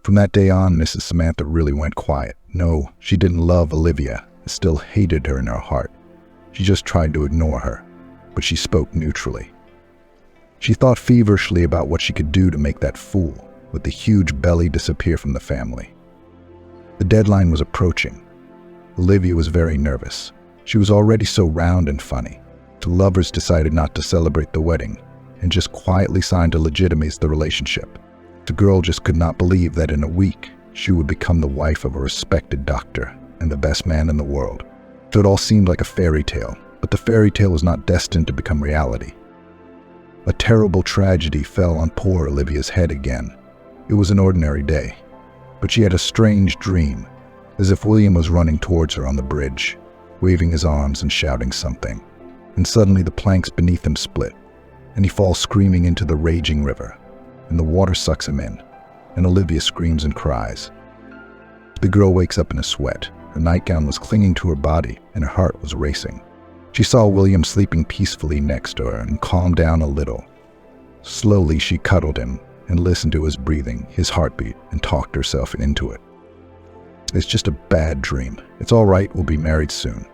From that day on, Mrs. Samantha really went quiet. No, she didn't love Olivia, still hated her in her heart. She just tried to ignore her, but she spoke neutrally. She thought feverishly about what she could do to make that fool with the huge belly disappear from the family. The deadline was approaching. Olivia was very nervous. She was already so round and funny. The lovers decided not to celebrate the wedding and just quietly signed to legitimize the relationship. The girl just could not believe that in a week she would become the wife of a respected doctor and the best man in the world. So it all seemed like a fairy tale, but the fairy tale was not destined to become reality. A terrible tragedy fell on poor Olivia's head again. It was an ordinary day, but she had a strange dream, as if William was running towards her on the bridge, waving his arms and shouting something. And suddenly the planks beneath him split, and he falls screaming into the raging river, and the water sucks him in, and Olivia screams and cries. The girl wakes up in a sweat. Her nightgown was clinging to her body, and her heart was racing. She saw William sleeping peacefully next to her and calmed down a little. Slowly she cuddled him and listened to his breathing, his heartbeat, and talked herself into it. "It's just a bad dream. It's all right, we'll be married soon."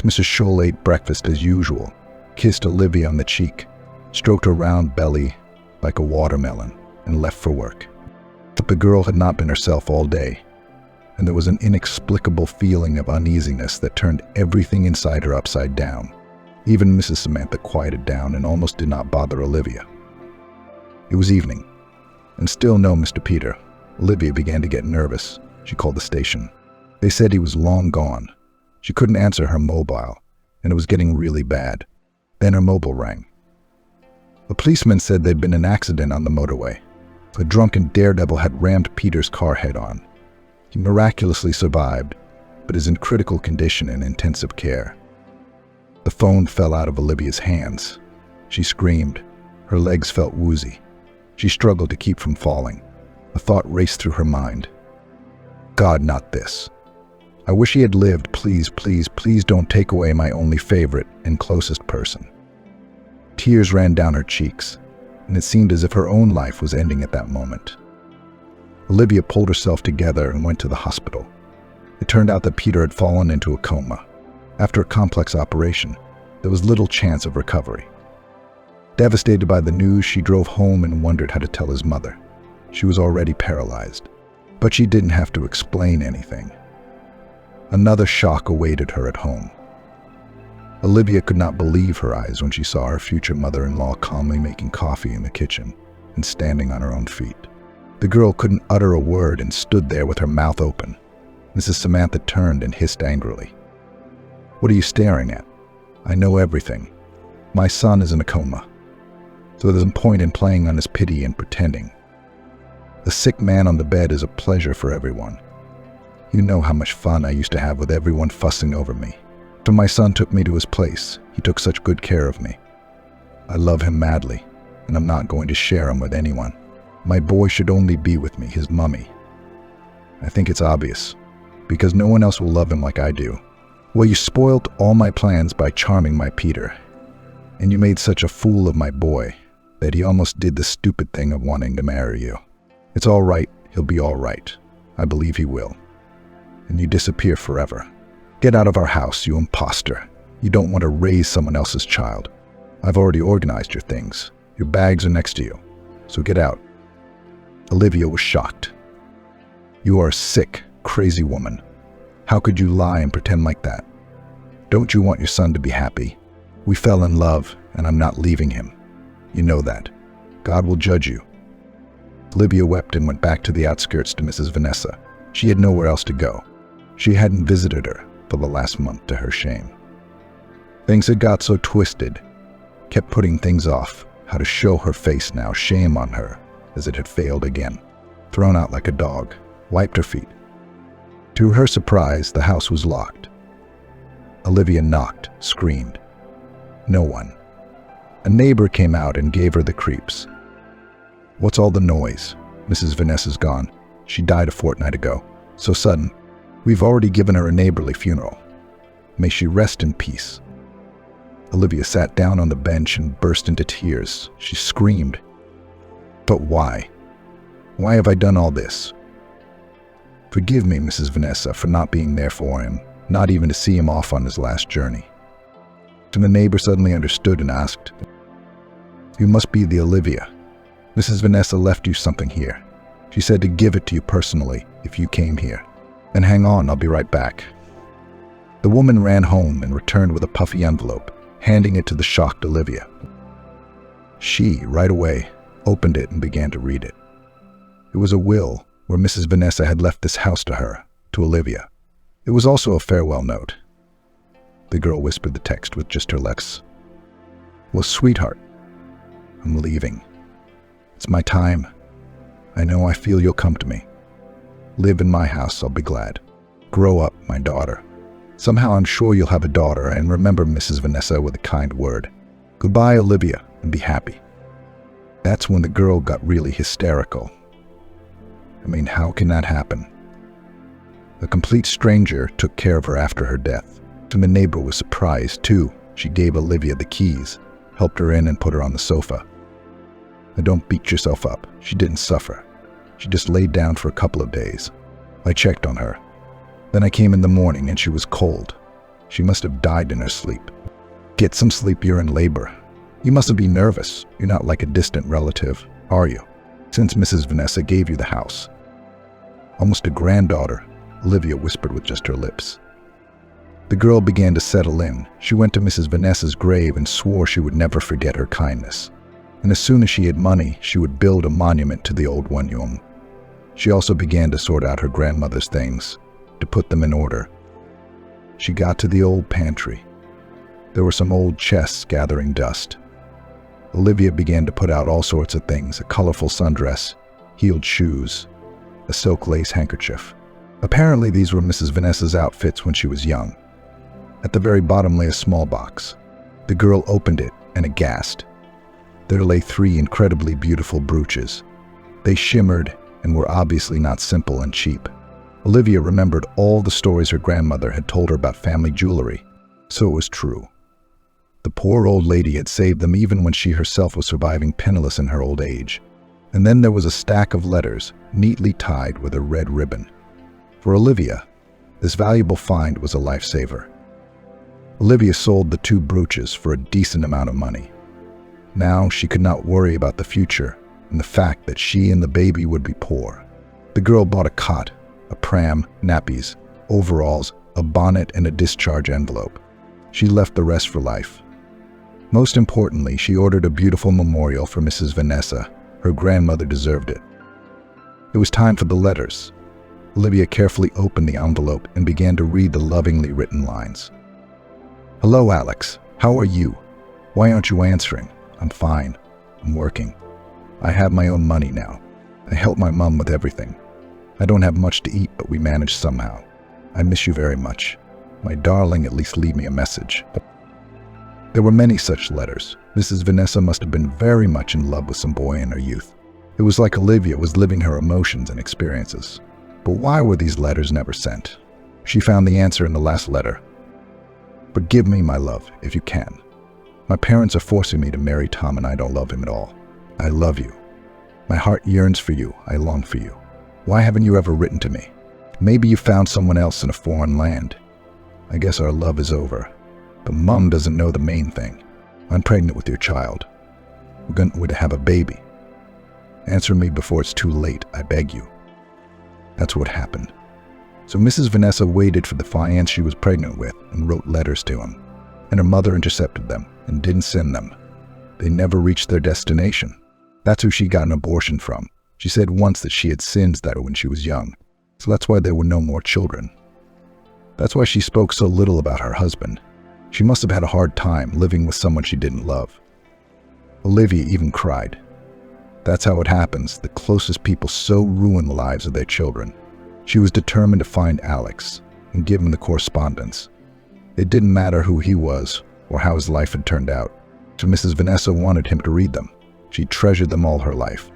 Mrs. Scholl ate breakfast as usual, kissed Olivia on the cheek, stroked her round belly like a watermelon, and left for work. But the girl had not been herself all day, and there was an inexplicable feeling of uneasiness that turned everything inside her upside down. Even Mrs. Samantha quieted down and almost did not bother Olivia. It was evening, and still no Mr. Peter. Olivia began to get nervous. She called the station. They said he was long gone. She couldn't answer her mobile, and it was getting really bad. Then her mobile rang. A policeman said there'd been an accident on the motorway. A drunken daredevil had rammed Peter's car head-on. He miraculously survived, but is in critical condition and intensive care. The phone fell out of Olivia's hands. She screamed. Her legs felt woozy. She struggled to keep from falling. A thought raced through her mind. "God, not this. I wish he had lived. Please, please, please don't take away my only favorite and closest person." Tears ran down her cheeks, and it seemed as if her own life was ending at that moment. Olivia pulled herself together and went to the hospital. It turned out that Peter had fallen into a coma. After a complex operation, there was little chance of recovery. Devastated by the news, she drove home and wondered how to tell his mother. She was already paralyzed, but she didn't have to explain anything. Another shock awaited her at home. Olivia could not believe her eyes when she saw her future mother-in-law calmly making coffee in the kitchen and standing on her own feet. The girl couldn't utter a word and stood there with her mouth open. Mrs. Samantha turned and hissed angrily. "What are you staring at? I know everything. My son is in a coma, so there's no point in playing on his pity and pretending. The sick man on the bed is a pleasure for everyone. You know how much fun I used to have with everyone fussing over me. So my son took me to his place. He took such good care of me. I love him madly, and I'm not going to share him with anyone. My boy should only be with me, his mummy. I think it's obvious, because no one else will love him like I do. Well, you spoilt all my plans by charming my Peter, and you made such a fool of my boy that he almost did the stupid thing of wanting to marry you. It's all right, he'll be all right. I believe he will. And you disappear forever. Get out of our house, you imposter. You don't want to raise someone else's child. I've already organized your things. Your bags are next to you, so get out." Olivia was shocked. "You are a sick, crazy woman. How could you lie and pretend like that? Don't you want your son to be happy? We fell in love, and I'm not leaving him. You know that. God will judge you." Olivia wept and went back to the outskirts to Mrs. Vanessa. She had nowhere else to go. She hadn't visited her for the last month, to her shame. Things had got so twisted, kept putting things off, how to show her face now, shame on her, as it had failed again. Thrown out like a dog, wiped her feet. To her surprise, the house was locked. Olivia knocked, screamed. No one. A neighbor came out and gave her the creeps. What's all the noise? Mrs. Vanessa's gone. She died a fortnight ago. So sudden. We've already given her a neighborly funeral. May she rest in peace. Olivia sat down on the bench and burst into tears. She screamed. But why? Why have I done all this? Forgive me, Mrs. Vanessa, for not being there for him, not even to see him off on his last journey. And the neighbor suddenly understood and asked, You must be the Olivia. Mrs. Vanessa left you something here. She said to give it to you personally if you came here. Then hang on, I'll be right back. The woman ran home and returned with a puffy envelope, handing it to the shocked Olivia. She, right away, opened it and began to read it. It was a will where Mrs. Vanessa had left this house to her, to Olivia. It was also a farewell note. The girl whispered the text with just her lips. Well, sweetheart, I'm leaving. It's my time. I know I feel you'll come to me. Live in my house, I'll be glad. Grow up, my daughter. Somehow I'm sure you'll have a daughter, and remember Mrs. Vanessa with a kind word. Goodbye, Olivia, and be happy. That's when the girl got really hysterical. I mean, how can that happen? A complete stranger took care of her after her death. And the neighbor was surprised, too. She gave Olivia the keys, helped her in and put her on the sofa. Now don't beat yourself up. She didn't suffer. She just laid down for a couple of days. I checked on her. Then I came in the morning and she was cold. She must have died in her sleep. Get some sleep, you're in labor. You mustn't be nervous. You're not like a distant relative, are you? Since Mrs. Vanessa gave you the house. Almost a granddaughter, Olivia whispered with just her lips. The girl began to settle in. She went to Mrs. Vanessa's grave and swore she would never forget her kindness. And as soon as she had money, she would build a monument to the old one. She also began to sort out her grandmother's things, to put them in order. She got to the old pantry. There were some old chests gathering dust. Olivia began to put out all sorts of things, a colorful sundress, heeled shoes, a silk lace handkerchief. Apparently these were Mrs. Vanessa's outfits when she was young. At the very bottom lay a small box. The girl opened it and aghast. There lay 3 incredibly beautiful brooches. They shimmered and were obviously not simple and cheap. Olivia remembered all the stories her grandmother had told her about family jewelry, so it was true. The poor old lady had saved them even when she herself was surviving penniless in her old age. And then there was a stack of letters, neatly tied with a red ribbon. For Olivia, this valuable find was a lifesaver. Olivia sold the 2 brooches for a decent amount of money. Now she could not worry about the future and the fact that she and the baby would be poor. The girl bought a cot, a pram, nappies, overalls, a bonnet, and a discharge envelope. She left the rest for life. Most importantly, she ordered a beautiful memorial for Mrs. Vanessa. Her grandmother deserved it. It was time for the letters. Olivia carefully opened the envelope and began to read the lovingly written lines. Hello, Alex. How are you? Why aren't you answering? I'm fine. I'm working. I have my own money now. I help my mom with everything. I don't have much to eat, but we manage somehow. I miss you very much. My darling, at least leave me a message. There were many such letters. Mrs. Vanessa must have been very much in love with some boy in her youth. It was like Olivia was living her emotions and experiences. But why were these letters never sent? She found the answer in the last letter. Forgive me, my love, if you can. My parents are forcing me to marry Tom and I don't love him at all. I love you. My heart yearns for you. I long for you. Why haven't you ever written to me? Maybe you found someone else in a foreign land. I guess our love is over. But Mom doesn't know the main thing. I'm pregnant with your child. We're going to have a baby. Answer me before it's too late, I beg you. That's what happened. So Mrs. Vanessa waited for the fiance she was pregnant with and wrote letters to him. And her mother intercepted them and didn't send them. They never reached their destination. That's who she got an abortion from. She said once that she had sins that when she was young. So that's why there were no more children. That's why she spoke so little about her husband. She must have had a hard time living with someone she didn't love. Olivia even cried. That's how it happens. The closest people so ruin the lives of their children. She was determined to find Alex and give him the correspondence. It didn't matter who he was or how his life had turned out. So Mrs. Vanessa wanted him to read them. She treasured them all her life.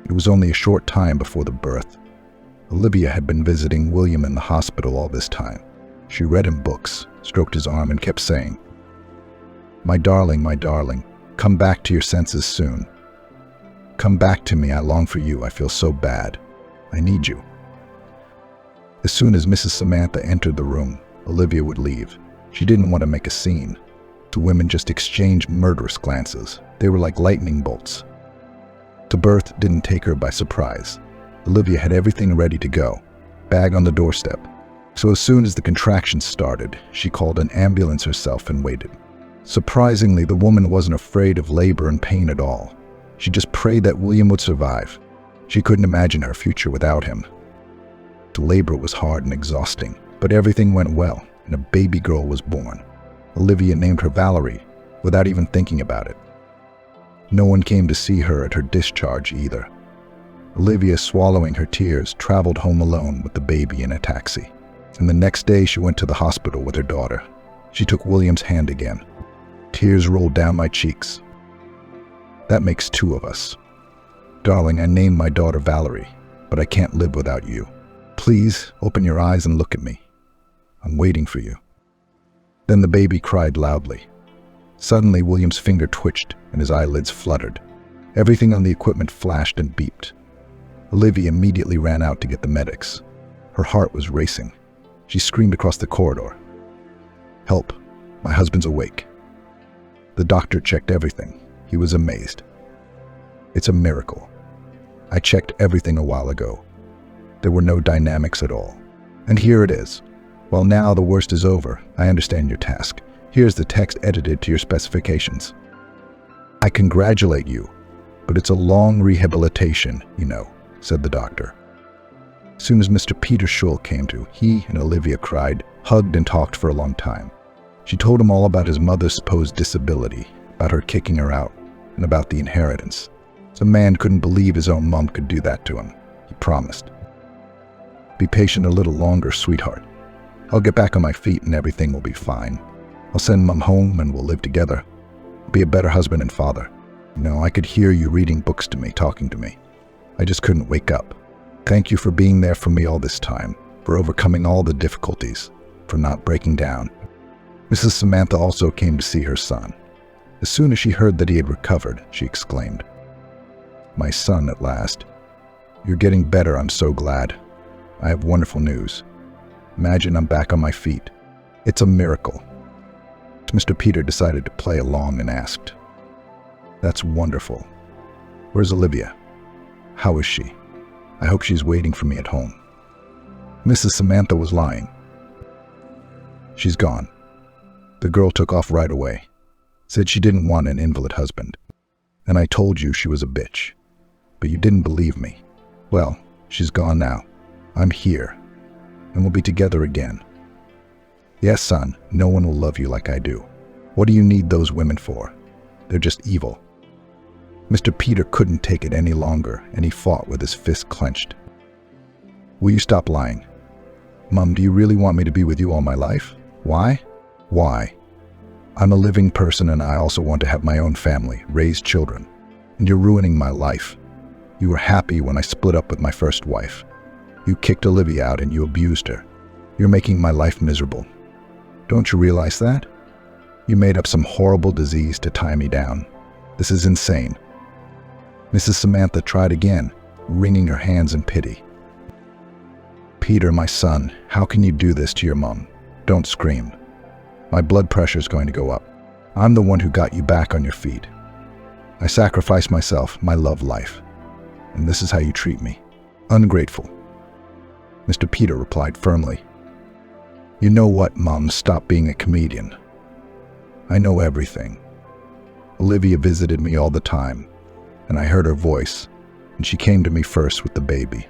It was only a short time before the birth. Olivia had been visiting William in the hospital all this time. She read him books, stroked his arm, and kept saying, my darling, come back to your senses soon. Come back to me, I long for you, I feel so bad. I need you." As soon as Mrs. Samantha entered the room, Olivia would leave. She didn't want to make a scene. The women just exchanged murderous glances. They were like lightning bolts. The birth didn't take her by surprise. Olivia had everything ready to go, bag on the doorstep. So as soon as the contractions started, she called an ambulance herself and waited. Surprisingly, the woman wasn't afraid of labor and pain at all. She just prayed that William would survive. She couldn't imagine her future without him. The labor was hard and exhausting, but everything went well, and a baby girl was born. Olivia named her Valerie, without even thinking about it. No one came to see her at her discharge either. Olivia, swallowing her tears, traveled home alone with the baby in a taxi. And the next day she went to the hospital with her daughter. She took William's hand again. Tears rolled down my cheeks. "That makes two of us. Darling, I named my daughter Valerie, but I can't live without you. Please open your eyes and look at me. I'm waiting for you." Then the baby cried loudly. Suddenly, William's finger twitched and his eyelids fluttered. Everything on the equipment flashed and beeped. Olivia immediately ran out to get the medics. Her heart was racing. She screamed across the corridor, "Help! My husband's awake." The doctor checked everything. He was amazed. "It's a miracle. I checked everything a while ago. There were no dynamics at all. And here it is. Well, now the worst is over. I understand your task. Here's the text edited to your specifications. I congratulate you, but it's a long rehabilitation, you know," said the doctor. As soon as Mr. Peter Schull came to, he and Olivia cried, hugged, and talked for a long time. She told him all about his mother's supposed disability, about her kicking her out, and about the inheritance. The man couldn't believe his own mom could do that to him. He promised. "Be patient a little longer, sweetheart. I'll get back on my feet and everything will be fine. I'll send Mom home and we'll live together. Be a better husband and father. You know, I could hear you reading books to me, talking to me. I just couldn't wake up. Thank you for being there for me all this time, for overcoming all the difficulties, for not breaking down." Mrs. Samantha also came to see her son. As soon as she heard that he had recovered, she exclaimed, "My son, at last. You're getting better, I'm so glad. I have wonderful news. Imagine I'm back on my feet. It's a miracle." Mr. Peter decided to play along and asked, "That's wonderful. Where's Olivia? How is she? I hope she's waiting for me at home." Mrs. Samantha was lying. "She's gone. The girl took off right away. Said she didn't want an invalid husband. And I told you she was a bitch. But you didn't believe me. Well, she's gone now. I'm here. And we'll be together again. Yes, son, no one will love you like I do. What do you need those women for? They're just evil." Mr. Peter couldn't take it any longer, and he fought with his fists clenched. "Will you stop lying? Mom, do you really want me to be with you all my life? Why? Why? I'm a living person and I also want to have my own family, raise children. And you're ruining my life. You were happy when I split up with my first wife. You kicked Olivia out and you abused her. You're making my life miserable. Don't you realize that? You made up some horrible disease to tie me down. This is insane." Mrs. Samantha tried again, wringing her hands in pity. "Peter, my son, how can you do this to your mom? Don't scream. My blood pressure's going to go up. I'm the one who got you back on your feet. I sacrificed myself, my love life. And this is how you treat me. Ungrateful." Mr. Peter replied firmly, "You know what, Mom? Stop being a comedian. I know everything. Olivia visited me all the time, and I heard her voice, and she came to me first with the baby.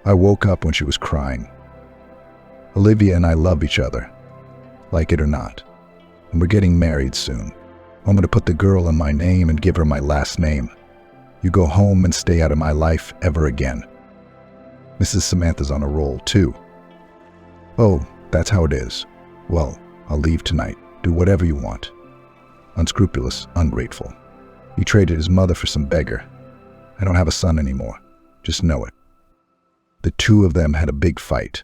I woke up when she was crying. Olivia and I love each other, like it or not, and we're getting married soon. I'm going to put the girl in my name and give her my last name. You go home and stay out of my life ever again." Mrs. Samantha's on a roll, too. "Oh, that's how it is. Well, I'll leave tonight. Do whatever you want. Unscrupulous, ungrateful. He traded his mother for some beggar. I don't have a son anymore. Just know it. The two of them had a big fight.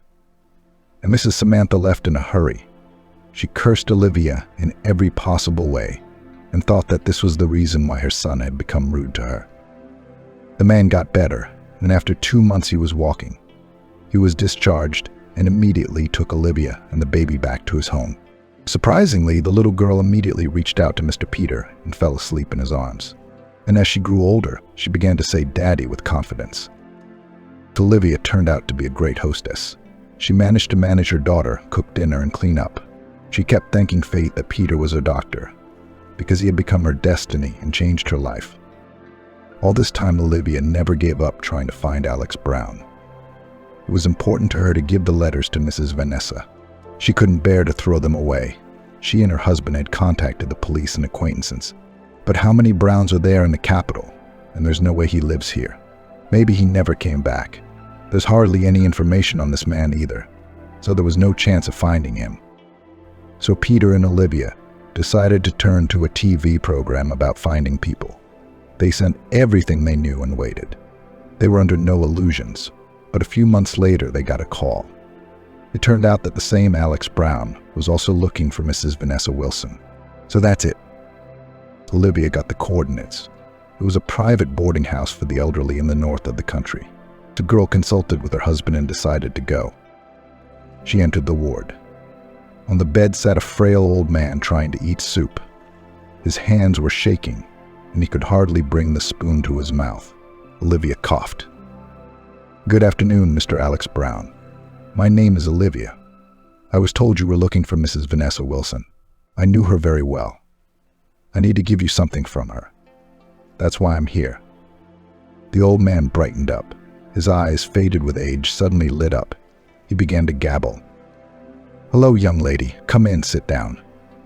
And Mrs. Samantha left in a hurry. She cursed Olivia in every possible way and thought that this was the reason why her son had become rude to her. The man got better, and after 2 months he was walking. He was discharged and immediately took Olivia and the baby back to his home. Surprisingly, the little girl immediately reached out to Mr. Peter and fell asleep in his arms. And as she grew older, she began to say "Daddy" with confidence. Olivia turned out to be a great hostess. She managed to manage her daughter, cook dinner, and clean up. She kept thanking fate that Peter was her doctor, because he had become her destiny and changed her life. All this time, Olivia never gave up trying to find Alex Brown. It was important to her to give the letters to Mrs. Vanessa. She couldn't bear to throw them away. She and her husband had contacted the police and acquaintances. But how many Browns are there in the capital? And there's no way he lives here. Maybe he never came back. There's hardly any information on this man either, so there was no chance of finding him. So Peter and Olivia decided to turn to a TV program about finding people. They sent everything they knew and waited. They were under no illusions, but a few months later they got a call. It turned out that the same Alex Brown was also looking for Mrs. Vanessa Wilson. So that's it. Olivia got the coordinates. It was a private boarding house for the elderly in the north of the country. The girl consulted with her husband and decided to go. She entered the ward. On the bed sat a frail old man trying to eat soup. His hands were shaking, and he could hardly bring the spoon to his mouth. Olivia coughed. "Good afternoon, Mr. Alex Brown. My name is Olivia. I was told you were looking for Mrs. Vanessa Wilson. I knew her very well. I need to give you something from her. That's why I'm here." The old man brightened up. His eyes, faded with age, suddenly lit up. He began to gabble. "Hello, young lady. Come in, sit down.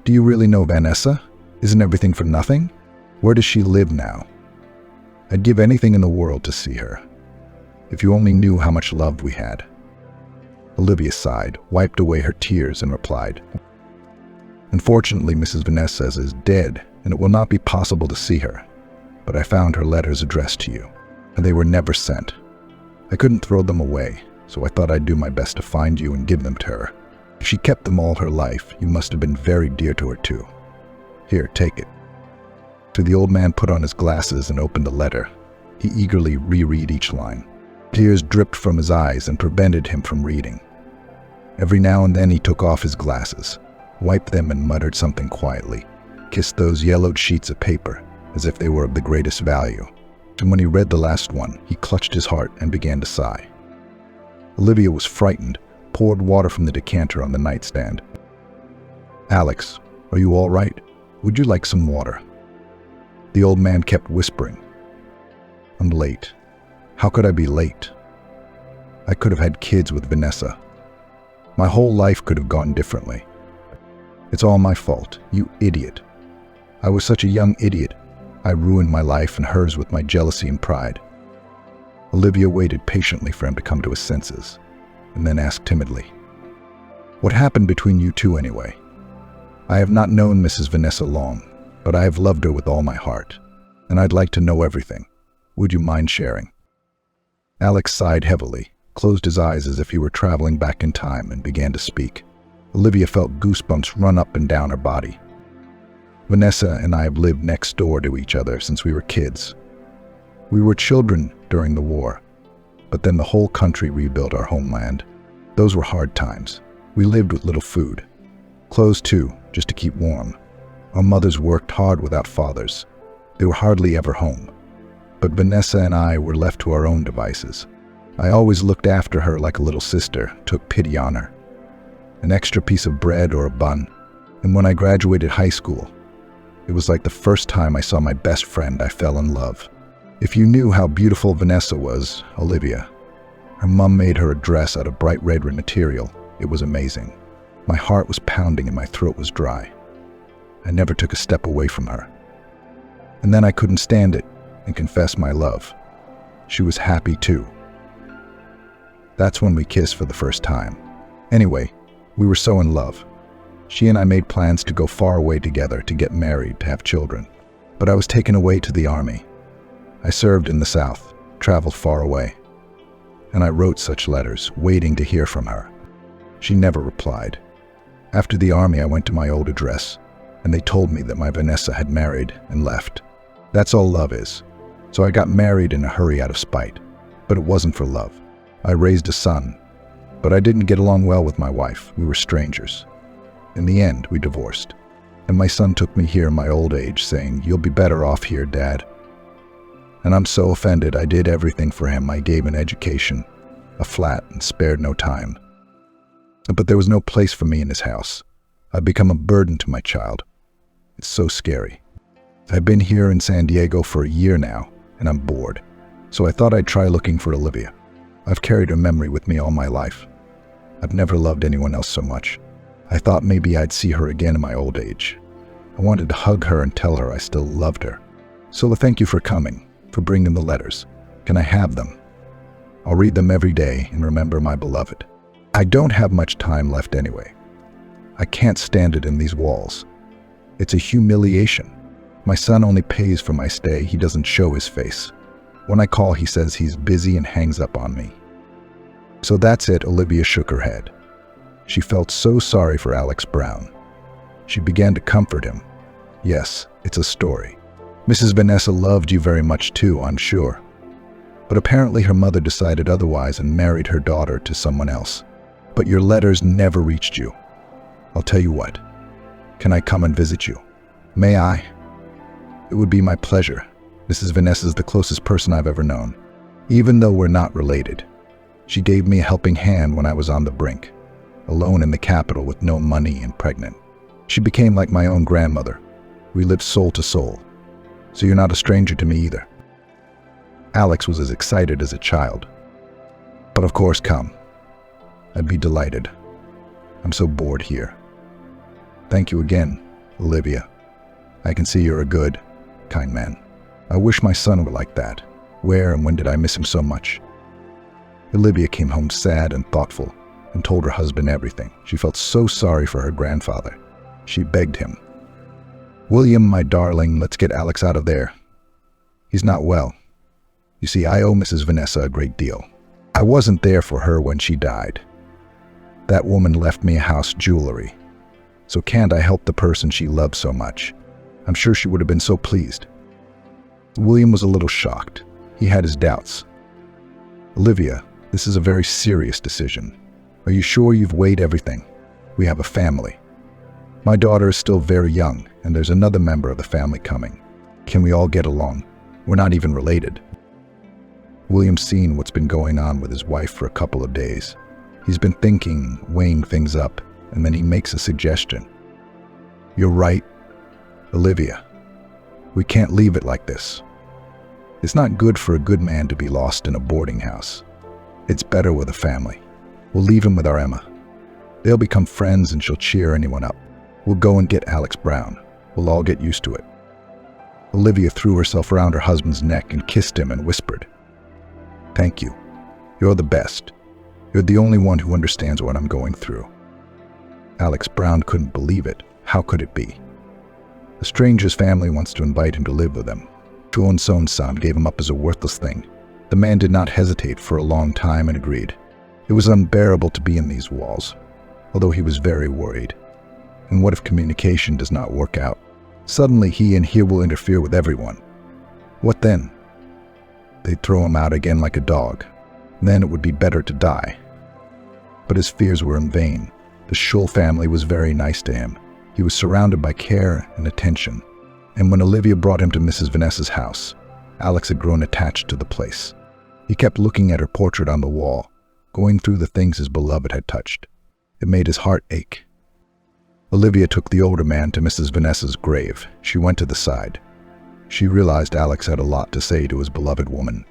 Do you really know Vanessa? Isn't everything for nothing? Where does she live now? I'd give anything in the world to see her. If you only knew how much love we had." Olivia sighed, wiped away her tears, and replied, "Unfortunately, Mrs. Vanessa is dead, and it will not be possible to see her. But I found her letters addressed to you, and they were never sent. I couldn't throw them away, so I thought I'd do my best to find you and give them to her. If she kept them all her life, you must have been very dear to her too. Here, take it." So the old man put on his glasses and opened the letter. He eagerly reread each line. Tears dripped from his eyes and prevented him from reading. Every now and then he took off his glasses, wiped them and muttered something quietly, kissed those yellowed sheets of paper as if they were of the greatest value. And when he read the last one, he clutched his heart and began to sigh. Olivia was frightened, poured water from the decanter on the nightstand. "Alex, are you all right? Would you like some water?" The old man kept whispering. "I'm late. How could I be late? I could have had kids with Vanessa. My whole life could have gone differently. It's all my fault, you idiot. I was such a young idiot. I ruined my life and hers with my jealousy and pride." Olivia waited patiently for him to come to his senses, and then asked timidly, "What happened between you two anyway? I have not known Mrs. Vanessa long, but I have loved her with all my heart, and I'd like to know everything. Would you mind sharing?" Alex sighed heavily, closed his eyes as if he were traveling back in time, and began to speak. Olivia felt goosebumps run up and down her body. "Vanessa and I have lived next door to each other since we were kids. We were children during the war, but then the whole country rebuilt our homeland. Those were hard times. We lived with little food. Clothes too, just to keep warm. Our mothers worked hard without fathers. They were hardly ever home. But Vanessa and I were left to our own devices. I always looked after her like a little sister, took pity on her. An extra piece of bread or a bun. And when I graduated high school, it was like the first time I saw my best friend, I fell in love. If you knew how beautiful Vanessa was, Olivia, her mom made her a dress out of bright red material. It was amazing. My heart was pounding and my throat was dry. I never took a step away from her. And then I couldn't stand it and confessed my love. She was happy too. That's when we kissed for the first time. Anyway, we were so in love. She and I made plans to go far away together, to get married, to have children. But I was taken away to the army. I served in the South, traveled far away. And I wrote such letters, waiting to hear from her. She never replied. After the army, I went to my old address, and they told me that my Vanessa had married and left. That's all love is. So I got married in a hurry out of spite. But it wasn't for love. I raised a son, but I didn't get along well with my wife. We were strangers. In the end, we divorced. And my son took me here in my old age, saying, "You'll be better off here, Dad." And I'm so offended. I did everything for him. I gave an education, a flat, and spared no time. But there was no place for me in his house. I've become a burden to my child. It's so scary. I've been here in San Diego for a year now, and I'm bored. So I thought I'd try looking for Olivia. I've carried her memory with me all my life. I've never loved anyone else so much. I thought maybe I'd see her again in my old age. I wanted to hug her and tell her I still loved her. So thank you for coming, for bringing the letters. Can I have them? I'll read them every day and remember my beloved. I don't have much time left anyway. I can't stand it in these walls. It's a humiliation. My son only pays for my stay. He doesn't show his face. When I call, he says he's busy and hangs up on me. So that's it. Olivia shook her head. She felt so sorry for Alex Brown. She began to comfort him. Yes, it's a story. Mrs. Vanessa loved you very much too, I'm sure. But apparently her mother decided otherwise and married her daughter to someone else. But your letters never reached you. I'll tell you what. Can I come and visit you? May I? It would be my pleasure. Mrs. Vanessa's the closest person I've ever known, even though we're not related. She gave me a helping hand when I was on the brink, alone in the capital with no money and pregnant. She became like my own grandmother. We lived soul to soul. So you're not a stranger to me either. Alex was as excited as a child. But of course, come. I'd be delighted. I'm so bored here. Thank you again, Olivia. I can see you're a good, kind man. I wish my son were like that. Where and when did I miss him so much? Olivia came home sad and thoughtful and told her husband everything. She felt so sorry for her grandfather. She begged him. "William, my darling, let's get Alex out of there. He's not well. You see, I owe Mrs. Vanessa a great deal. I wasn't there for her when she died. That woman left me a house jewelry. So can't I help the person she loved so much? I'm sure she would have been so pleased." William was a little shocked. He had his doubts. "Olivia, this is a very serious decision. Are you sure you've weighed everything? We have a family. My daughter is still very young, and there's another member of the family coming. Can we all get along? We're not even related." William's seen what's been going on with his wife for a couple of days. He's been thinking, weighing things up, and then he makes a suggestion. "You're right, Olivia. We can't leave it like this. It's not good for a good man to be lost in a boarding house. It's better with a family. We'll leave him with our Emma. They'll become friends and she'll cheer anyone up. We'll go and get Alex Brown. We'll all get used to it." Olivia threw herself around her husband's neck and kissed him and whispered, "Thank you. You're the best. You're the only one who understands what I'm going through." Alex Brown couldn't believe it. How could it be? A stranger's family wants to invite him to live with them. Chuon's own son gave him up as a worthless thing. The man did not hesitate for a long time and agreed. It was unbearable to be in these walls, although he was very worried. And what if communication does not work out? Suddenly he and here will interfere with everyone. What then? They'd throw him out again like a dog. Then it would be better to die. But his fears were in vain. The Schull family was very nice to him. He was surrounded by care and attention. And when Olivia brought him to Mrs. Vanessa's house, Alex had grown attached to the place. He kept looking at her portrait on the wall, going through the things his beloved had touched. It made his heart ache. Olivia took the older man to Mrs. Vanessa's grave. She went to the side. She realized Alex had a lot to say to his beloved woman.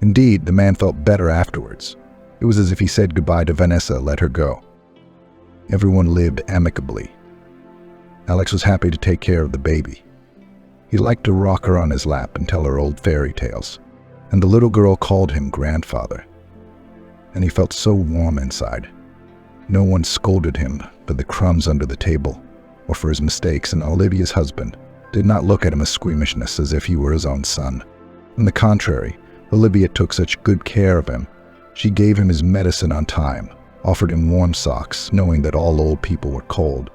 Indeed, the man felt better afterwards. It was as if he said goodbye to Vanessa, let her go. Everyone lived amicably. Alex was happy to take care of the baby. He liked to rock her on his lap and tell her old fairy tales. And the little girl called him grandfather. And he felt so warm inside. No one scolded him for the crumbs under the table or for his mistakes, and Olivia's husband did not look at him with squeamishness as if he were his own son. On the contrary, Olivia took such good care of him. She gave him his medicine on time, offered him warm socks, knowing that all old people were cold.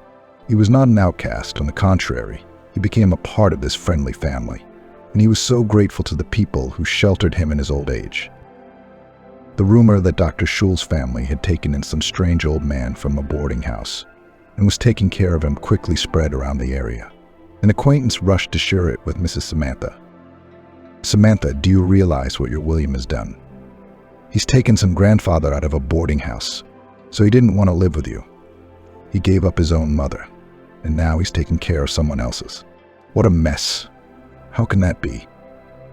He was not an outcast. On the contrary, he became a part of this friendly family, and he was so grateful to the people who sheltered him in his old age. The rumor that Dr. Schul's family had taken in some strange old man from a boarding house and was taking care of him quickly spread around the area. An acquaintance rushed to share it with Mrs. Samantha. "Samantha, do you realize what your William has done? He's taken some grandfather out of a boarding house, so he didn't want to live with you. He gave up his own mother, and now he's taking care of someone else's. What a mess. How can that be?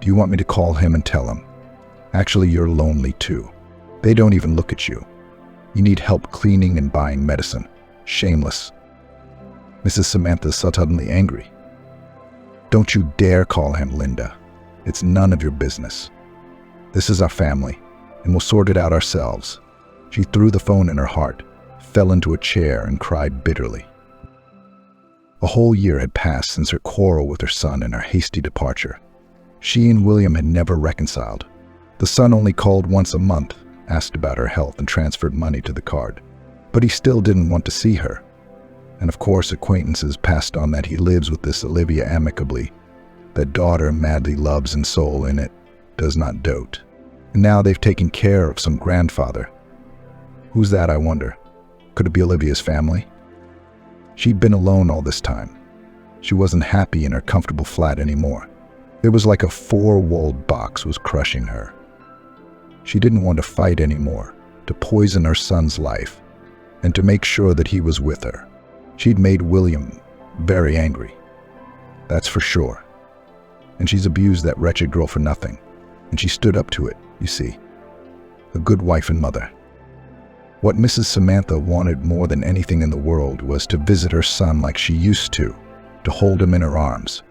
Do you want me to call him and tell him? Actually, you're lonely too. They don't even look at you. You need help cleaning and buying medicine. Shameless." Mrs. Samantha was suddenly angry. "Don't you dare call him, Linda. It's none of your business. This is our family, and we'll sort it out ourselves." She threw the phone in her heart, fell into a chair, and cried bitterly. A whole year had passed since her quarrel with her son and her hasty departure. She and William had never reconciled. The son only called once a month, asked about her health, and transferred money to the card. But he still didn't want to see her. And of course, acquaintances passed on that he lives with this Olivia amicably, that daughter madly loves and soul in it does not dote. And now they've taken care of some grandfather. Who's that, I wonder? Could it be Olivia's family? She'd been alone all this time. She wasn't happy in her comfortable flat anymore. It was like a four-walled box was crushing her. She didn't want to fight anymore, to poison her son's life, and to make sure that he was with her. She'd made William very angry. That's for sure. And she's abused that wretched girl for nothing. And she stood up to it, you see. A good wife and mother. What Mrs. Samantha wanted more than anything in the world was to visit her son like she used to hold him in her arms.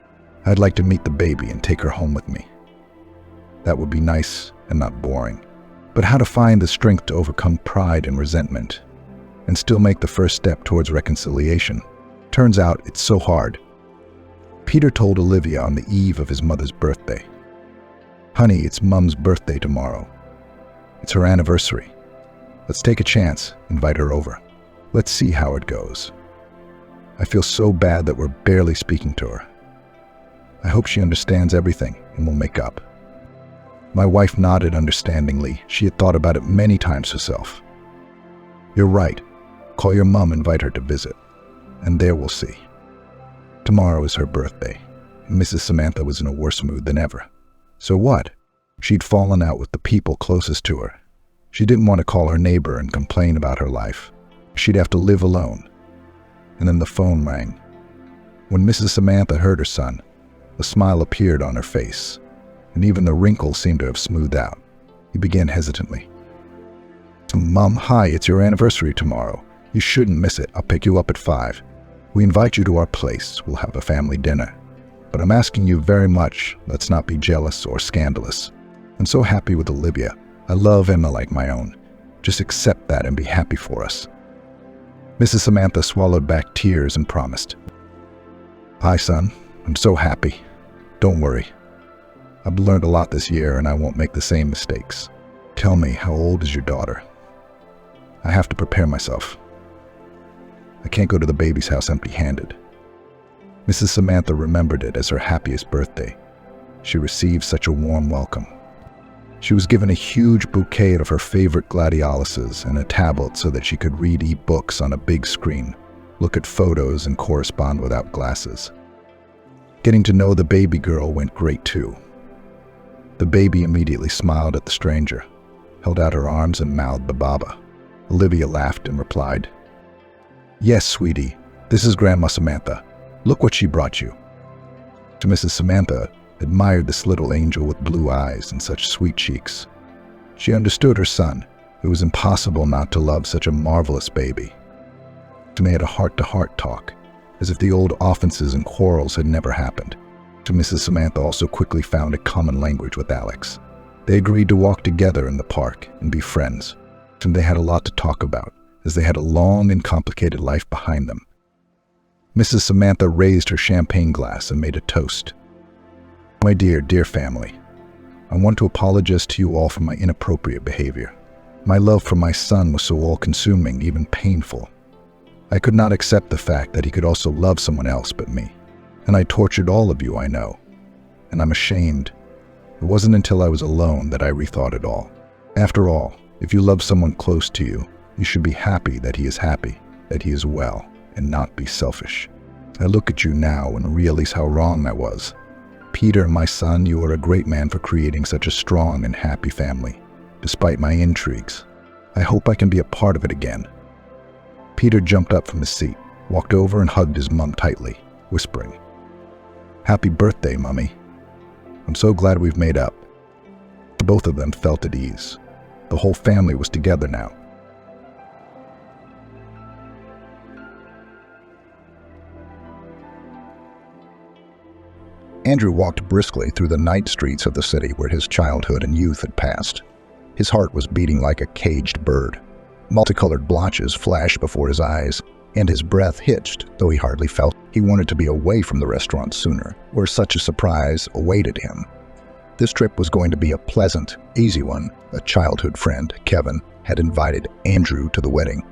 "I'd like to meet the baby and take her home with me." That would be nice and not boring. But how to find the strength to overcome pride and resentment and still make the first step towards reconciliation? Turns out it's so hard. Peter told Olivia on the eve of his mother's birthday, "Honey, it's Mom's birthday tomorrow. It's her anniversary. Let's take a chance, invite her over. Let's see how it goes. I feel so bad that we're barely speaking to her. I hope she understands everything and will make up." My wife nodded understandingly. She had thought about it many times herself. "You're right. Call your mom, invite her to visit, and there we'll see." Tomorrow is her birthday, and Mrs. Samantha was in a worse mood than ever. So what? She'd fallen out with the people closest to her. She didn't want to call her neighbor and complain about her life. She'd have to live alone. And then the phone rang. When Mrs. Samantha heard her son, a smile appeared on her face, and even the wrinkles seemed to have smoothed out. He began hesitantly. "Mom, hi, it's your anniversary tomorrow. You shouldn't miss it. I'll pick you up at 5. We invite you to our place. We'll have a family dinner. But I'm asking you very much, let's not be jealous or scandalous. I'm so happy with Olivia. I love Emma like my own. Just accept that and be happy for us." Mrs. Samantha swallowed back tears and promised. "Hi, son. I'm so happy. Don't worry. I've learned a lot this year and I won't make the same mistakes. Tell me, how old is your daughter? I have to prepare myself. I can't go to the baby's house empty-handed." Mrs. Samantha remembered it as her happiest birthday. She received such a warm welcome. She was given a huge bouquet of her favorite gladioluses and a tablet so that she could read e-books on a big screen, look at photos, and correspond without glasses. Getting to know the baby girl went great too. The baby immediately smiled at the stranger, held out her arms and mouthed Baba. Olivia laughed and replied, "Yes, sweetie, this is Grandma Samantha. Look what she brought you." To Mrs. Samantha admired this little angel with blue eyes and such sweet cheeks. She understood her son. It was impossible not to love such a marvelous baby. They had a heart-to-heart talk, as if the old offenses and quarrels had never happened. Mrs. Samantha also quickly found a common language with Alex. They agreed to walk together in the park and be friends. And they had a lot to talk about, as they had a long and complicated life behind them. Mrs. Samantha raised her champagne glass and made a toast. My dear, dear family, I want to apologize to you all for my inappropriate behavior. My love for my son was so all-consuming, even painful. I could not accept the fact that he could also love someone else but me. And I tortured all of you, I know. And I'm ashamed. It wasn't until I was alone that I rethought it all. After all, if you love someone close to you, you should be happy, that he is well, and not be selfish. I look at you now and realize how wrong I was. Peter, my son, you are a great man for creating such a strong and happy family, despite my intrigues. I hope I can be a part of it again. Peter jumped up from his seat, walked over and hugged his mum tightly, whispering, "Happy birthday, Mummy. I'm so glad we've made up." Both of them felt at ease. The whole family was together now. Andrew walked briskly through the night streets of the city where his childhood and youth had passed. His heart was beating like a caged bird. Multicolored blotches flashed before his eyes, and his breath hitched, though he hardly felt. He wanted to be away from the restaurant sooner, where such a surprise awaited him. This trip was going to be a pleasant, easy one. A childhood friend, Kevin, had invited Andrew to the wedding.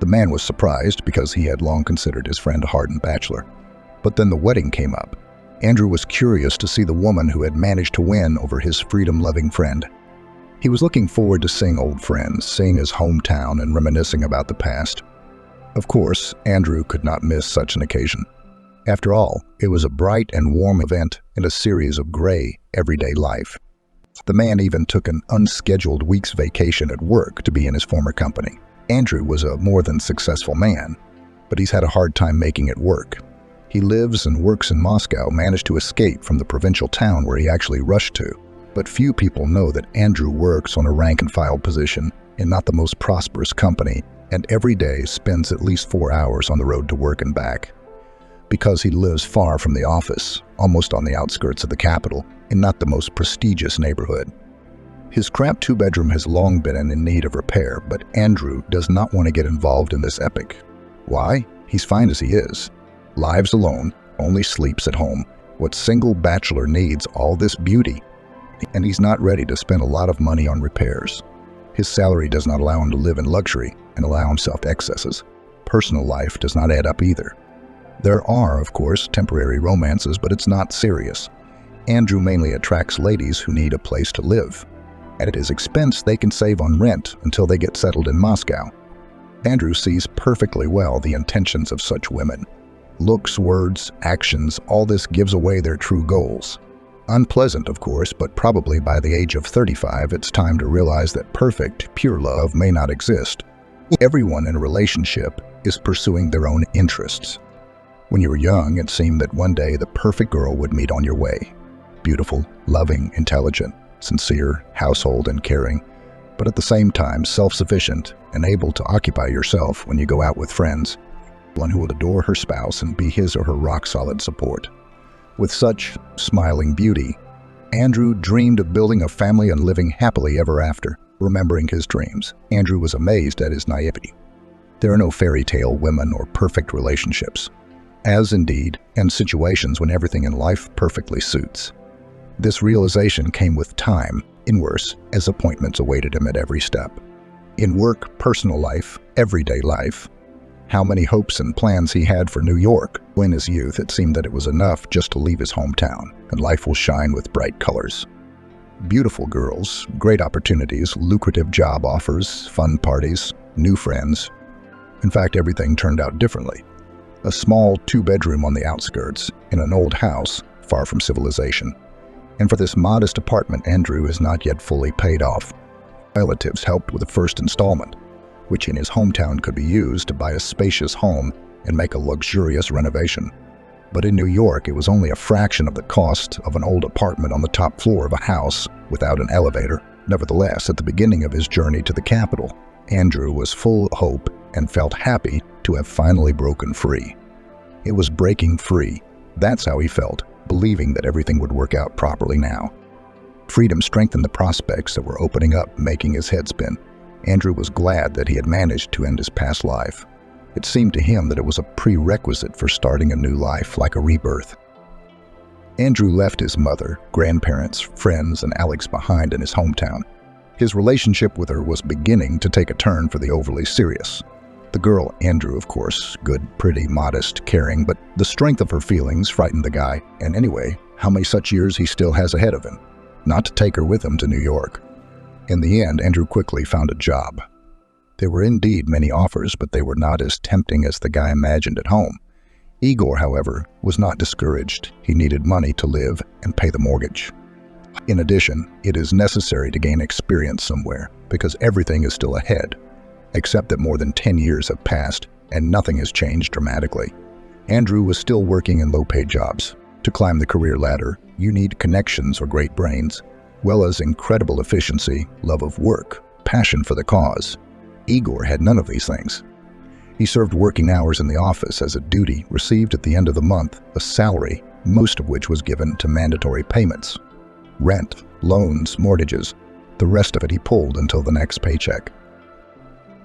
The man was surprised because he had long considered his friend a hardened bachelor. But then the wedding came up. Andrew was curious to see the woman who had managed to win over his freedom-loving friend. He was looking forward to seeing old friends, seeing his hometown, and reminiscing about the past. Of course, Andrew could not miss such an occasion. After all, it was a bright and warm event in a series of gray, everyday life. The man even took an unscheduled week's vacation at work to be in his former company. Andrew was a more than successful man, but he's had a hard time making it work. He lives and works in Moscow, managed to escape from the provincial town where he actually rushed to. But few people know that Andrew works on a rank-and-file position in not the most prosperous company, and every day spends at least 4 hours on the road to work and back. Because he lives far from the office, almost on the outskirts of the capital, in not the most prestigious neighborhood. His cramped two-bedroom has long been in need of repair, but Andrew does not want to get involved in this epic. Why? He's fine as he is. Lives alone, only sleeps at home. What single bachelor needs all this beauty? And he's not ready to spend a lot of money on repairs. His salary does not allow him to live in luxury and allow himself excesses. Personal life does not add up either. There are, of course, temporary romances, but it's not serious. Andrew mainly attracts ladies who need a place to live. At his expense, they can save on rent until they get settled in Moscow. Andrew sees perfectly well the intentions of such women. Looks, words, actions, all this gives away their true goals. Unpleasant, of course, but probably by the age of 35, it's time to realize that perfect, pure love may not exist. Everyone in a relationship is pursuing their own interests. When you were young, it seemed that one day the perfect girl would meet on your way. Beautiful, loving, intelligent, sincere, household and caring, but at the same time self-sufficient and able to occupy yourself when you go out with friends. One who will adore her spouse and be his or her rock-solid support. With such smiling beauty, Andrew dreamed of building a family and living happily ever after. Remembering his dreams, Andrew was amazed at his naivety. There are no fairy tale women or perfect relationships, as indeed, and situations when everything in life perfectly suits. This realization came with time, in worse, as appointments awaited him at every step. In work, personal life, everyday life. How many hopes and plans he had for New York. When his youth, it seemed that it was enough just to leave his hometown, and life will shine with bright colors. Beautiful girls, great opportunities, lucrative job offers, fun parties, new friends. In fact, everything turned out differently. A small two-bedroom on the outskirts, in an old house, far from civilization. And for this modest apartment, Andrew is not yet fully paid off. Relatives helped with the first installment, which in his hometown could be used to buy a spacious home and make a luxurious renovation. But in New York, it was only a fraction of the cost of an old apartment on the top floor of a house without an elevator. Nevertheless, at the beginning of his journey to the capital, Andrew was full of hope and felt happy to have finally broken free. It was breaking free. That's how he felt, believing that everything would work out properly now. Freedom strengthened the prospects that were opening up, making his head spin. Andrew was glad that he had managed to end his past life. It seemed to him that it was a prerequisite for starting a new life, like a rebirth. Andrew left his mother, grandparents, friends, and Alex behind in his hometown. His relationship with her was beginning to take a turn for the overly serious. The girl, Andrew, of course, good, pretty, modest, caring, but the strength of her feelings frightened the guy, and anyway, how many such years he still has ahead of him? Not to take her with him to New York. In the end, Andrew quickly found a job. There were indeed many offers, but they were not as tempting as the guy imagined at home. Igor, however, was not discouraged. He needed money to live and pay the mortgage. In addition, it is necessary to gain experience somewhere, because everything is still ahead, except that more than 10 years have passed and nothing has changed dramatically. Andrew was still working in low-paid jobs. To climb the career ladder, you need connections or great brains, well as incredible efficiency, love of work, passion for the cause. Igor had none of these things. He served working hours in the office as a duty, received at the end of the month a salary, most of which was given to mandatory payments. Rent, loans, mortgages, the rest of it he pulled until the next paycheck.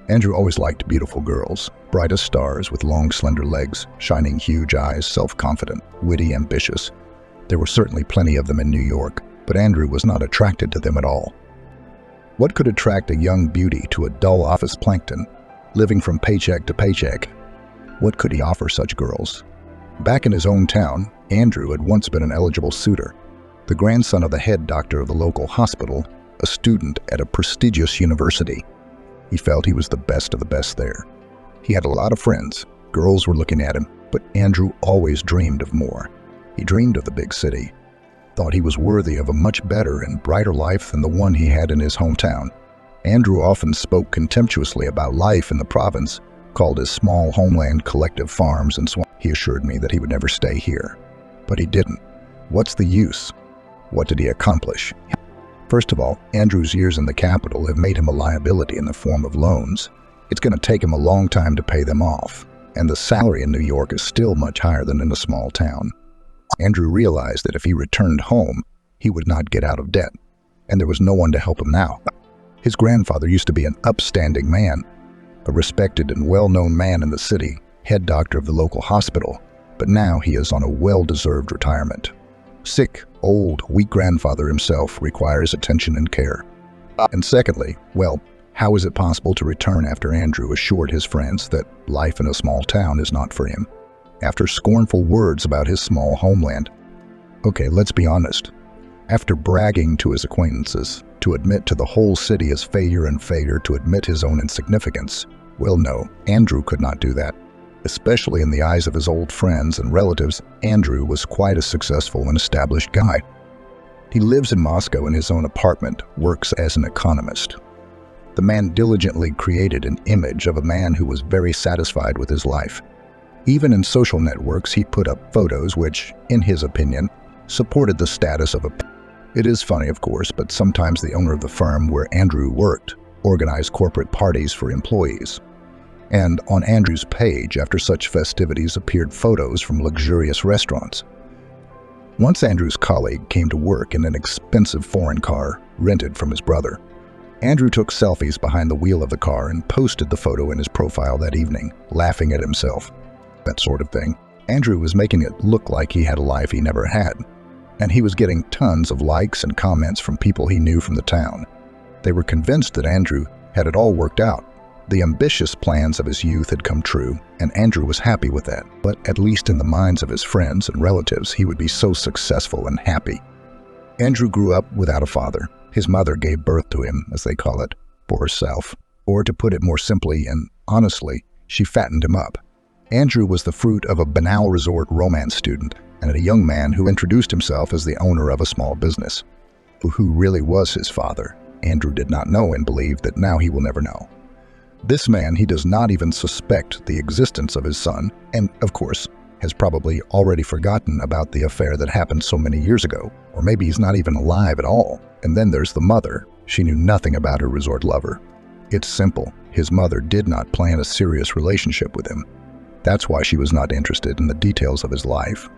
Andrew always liked beautiful girls, bright as stars with long, slender legs, shining huge eyes, self-confident, witty, ambitious. There were certainly plenty of them in New York, but Andrew was not attracted to them at all. What could attract a young beauty to a dull office plankton, living from paycheck to paycheck? What could he offer such girls? Back in his own town, Andrew had once been an eligible suitor, the grandson of the head doctor of the local hospital, a student at a prestigious university. He felt he was the best of the best there. He had a lot of friends, girls were looking at him, but Andrew always dreamed of more. He dreamed of the big city, thought he was worthy of a much better and brighter life than the one he had in his hometown. Andrew often spoke contemptuously about life in the province, called his small homeland collective farms and swamps. He assured me that he would never stay here. But he didn't. What's the use? What did he accomplish? First of all, Andrew's years in the capital have made him a liability in the form of loans. It's going to take him a long time to pay them off, and the salary in New York is still much higher than in a small town. Andrew realized that if he returned home, he would not get out of debt, and there was no one to help him now. His grandfather used to be an upstanding man, a respected and well-known man in the city, head doctor of the local hospital, but now he is on a well-deserved retirement. Sick, old, weak grandfather himself requires attention and care. And secondly, well, how is it possible to return after Andrew assured his friends that life in a small town is not for him? After scornful words about his small homeland. Okay, let's be honest. After bragging to his acquaintances, to admit to the whole city as failure and failure to admit his own insignificance, well, no, Andrew could not do that. Especially in the eyes of his old friends and relatives, Andrew was quite a successful and established guy. He lives in Moscow in his own apartment, works as an economist. The man diligently created an image of a man who was very satisfied with his life. Even in social networks, he put up photos which, in his opinion, supported the status of a... It is funny, of course, but sometimes the owner of the firm where Andrew worked organized corporate parties for employees. And on Andrew's page, after such festivities, appeared photos from luxurious restaurants. Once Andrew's colleague came to work in an expensive foreign car rented from his brother. Andrew took selfies behind the wheel of the car and posted the photo in his profile that evening, laughing at himself. That sort of thing. Andrew was making it look like he had a life he never had. And he was getting tons of likes and comments from people he knew from the town. They were convinced that Andrew had it all worked out. The ambitious plans of his youth had come true, and Andrew was happy with that. But at least in the minds of his friends and relatives, he would be so successful and happy. Andrew grew up without a father. His mother gave birth to him, as they call it, for herself. Or to put it more simply and honestly, she fattened him up. Andrew was the fruit of a banal resort romance student and a young man who introduced himself as the owner of a small business. Who really was his father, Andrew did not know and believed that now he will never know. This man, he does not even suspect the existence of his son, and, of course, has probably already forgotten about the affair that happened so many years ago, or maybe he's not even alive at all. And then there's the mother. She knew nothing about her resort lover. It's simple. His mother did not plan a serious relationship with him. That's why she was not interested in the details of his life.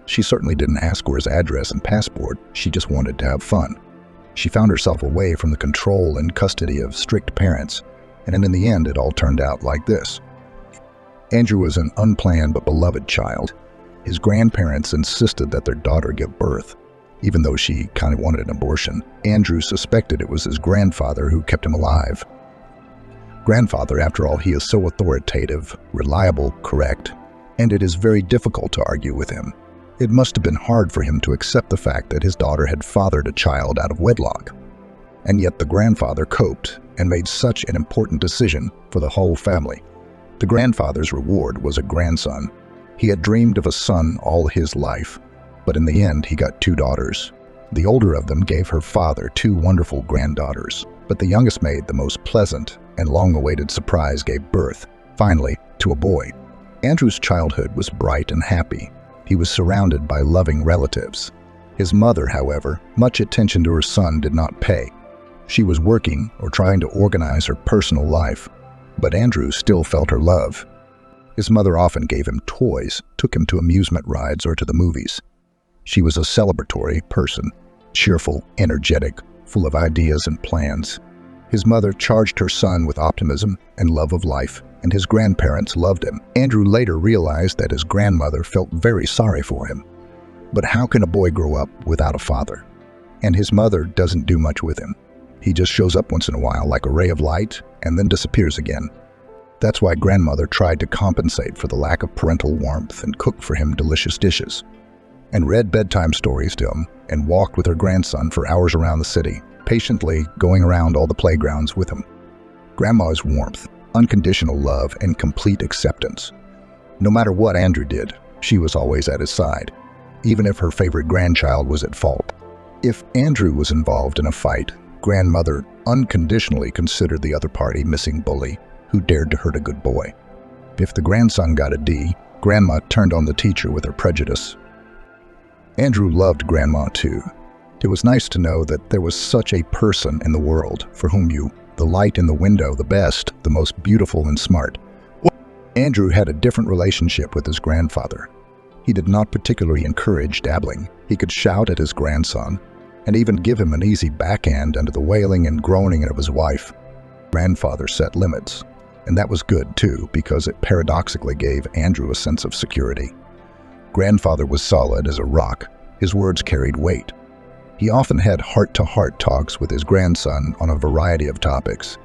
She certainly didn't ask for his address and passport. She just wanted to have fun. She found herself away from the control and custody of strict parents, and in the end it all turned out like this. Andrew was an unplanned but beloved child. His grandparents insisted that their daughter give birth, even though she kind of wanted an abortion. Andrew suspected it was his grandfather who kept him alive. Grandfather, after all, he is so authoritative, reliable, correct, and it is very difficult to argue with him. It must have been hard for him to accept the fact that his daughter had fathered a child out of wedlock. And yet the grandfather coped and made such an important decision for the whole family. The grandfather's reward was a grandson. He had dreamed of a son all his life, but in the end he got 2 daughters. The older of them gave her father 2 wonderful granddaughters, but the youngest made the most pleasant and long-awaited surprise, gave birth, finally, to a boy. Andrew's childhood was bright and happy. He was surrounded by loving relatives. His mother, however, much attention to her son did not pay. She was working or trying to organize her personal life, but Andrew still felt her love. His mother often gave him toys, took him to amusement rides or to the movies. She was a celebratory person, cheerful, energetic, full of ideas and plans. His mother charged her son with optimism and love of life, and his grandparents loved him. Andrew later realized that his grandmother felt very sorry for him. But how can a boy grow up without a father? And his mother doesn't do much with him. He just shows up once in a while like a ray of light and then disappears again. That's why grandmother tried to compensate for the lack of parental warmth and cooked for him delicious dishes, and read bedtime stories to him, and walked with her grandson for hours around the city, patiently going around all the playgrounds with him. Grandma's warmth, unconditional love, and complete acceptance. No matter what Andrew did, she was always at his side, even if her favorite grandchild was at fault. If Andrew was involved in a fight, grandmother unconditionally considered the other party missing bully who dared to hurt a good boy. If the grandson got a D, grandma turned on the teacher with her prejudice. Andrew loved grandma too. It was nice to know that there was such a person in the world for whom the light in the window, the best, the most beautiful and smart. Andrew had a different relationship with his grandfather. He did not particularly encourage dabbling. He could shout at his grandson and even give him an easy backhand under the wailing and groaning of his wife. Grandfather set limits, and that was good too, because it paradoxically gave Andrew a sense of security. Grandfather was solid as a rock. His words carried weight. He often had heart-to-heart talks with his grandson on a variety of topics: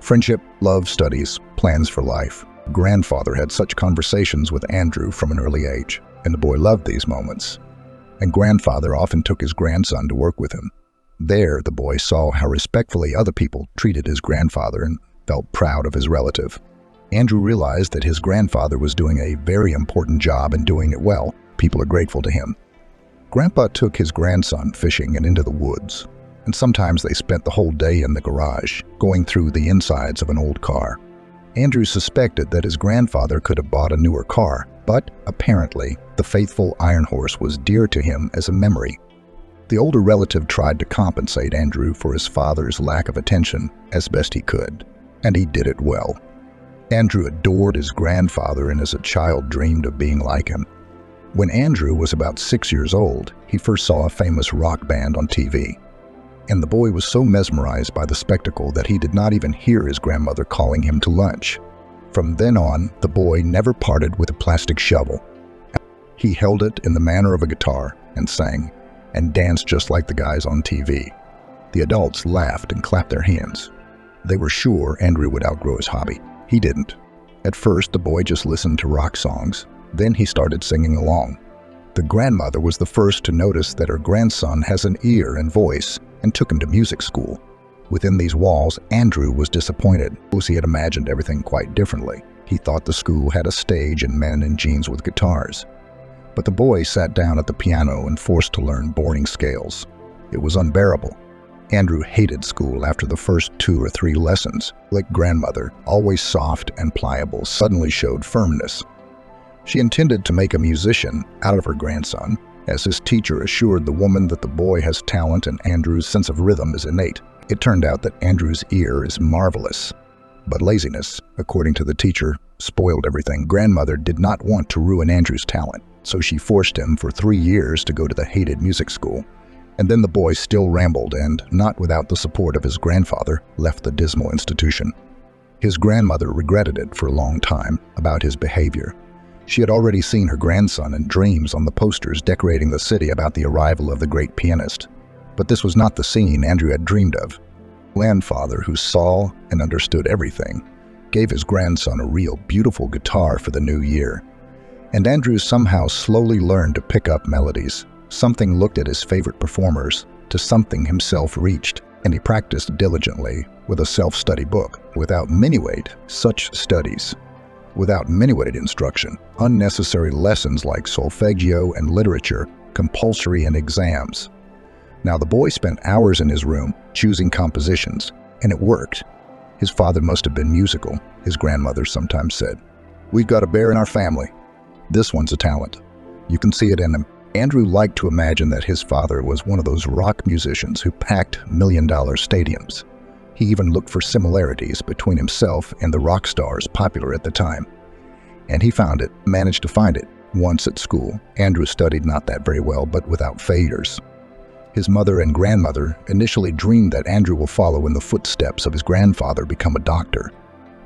friendship, love, studies, plans for life. Grandfather had such conversations with Andrew from an early age, and the boy loved these moments. And grandfather often took his grandson to work with him. There, the boy saw how respectfully other people treated his grandfather and felt proud of his relative. Andrew realized that his grandfather was doing a very important job and doing it well. People are grateful to him. Grandpa took his grandson fishing and into the woods, and sometimes they spent the whole day in the garage, going through the insides of an old car. Andrew suspected that his grandfather could have bought a newer car, but apparently the faithful iron horse was dear to him as a memory. The older relative tried to compensate Andrew for his father's lack of attention as best he could, and he did it well. Andrew adored his grandfather and as a child dreamed of being like him. When Andrew was about 6 years old, he first saw a famous rock band on TV. And the boy was so mesmerized by the spectacle that he did not even hear his grandmother calling him to lunch. From then on, the boy never parted with a plastic shovel. He held it in the manner of a guitar and sang, and danced just like the guys on TV. The adults laughed and clapped their hands. They were sure Andrew would outgrow his hobby. He didn't. At first, the boy just listened to rock songs. Then he started singing along. The grandmother was the first to notice that her grandson has an ear and voice, and took him to music school. Within these walls, Andrew was disappointed, because he had imagined everything quite differently. He thought the school had a stage and men in jeans with guitars. But the boy sat down at the piano and forced to learn boring scales. It was unbearable. Andrew hated school after the first 2 or 3 lessons. Like grandmother, always soft and pliable, suddenly showed firmness. She intended to make a musician out of her grandson, as his teacher assured the woman that the boy has talent and Andrew's sense of rhythm is innate. It turned out that Andrew's ear is marvelous. But laziness, according to the teacher, spoiled everything. Grandmother did not want to ruin Andrew's talent, so she forced him for 3 years to go to the hated music school. And then the boy still rambled and, not without the support of his grandfather, left the dismal institution. His grandmother regretted it for a long time about his behavior. She had already seen her grandson in dreams on the posters decorating the city about the arrival of the great pianist. But this was not the scene Andrew had dreamed of. Grandfather, who saw and understood everything, gave his grandson a real beautiful guitar for the new year. And Andrew somehow slowly learned to pick up melodies. Something looked at his favorite performers, to something himself reached, and he practiced diligently with a self-study book. Without many-weight, such studies. Without many-weight instruction, unnecessary lessons like solfeggio and literature, compulsory in exams. Now the boy spent hours in his room choosing compositions, and it worked. His father must have been musical, his grandmother sometimes said. "We've got a bear in our family. This one's a talent. You can see it in him." Andrew liked to imagine that his father was one of those rock musicians who packed million-dollar stadiums. He even looked for similarities between himself and the rock stars popular at the time. And he managed to find it. Once at school, Andrew studied not that very well, but without failures. His mother and grandmother initially dreamed that Andrew will follow in the footsteps of his grandfather, become a doctor.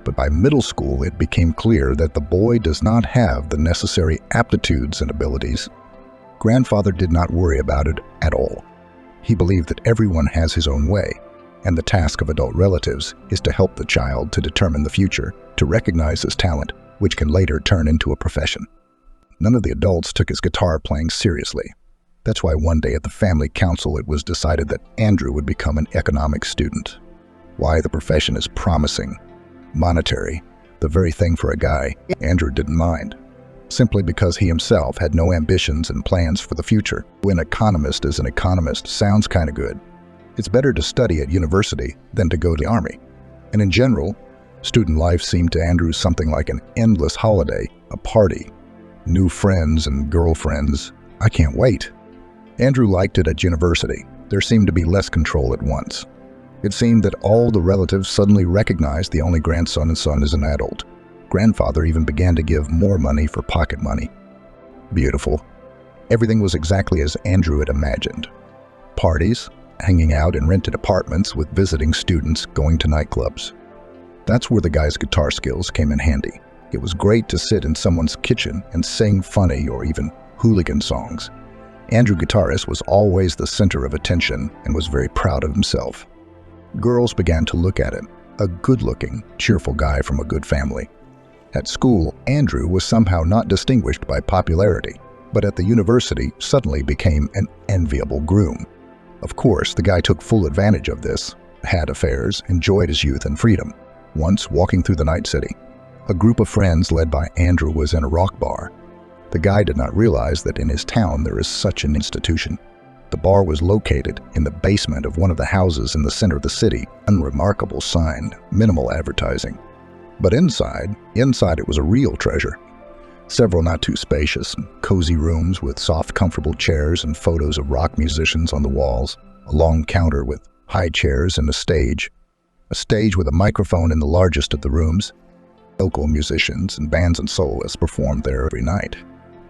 But by middle school, it became clear that the boy does not have the necessary aptitudes and abilities. Grandfather did not worry about it at all. He believed that everyone has his own way, and the task of adult relatives is to help the child to determine the future, to recognize his talent, which can later turn into a profession. None of the adults took his guitar playing seriously. That's why one day at the family council it was decided that Andrew would become an economics student. Why the profession is promising, monetary, the very thing for a guy, Andrew didn't mind. Simply because he himself had no ambitions and plans for the future. When economist is an economist sounds kind of good. It's better to study at university than to go to the army. And in general, student life seemed to Andrew something like an endless holiday, a party, new friends and girlfriends. I can't wait. Andrew liked it at university. There seemed to be less control at once. It seemed that all the relatives suddenly recognized the only grandson and son as an adult. Grandfather even began to give more money for pocket money. Beautiful. Everything was exactly as Andrew had imagined. Parties, hanging out in rented apartments with visiting students, going to nightclubs. That's where the guy's guitar skills came in handy. It was great to sit in someone's kitchen and sing funny or even hooligan songs. Andrew, guitarist, was always the center of attention and was very proud of himself. Girls began to look at him, a good-looking, cheerful guy from a good family. At school, Andrew was somehow not distinguished by popularity, but at the university suddenly became an enviable groom. Of course, the guy took full advantage of this, had affairs, enjoyed his youth and freedom. Once, walking through the night city, a group of friends led by Andrew was in a rock bar. The guy did not realize that in his town there is such an institution. The bar was located in the basement of one of the houses in the center of the city. Unremarkable sign, minimal advertising. But inside it was a real treasure. Several not too spacious, cozy rooms with soft, comfortable chairs and photos of rock musicians on the walls, a long counter with high chairs and a stage with a microphone in the largest of the rooms. Local musicians and bands and soloists performed there every night.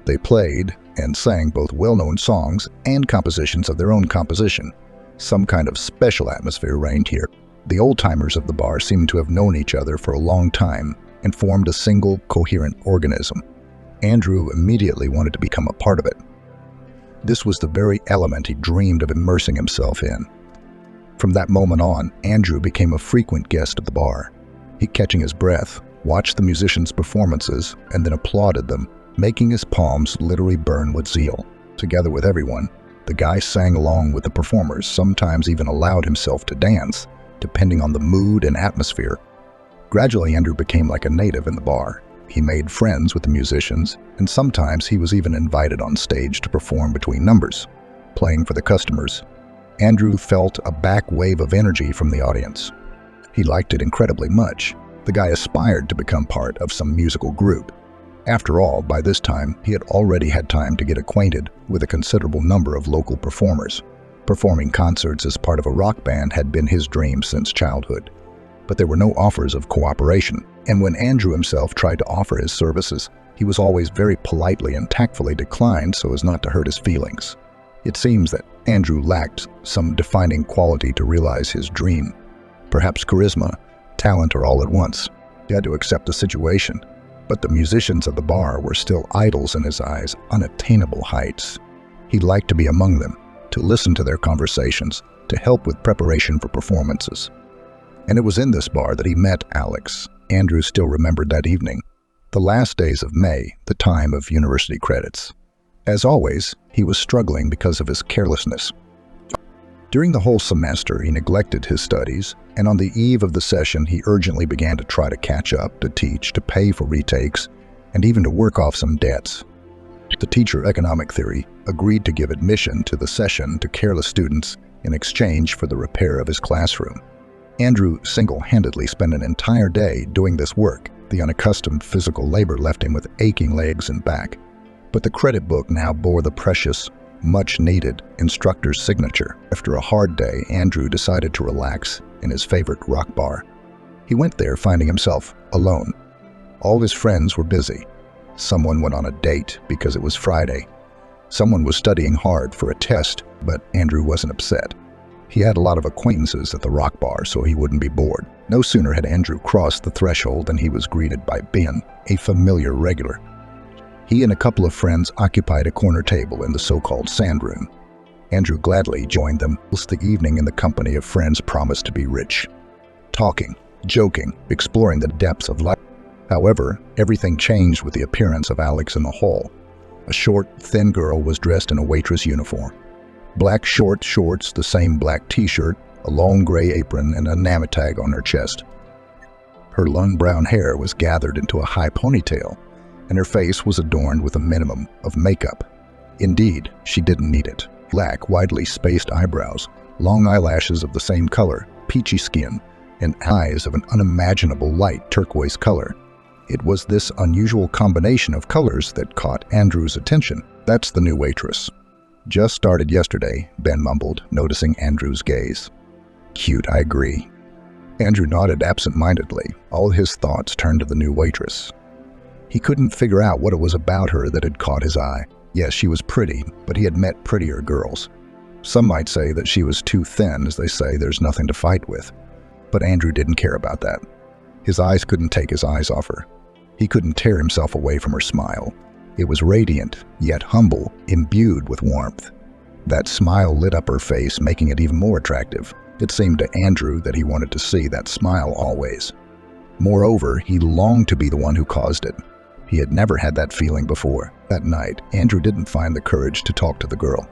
They played and sang both well-known songs and compositions of their own composition. Some kind of special atmosphere reigned here. The old-timers of the bar seemed to have known each other for a long time and formed a single, coherent organism. Andrew immediately wanted to become a part of it. This was the very element he dreamed of immersing himself in. From that moment on, Andrew became a frequent guest at the bar. He, catching his breath, watched the musicians' performances and then applauded them, making his palms literally burn with zeal. Together with everyone, the guy sang along with the performers, sometimes even allowed himself to dance, depending on the mood and atmosphere. Gradually, Andrew became like a native in the bar. He made friends with the musicians, and sometimes he was even invited on stage to perform between numbers, playing for the customers. Andrew felt a back wave of energy from the audience. He liked it incredibly much. The guy aspired to become part of some musical group. After all, by this time, he had already had time to get acquainted with a considerable number of local performers. Performing concerts as part of a rock band had been his dream since childhood. But there were no offers of cooperation, and when Andrew himself tried to offer his services, he was always very politely and tactfully declined so as not to hurt his feelings. It seems that Andrew lacked some defining quality to realize his dream. Perhaps charisma, talent, or all at once. He had to accept the situation, but the musicians of the bar were still idols in his eyes, unattainable heights. He liked to be among them, to listen to their conversations, to help with preparation for performances. And it was in this bar that he met Alex. Andrew still remembered that evening, the last days of May, the time of university credits. As always, he was struggling because of his carelessness. During the whole semester, he neglected his studies, and on the eve of the session, he urgently began to try to catch up, to teach, to pay for retakes, and even to work off some debts. The teacher of economic theory agreed to give admission to the session to careless students in exchange for the repair of his classroom. Andrew single-handedly spent an entire day doing this work. The unaccustomed physical labor left him with aching legs and back. But the credit book now bore the precious, much-needed instructor's signature. After a hard day, Andrew decided to relax in his favorite rock bar. He went there finding himself alone. All his friends were busy. Someone went on a date because it was Friday. Someone was studying hard for a test, but Andrew wasn't upset. He had a lot of acquaintances at the rock bar, so he wouldn't be bored. No sooner had Andrew crossed the threshold than he was greeted by Ben, a familiar regular. He and a couple of friends occupied a corner table in the so-called sand room. Andrew gladly joined them, whilst the evening in the company of friends promised to be rich. Talking, joking, exploring the depths of life. However, everything changed with the appearance of Alex in the hall. A short, thin girl was dressed in a waitress uniform. Black short shorts, the same black t-shirt, a long gray apron, and a name tag on her chest. Her long brown hair was gathered into a high ponytail, and her face was adorned with a minimum of makeup. Indeed, she didn't need it. Black, widely spaced eyebrows, long eyelashes of the same color, peachy skin, and eyes of an unimaginable light turquoise color. It was this unusual combination of colors that caught Andrew's attention. "That's the new waitress. Just started yesterday," Ben mumbled, noticing Andrew's gaze. "Cute, I agree." Andrew nodded absent-mindedly. All his thoughts turned to the new waitress. He couldn't figure out what it was about her that had caught his eye. Yes, she was pretty, but he had met prettier girls. Some might say that she was too thin, as they say there's nothing to fight with. But Andrew didn't care about that. His eyes couldn't take his eyes off her. He couldn't tear himself away from her smile. It was radiant, yet humble, imbued with warmth. That smile lit up her face, making it even more attractive. It seemed to Andrew that he wanted to see that smile always. Moreover, he longed to be the one who caused it. He had never had that feeling before. That night, Andrew didn't find the courage to talk to the girl.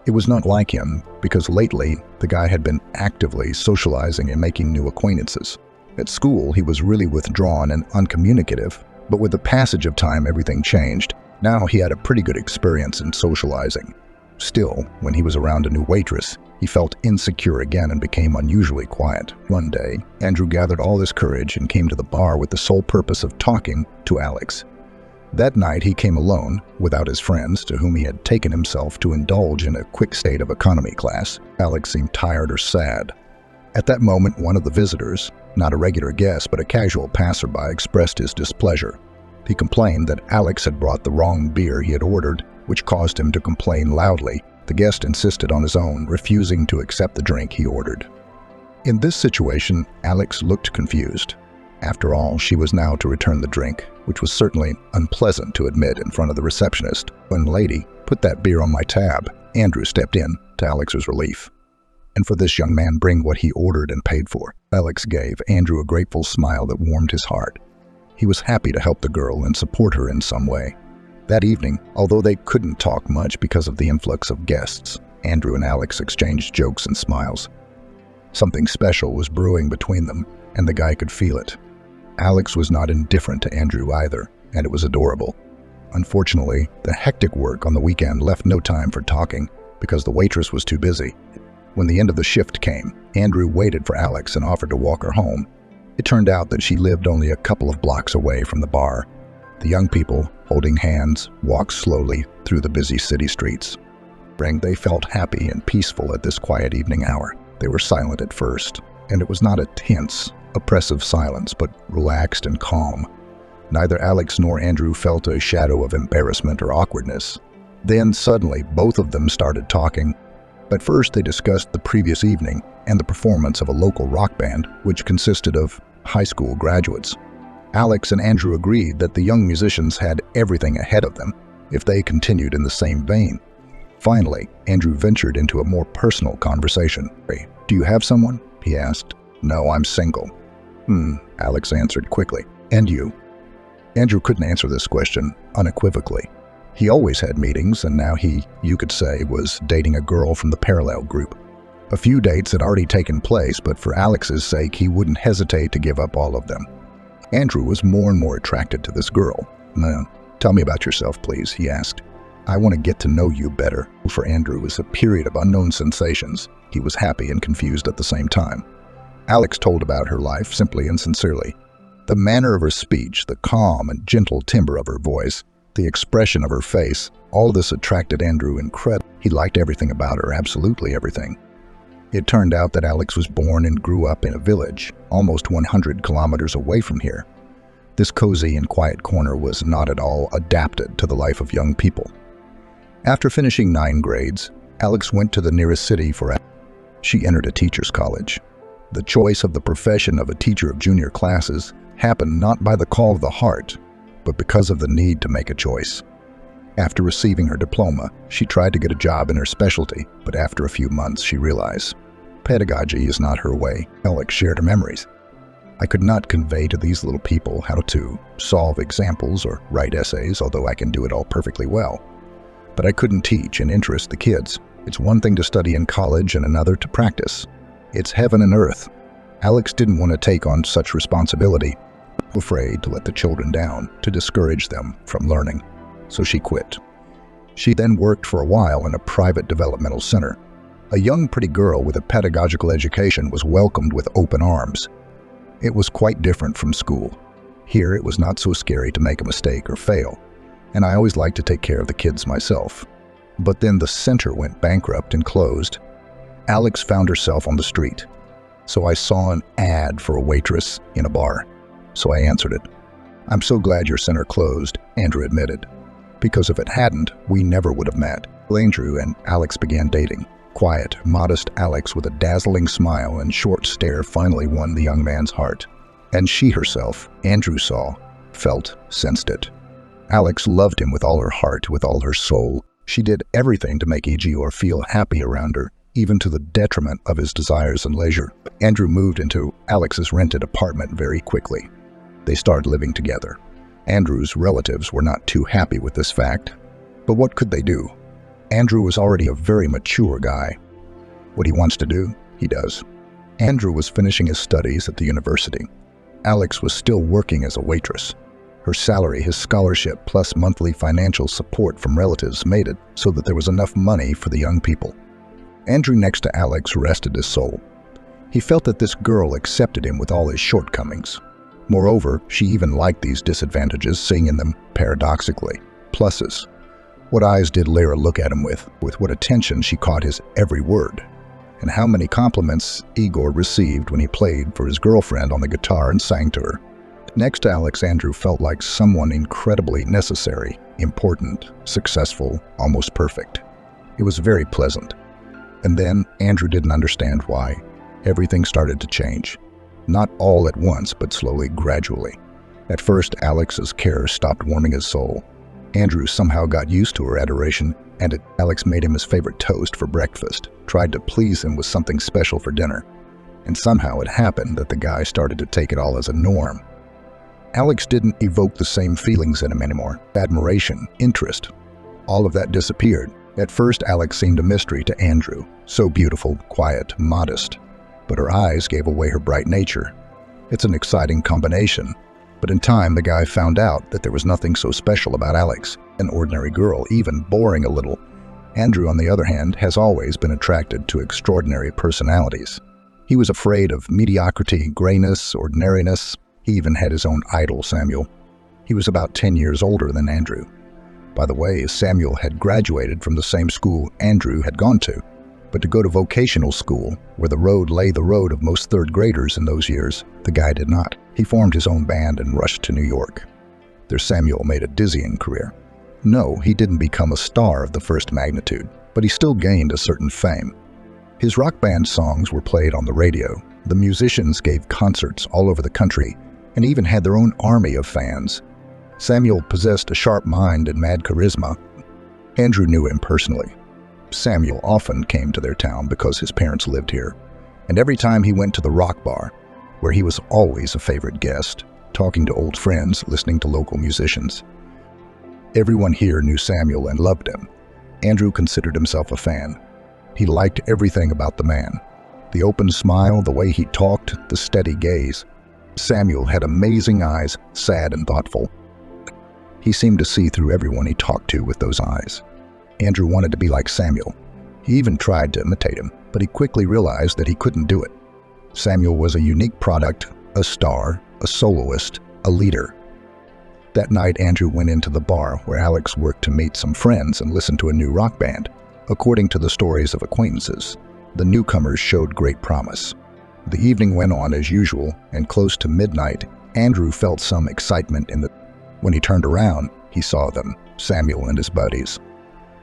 It was not like him, because lately, the guy had been actively socializing and making new acquaintances. At school, he was really withdrawn and uncommunicative, but with the passage of time, everything changed. Now he had a pretty good experience in socializing. Still, when he was around a new waitress, he felt insecure again and became unusually quiet. One day, Andrew gathered all his courage and came to the bar with the sole purpose of talking to Alex. That night he came alone, without his friends, to whom he had taken himself to indulge in a quick state of economy class. Alex seemed tired or sad. At that moment, one of the visitors, not a regular guest but a casual passerby, expressed his displeasure. He complained that Alex had brought the wrong beer he had ordered, which caused him to complain loudly. The guest insisted on his own, refusing to accept the drink he ordered. In this situation, Alex looked confused. After all, she was now to return the drink, which was certainly unpleasant to admit in front of the receptionist. When lady, "Put that beer on my tab," Andrew stepped in, to Alex's relief. "And for this young man, bring what he ordered and paid for." Alex gave Andrew a grateful smile that warmed his heart. He was happy to help the girl and support her in some way. That evening, although they couldn't talk much because of the influx of guests, Andrew and Alex exchanged jokes and smiles. Something special was brewing between them, and the guy could feel it. Alex was not indifferent to Andrew either, and it was adorable. Unfortunately, the hectic work on the weekend left no time for talking because the waitress was too busy. When the end of the shift came, Andrew waited for Alex and offered to walk her home. It turned out that she lived only a couple of blocks away from the bar. The young people, holding hands, walked slowly through the busy city streets. They felt happy and peaceful at this quiet evening hour. They were silent at first, and it was not a tense, oppressive silence, but relaxed and calm. Neither Alex nor Andrew felt a shadow of embarrassment or awkwardness. Then suddenly, both of them started talking. At first, they discussed the previous evening and the performance of a local rock band, which consisted of high school graduates. Alex and Andrew agreed that the young musicians had everything ahead of them if they continued in the same vein. Finally, Andrew ventured into a more personal conversation. "Hey, do you have someone?" he asked. "No, I'm single." Alex answered quickly. "And you?" Andrew couldn't answer this question unequivocally. He always had meetings, and now he, you could say, was dating a girl from the parallel group. A few dates had already taken place, but for Alex's sake, he wouldn't hesitate to give up all of them. Andrew was more and more attracted to this girl. "Tell me about yourself, please," he asked. "I want to get to know you better." For Andrew, it was a period of unknown sensations. He was happy and confused at the same time. Alex told about her life simply and sincerely. The manner of her speech, the calm and gentle timbre of her voice, the expression of her face, all this attracted Andrew incredibly. He liked everything about her, absolutely everything. It turned out that Alex was born and grew up in a village, almost 100 kilometers away from here. This cozy and quiet corner was not at all adapted to the life of young people. After finishing 9 grades, Alex went to the nearest city for she entered a teacher's college. The choice of the profession of a teacher of junior classes happened not by the call of the heart, but because of the need to make a choice. After receiving her diploma, she tried to get a job in her specialty, but after a few months she realized pedagogy is not her way. Alex shared her memories. "I could not convey to these little people how to solve examples or write essays, although I can do it all perfectly well. But I couldn't teach and interest the kids. It's one thing to study in college and another to practice. It's heaven and earth." Alex didn't want to take on such responsibility, afraid to let the children down, to discourage them from learning. So she quit. She then worked for a while in a private developmental center. A young pretty girl with a pedagogical education was welcomed with open arms. It was quite different from school. Here it was not so scary to make a mistake or fail, and I always liked to take care of the kids myself. But then the center went bankrupt and closed. Alex found herself on the street. So I saw an ad for a waitress in a bar. So I answered it. "I'm so glad your center closed," Andrew admitted. "Because if it hadn't, we never would have met." Andrew and Alex began dating. Quiet, modest Alex with a dazzling smile and short stare finally won the young man's heart. And she herself, Andrew saw, felt, sensed it. Alex loved him with all her heart, with all her soul. She did everything to make Egior feel happy around her, even to the detriment of his desires and leisure. Andrew moved into Alex's rented apartment very quickly. They started living together. Andrew's relatives were not too happy with this fact, but what could they do? Andrew was already a very mature guy. What he wants to do, he does. Andrew was finishing his studies at the university. Alex was still working as a waitress. Her salary, his scholarship, plus monthly financial support from relatives made it so that there was enough money for the young people. Andrew next to Alex rested his soul. He felt that this girl accepted him with all his shortcomings. Moreover, she even liked these disadvantages, seeing in them, paradoxically, pluses. What eyes did Lyra look at him with what attention she caught his every word, and how many compliments Igor received when he played for his girlfriend on the guitar and sang to her. Next to Alex, Andrew felt like someone incredibly necessary, important, successful, almost perfect. It was very pleasant. And then Andrew didn't understand why. Everything started to change. Not all at once, but slowly, gradually. At first, Alex's care stopped warming his soul. Andrew somehow got used to her adoration, and Alex made him his favorite toast for breakfast, tried to please him with something special for dinner. And somehow it happened that the guy started to take it all as a norm. Alex didn't evoke the same feelings in him anymore. Admiration, interest. All of that disappeared. At first, Alex seemed a mystery to Andrew. So beautiful, quiet, modest. But her eyes gave away her bright nature. It's an exciting combination. But in time, the guy found out that there was nothing so special about Alex, an ordinary girl, even boring a little. Andrew, on the other hand, has always been attracted to extraordinary personalities. He was afraid of mediocrity, grayness, ordinariness. He even had his own idol, Samuel. He was about 10 years older than Andrew. By the way, Samuel had graduated from the same school Andrew had gone to. But to go to vocational school, where the road lay the road of most third graders in those years, the guy did not. He formed his own band and rushed to New York. There Samuel made a dizzying career. No, he didn't become a star of the first magnitude, but he still gained a certain fame. His rock band songs were played on the radio, the musicians gave concerts all over the country, and even had their own army of fans. Samuel possessed a sharp mind and mad charisma. Andrew knew him personally. Samuel often came to their town because his parents lived here, and every time he went to the rock bar, where he was always a favorite guest, talking to old friends, listening to local musicians. Everyone here knew Samuel and loved him. Andrew considered himself a fan. He liked everything about the man. The open smile, the way he talked, the steady gaze. Samuel had amazing eyes, sad and thoughtful. He seemed to see through everyone he talked to with those eyes. Andrew wanted to be like Samuel. He even tried to imitate him, but he quickly realized that he couldn't do it. Samuel was a unique product, a star, a soloist, a leader. That night, Andrew went into the bar where Alex worked to meet some friends and listen to a new rock band. According to the stories of acquaintances, the newcomers showed great promise. The evening went on as usual, and close to midnight, Andrew felt some excitement When he turned around, he saw them, Samuel and his buddies.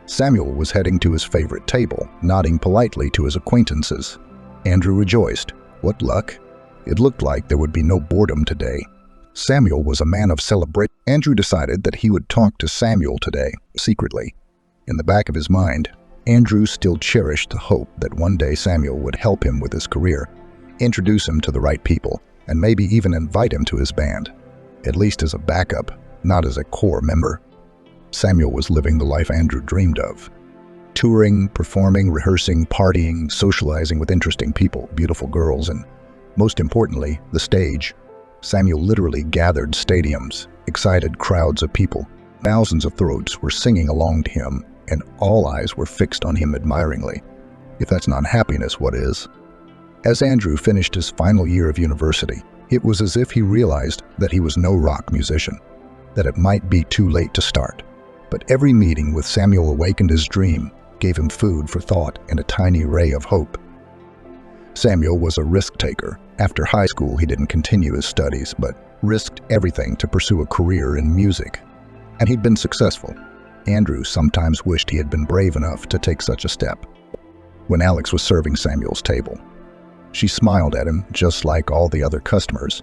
Samuel was heading to his favorite table, nodding politely to his acquaintances. Andrew rejoiced. What luck! It looked like there would be no boredom today. Samuel was a man of celebration. Andrew decided that he would talk to Samuel today, secretly. In the back of his mind, Andrew still cherished the hope that one day Samuel would help him with his career, introduce him to the right people, and maybe even invite him to his band, at least as a backup, not as a core member. Samuel was living the life Andrew dreamed of. Touring, performing, rehearsing, partying, socializing with interesting people, beautiful girls, and, most importantly, the stage. Samuel literally gathered stadiums, excited crowds of people. Thousands of throats were singing along to him, and all eyes were fixed on him admiringly. If that's not happiness, what is? As Andrew finished his final year of university, it was as if he realized that he was no rock musician, that it might be too late to start. But every meeting with Samuel awakened his dream, gave him food for thought and a tiny ray of hope. Samuel was a risk-taker. After high school, he didn't continue his studies, but risked everything to pursue a career in music. And he'd been successful. Andrew sometimes wished he had been brave enough to take such a step. When Alex was serving Samuel's table, she smiled at him just like all the other customers.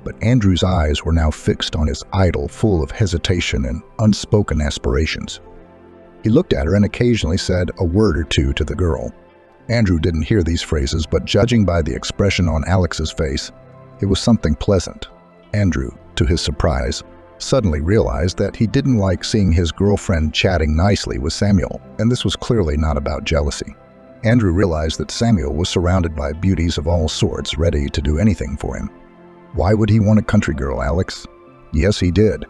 But Andrew's eyes were now fixed on his idol, full of hesitation and unspoken aspirations. He looked at her and occasionally said a word or two to the girl. Andrew didn't hear these phrases, but judging by the expression on Alex's face, it was something pleasant. Andrew, to his surprise, suddenly realized that he didn't like seeing his girlfriend chatting nicely with Samuel, and this was clearly not about jealousy. Andrew realized that Samuel was surrounded by beauties of all sorts, ready to do anything for him. Why would he want a country girl, Alex? Yes, he did.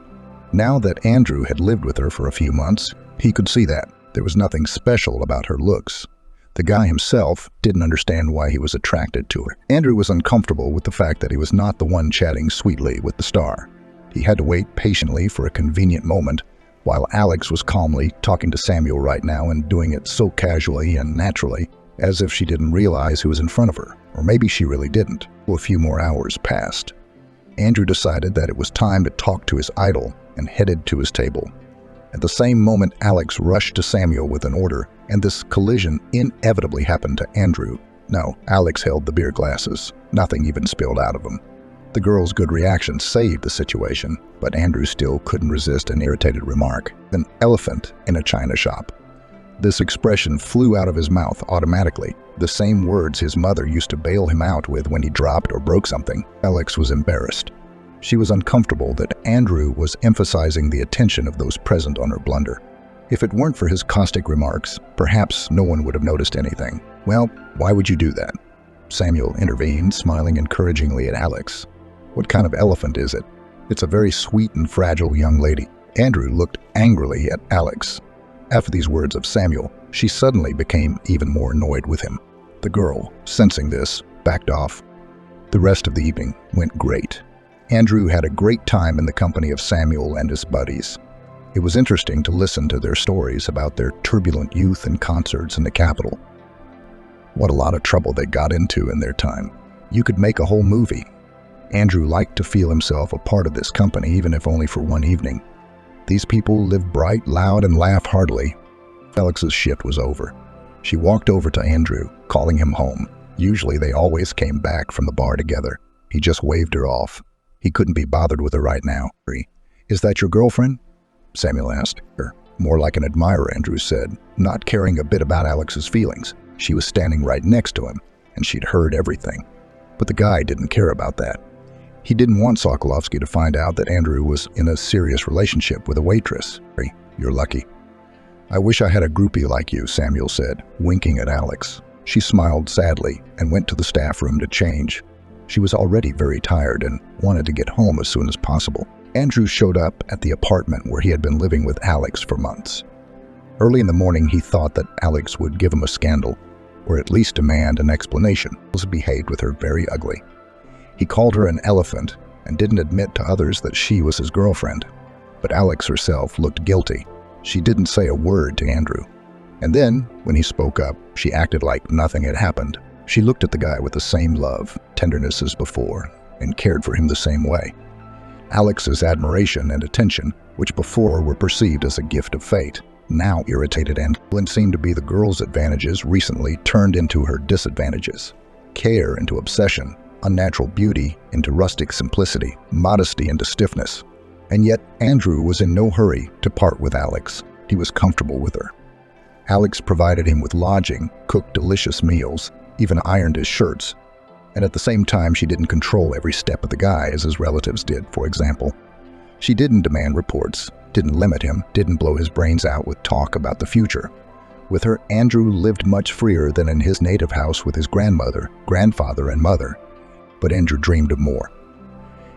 Now that Andrew had lived with her for a few months, he could see that. There was nothing special about her looks. The guy himself didn't understand why he was attracted to her. Andrew was uncomfortable with the fact that he was not the one chatting sweetly with the star. He had to wait patiently for a convenient moment, while Alex was calmly talking to Samuel right now and doing it so casually and naturally, as if she didn't realize who was in front of her. Or maybe she really didn't. A few more hours passed. Andrew decided that it was time to talk to his idol and headed to his table. At the same moment, Alex rushed to Samuel with an order, and this collision inevitably happened to Andrew. No, Alex held the beer glasses. Nothing even spilled out of them. The girl's good reaction saved the situation, but Andrew still couldn't resist an irritated remark. An elephant in a china shop. This expression flew out of his mouth automatically, the same words his mother used to bail him out with when he dropped or broke something. Alex was embarrassed. She was uncomfortable that Andrew was emphasizing the attention of those present on her blunder. If it weren't for his caustic remarks, perhaps no one would have noticed anything. Well, why would you do that? Samuel intervened, smiling encouragingly at Alex. What kind of elephant is it? It's a very sweet and fragile young lady. Andrew looked angrily at Alex. After these words of Samuel, she suddenly became even more annoyed with him. The girl, sensing this, backed off. The rest of the evening went great. Andrew had a great time in the company of Samuel and his buddies. It was interesting to listen to their stories about their turbulent youth and concerts in the capital. What a lot of trouble they got into in their time. You could make a whole movie. Andrew liked to feel himself a part of this company, even if only for one evening. These people live bright, loud, and laugh heartily. Alex's shift was over. She walked over to Andrew, calling him home. Usually they always came back from the bar together. He just waved her off. He couldn't be bothered with her right now. "Is that your girlfriend?" Samuel asked her. "More like an admirer," Andrew said, not caring a bit about Alex's feelings. She was standing right next to him, and she'd heard everything. But the guy didn't care about that. He didn't want Sokolovsky to find out that Andrew was in a serious relationship with a waitress. "You're lucky." "I wish I had a groupie like you," Samuel said, winking at Alex. She smiled sadly and went to the staff room to change. She was already very tired and wanted to get home as soon as possible. Andrew showed up at the apartment where he had been living with Alex for months. Early in the morning, he thought that Alex would give him a scandal, or at least demand an explanation. He behaved with her very ugly. He called her an elephant and didn't admit to others that she was his girlfriend. But Alex herself looked guilty. She didn't say a word to Andrew. And then, when he spoke up, she acted like nothing had happened. She looked at the guy with the same love, tenderness as before, and cared for him the same way. Alex's admiration and attention, which before were perceived as a gift of fate, now irritated and seemed to be the girl's advantages recently turned into her disadvantages. Care into obsession, unnatural beauty into rustic simplicity, modesty into stiffness. And yet Andrew was in no hurry to part with Alex. He was comfortable with her. Alex provided him with lodging, cooked delicious meals, even ironed his shirts. And at the same time, she didn't control every step of the guy as his relatives did, for example. She didn't demand reports, didn't limit him, didn't blow his brains out with talk about the future. With her, Andrew lived much freer than in his native house with his grandmother, grandfather, and mother. But Andrew dreamed of more.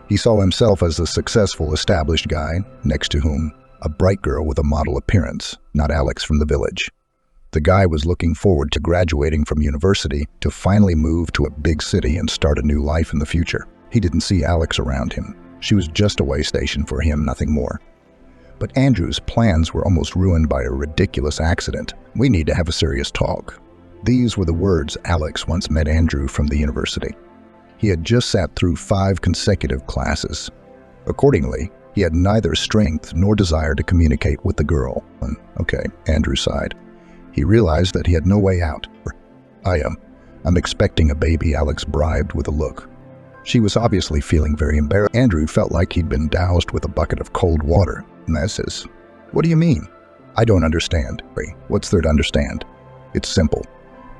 He saw himself as a successful, established guy, next to whom a bright girl with a model appearance, not Alex from the village. The guy was looking forward to graduating from university to finally move to a big city and start a new life in the future. He didn't see Alex around him. She was just a way station for him, nothing more. But Andrew's plans were almost ruined by a ridiculous accident. "We need to have a serious talk." These were the words Alex once met Andrew from the university. He had just sat through 5 consecutive classes. Accordingly, he had neither strength nor desire to communicate with the girl. "Okay," Andrew sighed. He realized that he had no way out. I'm expecting a baby," Alex bribed with a look. She was obviously feeling very embarrassed. Andrew felt like he'd been doused with a bucket of cold water. "What do you mean?" "I don't understand." "What's there to understand?" "It's simple.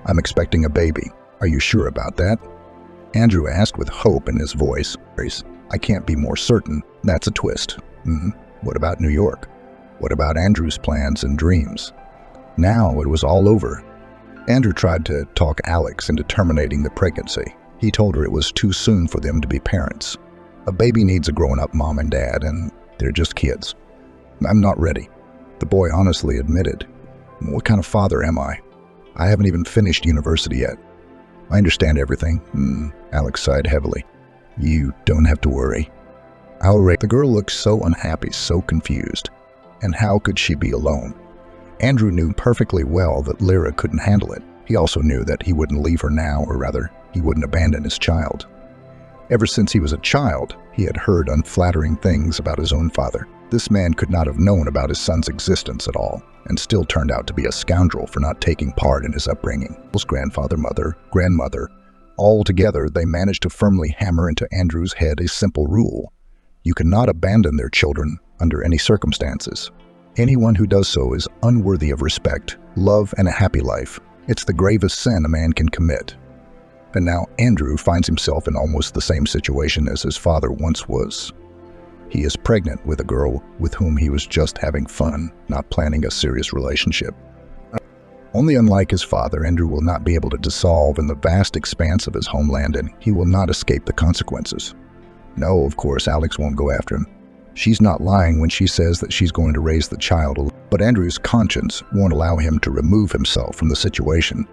I'm expecting a baby. Are you sure about that?" Andrew asked with hope in his voice. "I can't be more certain." "That's a twist." "What about New York? What about Andrew's plans and dreams?" Now it was all over. Andrew tried to talk Alex into terminating the pregnancy. He told her it was too soon for them to be parents. A baby needs a grown-up mom and dad, and they're just kids. "I'm not ready," the boy honestly admitted. "What kind of father am I? I haven't even finished university yet." "I understand everything." Alex sighed heavily. "You don't have to worry." The girl looked so unhappy, so confused. And how could she be alone? Andrew knew perfectly well that Lyra couldn't handle it. He also knew that he wouldn't leave her now, or rather, he wouldn't abandon his child. Ever since he was a child, he had heard unflattering things about his own father. This man could not have known about his son's existence at all, and still turned out to be a scoundrel for not taking part in his upbringing. His grandfather, mother, grandmother, all together they managed to firmly hammer into Andrew's head a simple rule. You cannot abandon their children under any circumstances. Anyone who does so is unworthy of respect, love, and a happy life. It's the gravest sin a man can commit. And now Andrew finds himself in almost the same situation as his father once was. He is pregnant with a girl with whom he was just having fun, not planning a serious relationship. Only unlike his father, Andrew will not be able to dissolve in the vast expanse of his homeland, and he will not escape the consequences. No, of course, Alex won't go after him. She's not lying when she says that she's going to raise the child, but Andrew's conscience won't allow him to remove himself from the situation.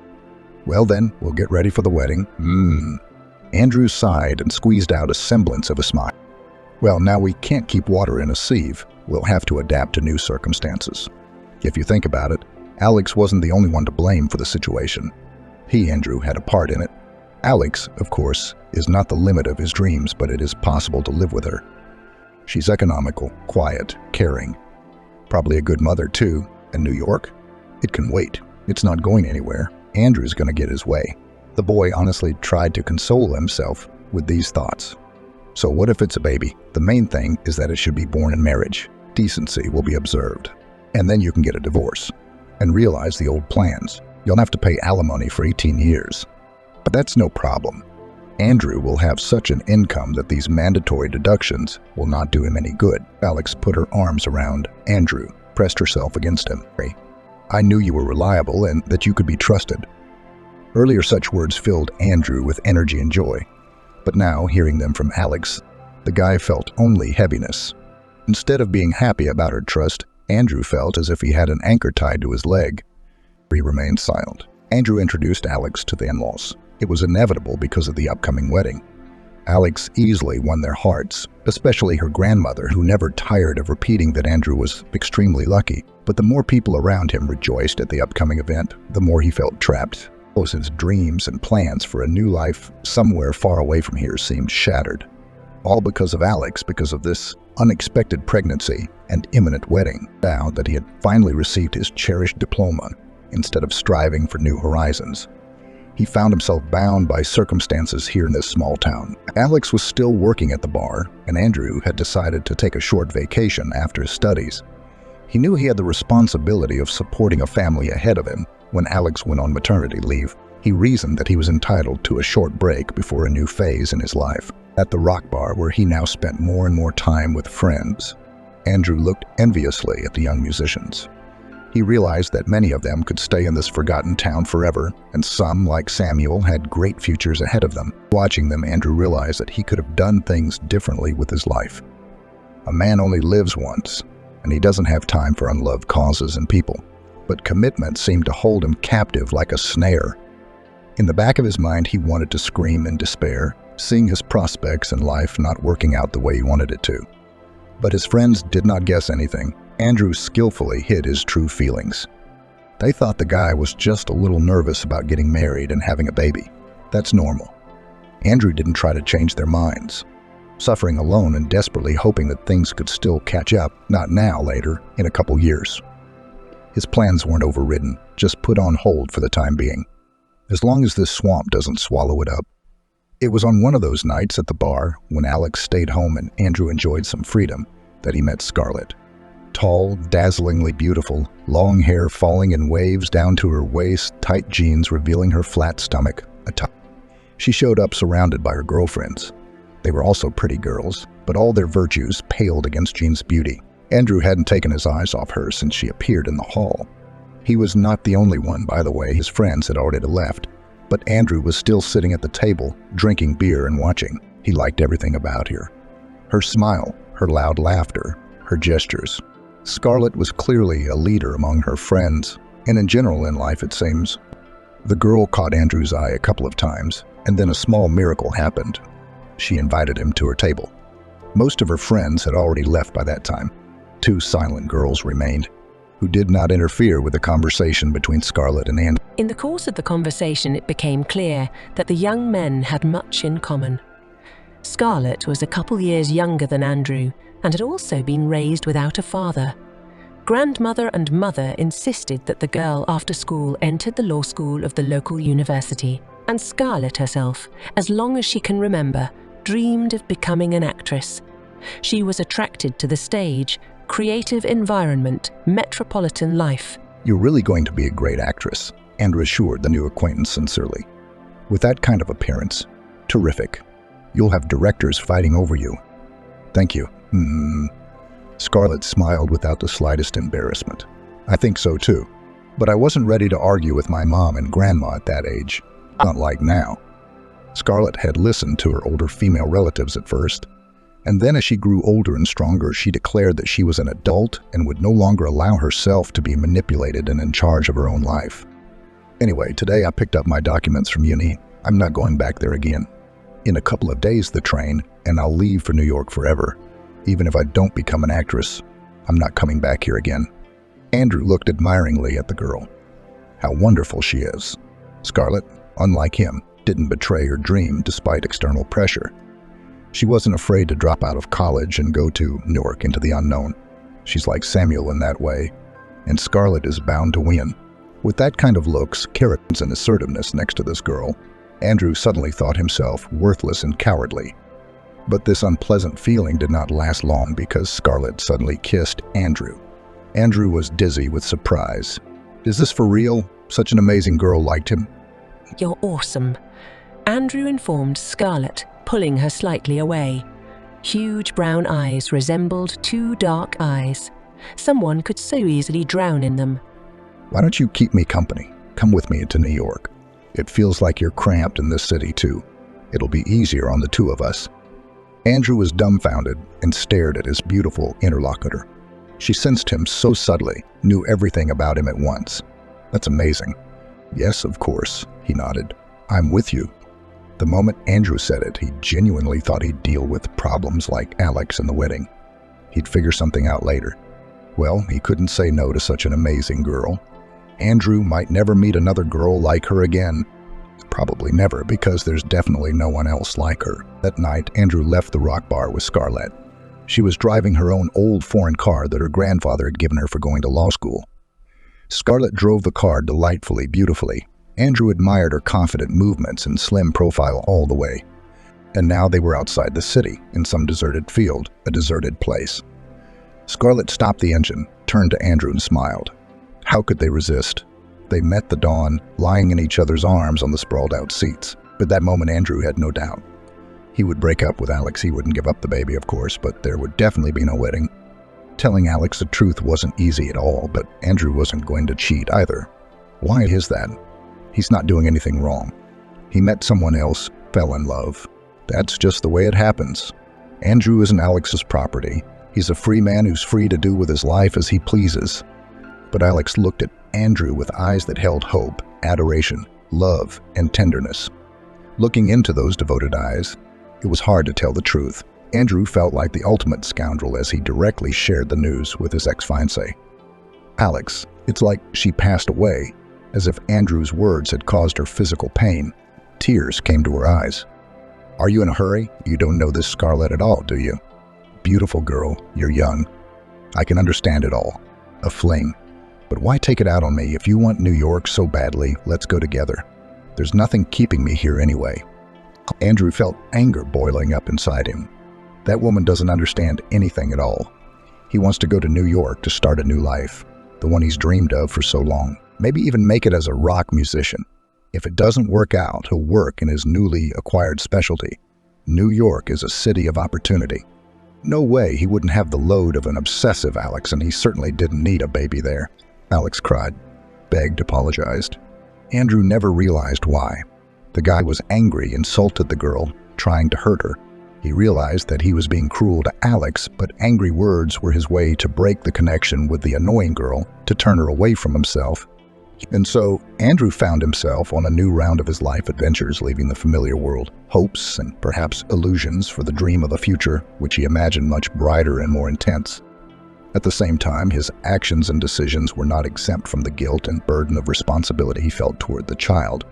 "Well then, we'll get ready for the wedding." Andrew sighed and squeezed out a semblance of a smile. "Well, now we can't keep water in a sieve. We'll have to adapt to new circumstances." If you think about it, Alex wasn't the only one to blame for the situation. He, Andrew, had a part in it. Alex, of course, is not the limit of his dreams, but it is possible to live with her. She's economical, quiet, caring, Probably a good mother, too. And New York? It can wait. It's not going anywhere. Andrew's going to get his way. The boy honestly tried to console himself with these thoughts. So what if it's a baby? The main thing is that it should be born in marriage. Decency will be observed. And then you can get a divorce. And realize the old plans. You'll have to pay alimony for 18 years. But that's no problem. Andrew will have such an income that these mandatory deductions will not do him any good. Alex put her arms around Andrew, pressed herself against him. I knew you were reliable and that you could be trusted. Earlier such words filled Andrew with energy and joy. But now, hearing them from Alex, the guy felt only heaviness. Instead of being happy about her trust, Andrew felt as if he had an anchor tied to his leg. He remained silent. Andrew introduced Alex to the in-laws. It was inevitable because of the upcoming wedding. Alex easily won their hearts, especially her grandmother, who never tired of repeating that Andrew was extremely lucky. But the more people around him rejoiced at the upcoming event, the more he felt trapped. His dreams and plans for a new life somewhere far away from here seemed shattered. All because of Alex, because of this unexpected pregnancy and imminent wedding. Now that he had finally received his cherished diploma, instead of striving for new horizons, he found himself bound by circumstances here in this small town. Alex was still working at the bar, and Andrew had decided to take a short vacation after his studies. He knew he had the responsibility of supporting a family ahead of him when Alex went on maternity leave. He reasoned that he was entitled to a short break before a new phase in his life. At the rock bar, where he now spent more and more time with friends, Andrew looked enviously at the young musicians. He realized that many of them could stay in this forgotten town forever, and some, like Samuel, had great futures ahead of them. Watching them, Andrew realized that he could have done things differently with his life. A man only lives once, and he doesn't have time for unloved causes and people. But commitment seemed to hold him captive like a snare. In the back of his mind, he wanted to scream in despair, seeing his prospects in life not working out the way he wanted it to. But his friends did not guess anything. Andrew skillfully hid his true feelings. They thought the guy was just a little nervous about getting married and having a baby. That's normal. Andrew didn't try to change their minds, suffering alone and desperately hoping that things could still catch up, not now, later, in a couple years. His plans weren't overridden, just put on hold for the time being. As long as this swamp doesn't swallow it up. It was on one of those nights at the bar, when Alex stayed home and Andrew enjoyed some freedom, that he met Scarlett. Tall, dazzlingly beautiful, long hair falling in waves down to her waist, tight jeans revealing her flat stomach. She showed up surrounded by her girlfriends. They were also pretty girls, but all their virtues paled against Jean's beauty. Andrew hadn't taken his eyes off her since she appeared in the hall. He was not the only one, by the way. His friends had already left, but Andrew was still sitting at the table, drinking beer and watching. He liked everything about her. Her smile, her loud laughter, her gestures. Scarlett was clearly a leader among her friends, and in general in life, it seems. The girl caught Andrew's eye a couple of times, and then a small miracle happened. She invited him to her table. Most of her friends had already left by that time. 2 silent girls remained, who did not interfere with the conversation between Scarlett and Andrew. In the course of the conversation, it became clear that the young men had much in common. Scarlett was a couple years younger than Andrew and had also been raised without a father. Grandmother and mother insisted that the girl after school entered the law school of the local university, and Scarlett herself, as long as she can remember, dreamed of becoming an actress. She was attracted to the stage, creative environment, metropolitan life. You're really going to be a great actress, Andrew assured the new acquaintance sincerely. With that kind of appearance, terrific. You'll have directors fighting over you. Thank you. Scarlett smiled without the slightest embarrassment. I think so too. But I wasn't ready to argue with my mom and grandma at that age. Not like now. Scarlett had listened to her older female relatives at first, and then as she grew older and stronger, she declared that she was an adult and would no longer allow herself to be manipulated and in charge of her own life. Anyway, today I picked up my documents from uni. I'm not going back there again. In a couple of days, the train, and I'll leave for New York forever. Even if I don't become an actress, I'm not coming back here again. Andrew looked admiringly at the girl. How wonderful she is. Scarlett, unlike him, didn't betray her dream despite external pressure. She wasn't afraid to drop out of college and go to Newark into the unknown. She's like Samuel in that way, and Scarlett is bound to win. With that kind of looks, character, and assertiveness next to this girl, Andrew suddenly thought himself worthless and cowardly. But this unpleasant feeling did not last long because Scarlett suddenly kissed Andrew. Andrew was dizzy with surprise. Is this for real? Such an amazing girl liked him. "You're awesome," Andrew informed Scarlett, pulling her slightly away. Huge brown eyes resembled two dark eyes. Someone could so easily drown in them. Why don't you keep me company? Come with me to New York. It feels like you're cramped in this city too. It'll be easier on the two of us. Andrew was dumbfounded and stared at his beautiful interlocutor. She sensed him so subtly, knew everything about him at once. That's amazing. Yes, of course, he nodded. I'm with you. The moment Andrew said it, he genuinely thought he'd deal with problems like Alex in the wedding. He'd figure something out later. Well, he couldn't say no to such an amazing girl. Andrew might never meet another girl like her again. Probably never, because there's definitely no one else like her. That night, Andrew left the rock bar with Scarlett. She was driving her own old foreign car that her grandfather had given her for going to law school. Scarlett drove the car delightfully, beautifully. Andrew admired her confident movements and slim profile all the way. And now they were outside the city, in some deserted field, a deserted place. Scarlett stopped the engine, turned to Andrew and smiled. How could they resist? They met the dawn, lying in each other's arms on the sprawled-out seats. But that moment Andrew had no doubt. He would break up with Alex. He wouldn't give up the baby, of course, but there would definitely be no wedding. Telling Alex the truth wasn't easy at all, but Andrew wasn't going to cheat either. Why is that? He's not doing anything wrong. He met someone else, fell in love. That's just the way it happens. Andrew isn't Alex's property. He's a free man who's free to do with his life as he pleases. But Alex looked at Andrew with eyes that held hope, adoration, love, and tenderness. Looking into those devoted eyes, it was hard to tell the truth. Andrew felt like the ultimate scoundrel as he directly shared the news with his ex-fiancée. Alex, it's like she passed away, as if Andrew's words had caused her physical pain. Tears came to her eyes. Are you in a hurry? You don't know this Scarlett at all, do you? Beautiful girl, you're young. I can understand it all. A fling. But why take it out on me? If you want New York so badly, let's go together. There's nothing keeping me here anyway. Andrew felt anger boiling up inside him. That woman doesn't understand anything at all. He wants to go to New York to start a new life, the one he's dreamed of for so long. Maybe even make it as a rock musician. If it doesn't work out, he'll work in his newly acquired specialty. New York is a city of opportunity. No way he wouldn't have the load of an obsessive Alex, and he certainly didn't need a baby there. Alex cried, begged, apologized. Andrew never realized why. The guy was angry, insulted the girl, trying to hurt her. He realized that he was being cruel to Alex, but angry words were his way to break the connection with the annoying girl, to turn her away from himself. And so, Andrew found himself on a new round of his life adventures, leaving the familiar world, hopes and perhaps illusions for the dream of a future which he imagined much brighter and more intense. At the same time, his actions and decisions were not exempt from the guilt and burden of responsibility he felt toward the child.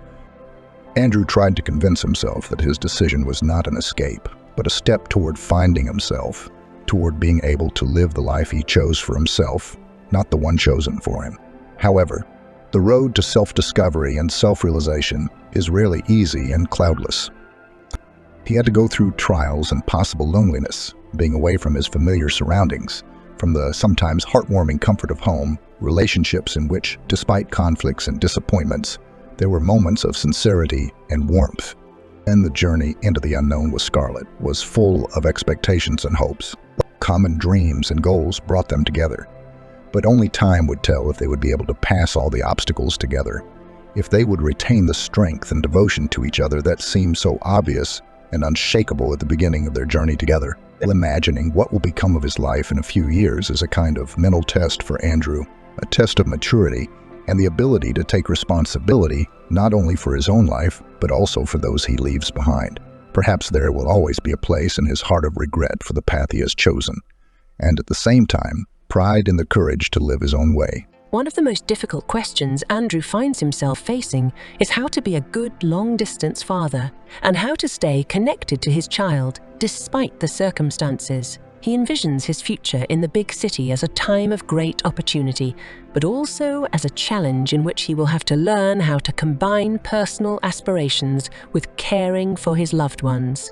Andrew tried to convince himself that his decision was not an escape, but a step toward finding himself, toward being able to live the life he chose for himself, not the one chosen for him. However, the road to self-discovery and self-realization is rarely easy and cloudless. He had to go through trials and possible loneliness, being away from his familiar surroundings, from the sometimes heartwarming comfort of home, relationships in which, despite conflicts and disappointments, there were moments of sincerity and warmth. And the journey into the unknown with Scarlett was full of expectations and hopes. Common dreams and goals brought them together. But only time would tell if they would be able to pass all the obstacles together, if they would retain the strength and devotion to each other that seemed so obvious and unshakable at the beginning of their journey together. Imagining what will become of his life in a few years is a kind of mental test for Andrew, a test of maturity and the ability to take responsibility not only for his own life, but also for those he leaves behind. Perhaps there will always be a place in his heart of regret for the path he has chosen, and at the same time, pride in the courage to live his own way. One of the most difficult questions Andrew finds himself facing is how to be a good long-distance father and how to stay connected to his child despite the circumstances. He envisions his future in the big city as a time of great opportunity, but also as a challenge in which he will have to learn how to combine personal aspirations with caring for his loved ones.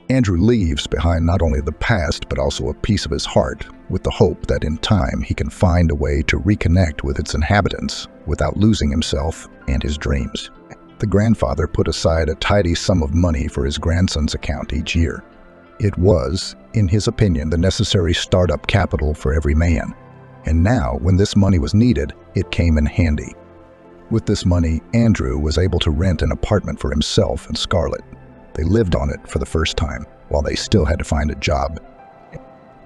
Andrew leaves behind not only the past, but also a piece of his heart, with the hope that in time he can find a way to reconnect with its inhabitants without losing himself and his dreams. The grandfather put aside a tidy sum of money for his grandson's account each year. It was, in his opinion, the necessary startup capital for every man. And now, when this money was needed, it came in handy. With this money, Andrew was able to rent an apartment for himself and Scarlett. They lived on it for the first time, while they still had to find a job.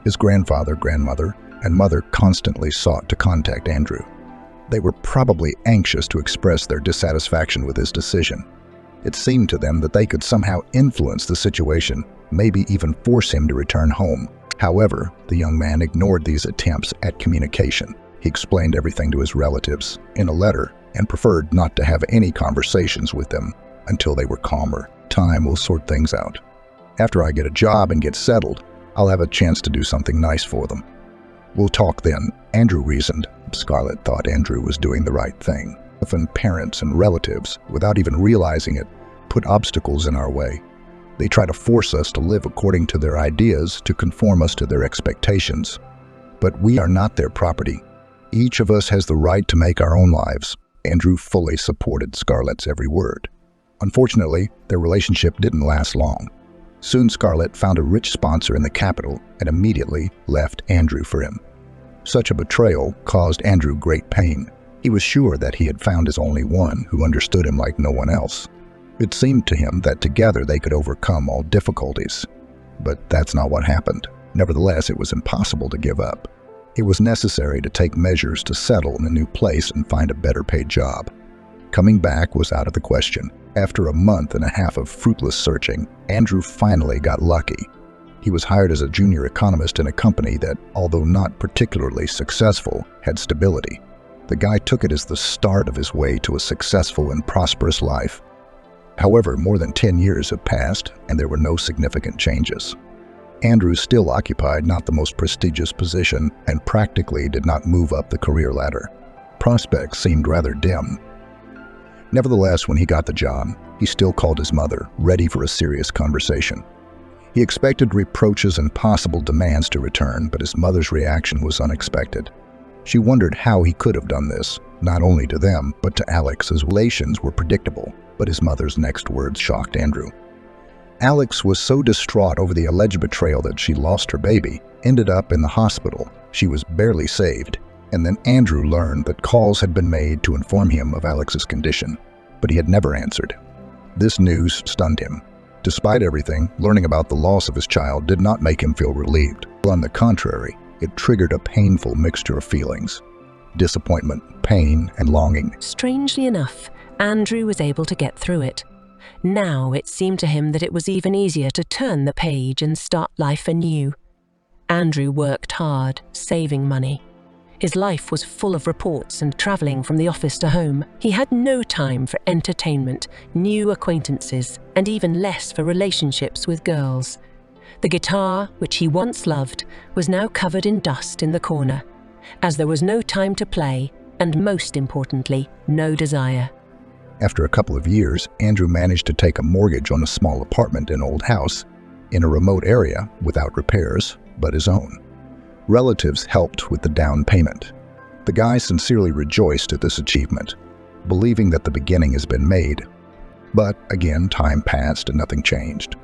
His grandfather, grandmother, and mother constantly sought to contact Andrew. They were probably anxious to express their dissatisfaction with his decision. It seemed to them that they could somehow influence the situation, maybe even force him to return home. However, the young man ignored these attempts at communication. He explained everything to his relatives in a letter and preferred not to have any conversations with them until they were calmer. Time will sort things out. After I get a job and get settled, I'll have a chance to do something nice for them. We'll talk then, Andrew reasoned. Scarlett thought Andrew was doing the right thing. Often parents and relatives, without even realizing it, put obstacles in our way. They try to force us to live according to their ideas, to conform us to their expectations. But we are not their property. Each of us has the right to make our own lives. Andrew fully supported Scarlett's every word. Unfortunately, their relationship didn't last long. Soon Scarlett found a rich sponsor in the capital and immediately left Andrew for him. Such a betrayal caused Andrew great pain. He was sure that he had found his only one who understood him like no one else. It seemed to him that together they could overcome all difficulties. But that's not what happened. Nevertheless, it was impossible to give up. It was necessary to take measures to settle in a new place and find a better paid job. Coming back was out of the question. After a month and a half of fruitless searching, Andrew finally got lucky. He was hired as a junior economist in a company that, although not particularly successful, had stability. The guy took it as the start of his way to a successful and prosperous life. However, more than 10 years have passed, and there were no significant changes. Andrew still occupied not the most prestigious position and practically did not move up the career ladder. Prospects seemed rather dim. Nevertheless, when he got the job, he still called his mother, ready for a serious conversation. He expected reproaches and possible demands to return, but his mother's reaction was unexpected. She wondered how he could have done this, not only to them, but to Alex. His relations were predictable, but his mother's next words shocked Andrew. Alex was so distraught over the alleged betrayal that she lost her baby, ended up in the hospital. She was barely saved, and then Andrew learned that calls had been made to inform him of Alex's condition, but he had never answered. This news stunned him. Despite everything, learning about the loss of his child did not make him feel relieved. On the contrary, it triggered a painful mixture of feelings: disappointment, pain, and longing. Strangely enough, Andrew was able to get through it. Now it seemed to him that it was even easier to turn the page and start life anew. Andrew worked hard, saving money. His life was full of reports and traveling from the office to home. He had no time for entertainment, new acquaintances, and even less for relationships with girls. The guitar, which he once loved, was now covered in dust in the corner, as there was no time to play, and most importantly, no desire. After a couple of years, Andrew managed to take a mortgage on a small apartment in an old house in a remote area without repairs, but his own. Relatives helped with the down payment. The guy sincerely rejoiced at this achievement, believing that the beginning has been made. But again, time passed and nothing changed.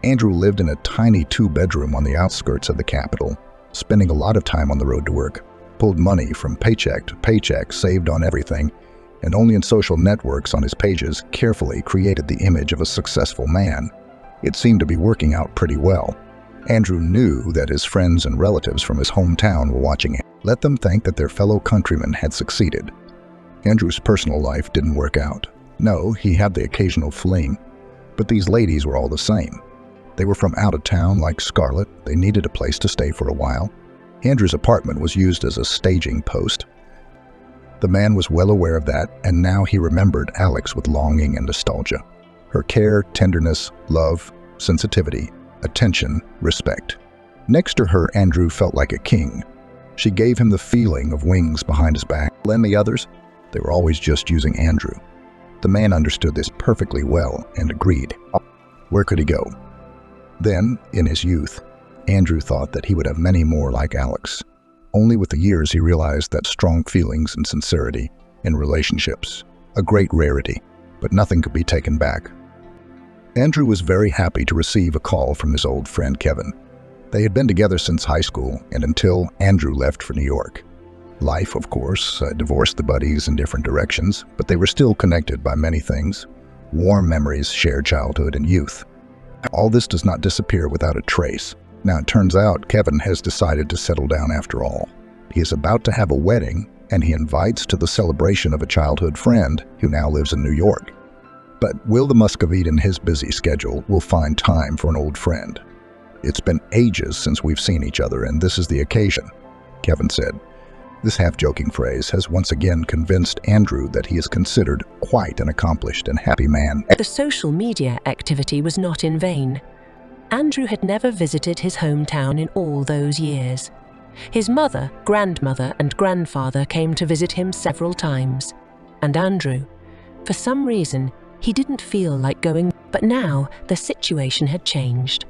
Andrew lived in a tiny 2-bedroom on the outskirts of the capital, spending a lot of time on the road to work, pulled money from paycheck to paycheck, saved on everything, and only in social networks on his pages carefully created the image of a successful man. It seemed to be working out pretty well. Andrew knew that his friends and relatives from his hometown were watching him. Let them think that their fellow countrymen had succeeded. Andrew's personal life didn't work out. No, he had the occasional fling, but these ladies were all the same. They were from out of town like Scarlett. They needed a place to stay for a while. Andrew's apartment was used as a staging post. The man was well aware of that, and now he remembered Alex with longing and nostalgia. Her care, tenderness, love, sensitivity, attention, respect. Next to her, Andrew felt like a king. She gave him the feeling of wings behind his back. And the others, they were always just using Andrew. The man understood this perfectly well and agreed. Where could he go? Then, in his youth, Andrew thought that he would have many more like Alex. Only with the years he realized that strong feelings and sincerity in relationships, a great rarity, but nothing could be taken back. Andrew was very happy to receive a call from his old friend Kevin. They had been together since high school and until Andrew left for New York. Life, of course, divorced the buddies in different directions, but they were still connected by many things. Warm memories, shared childhood and youth. All this does not disappear without a trace. Now it turns out Kevin has decided to settle down after all. He is about to have a wedding, and he invites to the celebration of a childhood friend who now lives in New York. But Will the Muscovite in his busy schedule will find time for an old friend. It's been ages since we've seen each other, and this is the occasion, Kevin said. This half-joking phrase has once again convinced Andrew that he is considered quite an accomplished and happy man. The social media activity was not in vain. Andrew had never visited his hometown in all those years. His mother, grandmother, and grandfather came to visit him several times. And Andrew, for some reason, he didn't feel like going, but now the situation had changed.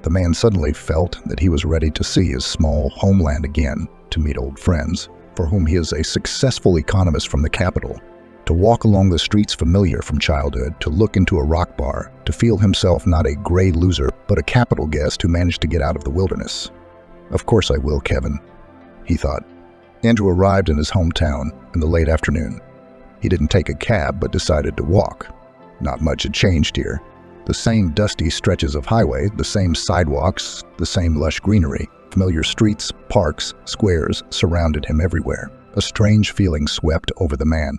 The man suddenly felt that he was ready to see his small homeland again, to meet old friends, for whom he is a successful economist from the capital, to walk along the streets familiar from childhood, to look into a rock bar, to feel himself not a gray loser, but a capital guest who managed to get out of the wilderness. Of course I will, Kevin, he thought. Andrew arrived in his hometown in the late afternoon. He didn't take a cab, but decided to walk. Not much had changed here. The same dusty stretches of highway, the same sidewalks, the same lush greenery. Familiar streets, parks, squares surrounded him everywhere. A strange feeling swept over the man.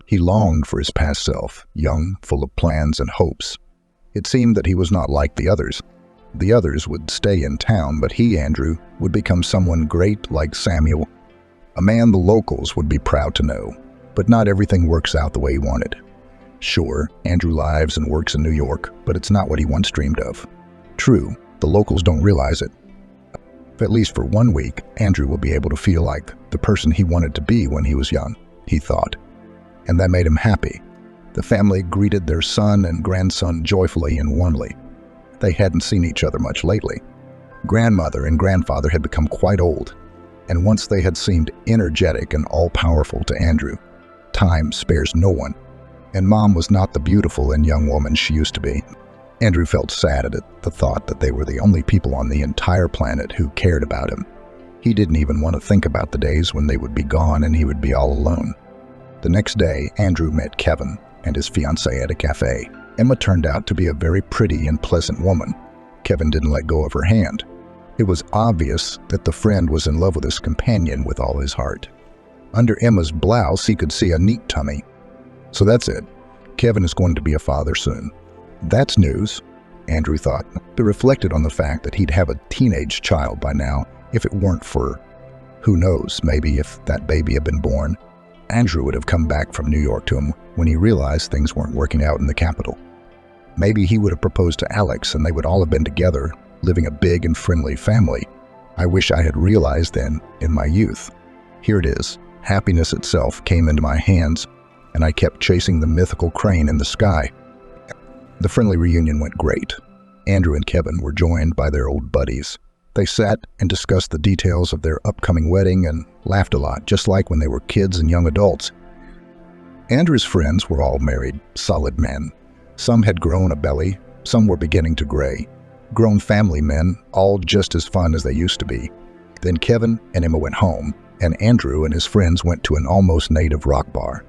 He longed for his past self, young, full of plans and hopes. It seemed that he was not like the others. The others would stay in town, but he, Andrew, would become someone great like Samuel. A man the locals would be proud to know. But not everything works out the way he wanted. Sure, Andrew lives and works in New York, but it's not what he once dreamed of. True, the locals don't realize it. At least for 1 week, Andrew will be able to feel like the person he wanted to be when he was young, he thought. And that made him happy. The family greeted their son and grandson joyfully and warmly. They hadn't seen each other much lately. Grandmother and grandfather had become quite old, and once they had seemed energetic and all-powerful to Andrew. Time spares no one, and Mom was not the beautiful and young woman she used to be. Andrew felt sad at the thought that they were the only people on the entire planet who cared about him. He didn't even want to think about the days when they would be gone and he would be all alone. The next day, Andrew met Kevin and his fiancée at a cafe. Emma turned out to be a very pretty and pleasant woman. Kevin didn't let go of her hand. It was obvious that the friend was in love with his companion with all his heart. Under Emma's blouse, he could see a neat tummy. So that's it. Kevin is going to be a father soon. That's news, Andrew thought, but reflected on the fact that he'd have a teenage child by now if it weren't for, who knows, maybe if that baby had been born, Andrew would have come back from New York to him when he realized things weren't working out in the capital. Maybe he would have proposed to Alex and they would all have been together, living a big and friendly family. I wish I had realized then in my youth. Here it is. Happiness itself came into my hands, and I kept chasing the mythical crane in the sky. The friendly reunion went great. Andrew and Kevin were joined by their old buddies. They sat and discussed the details of their upcoming wedding and laughed a lot, just like when they were kids and young adults. Andrew's friends were all married, solid men. Some had grown a belly, some were beginning to gray. Grown family men, all just as fun as they used to be. Then Kevin and Emma went home, and Andrew and his friends went to an almost native rock bar.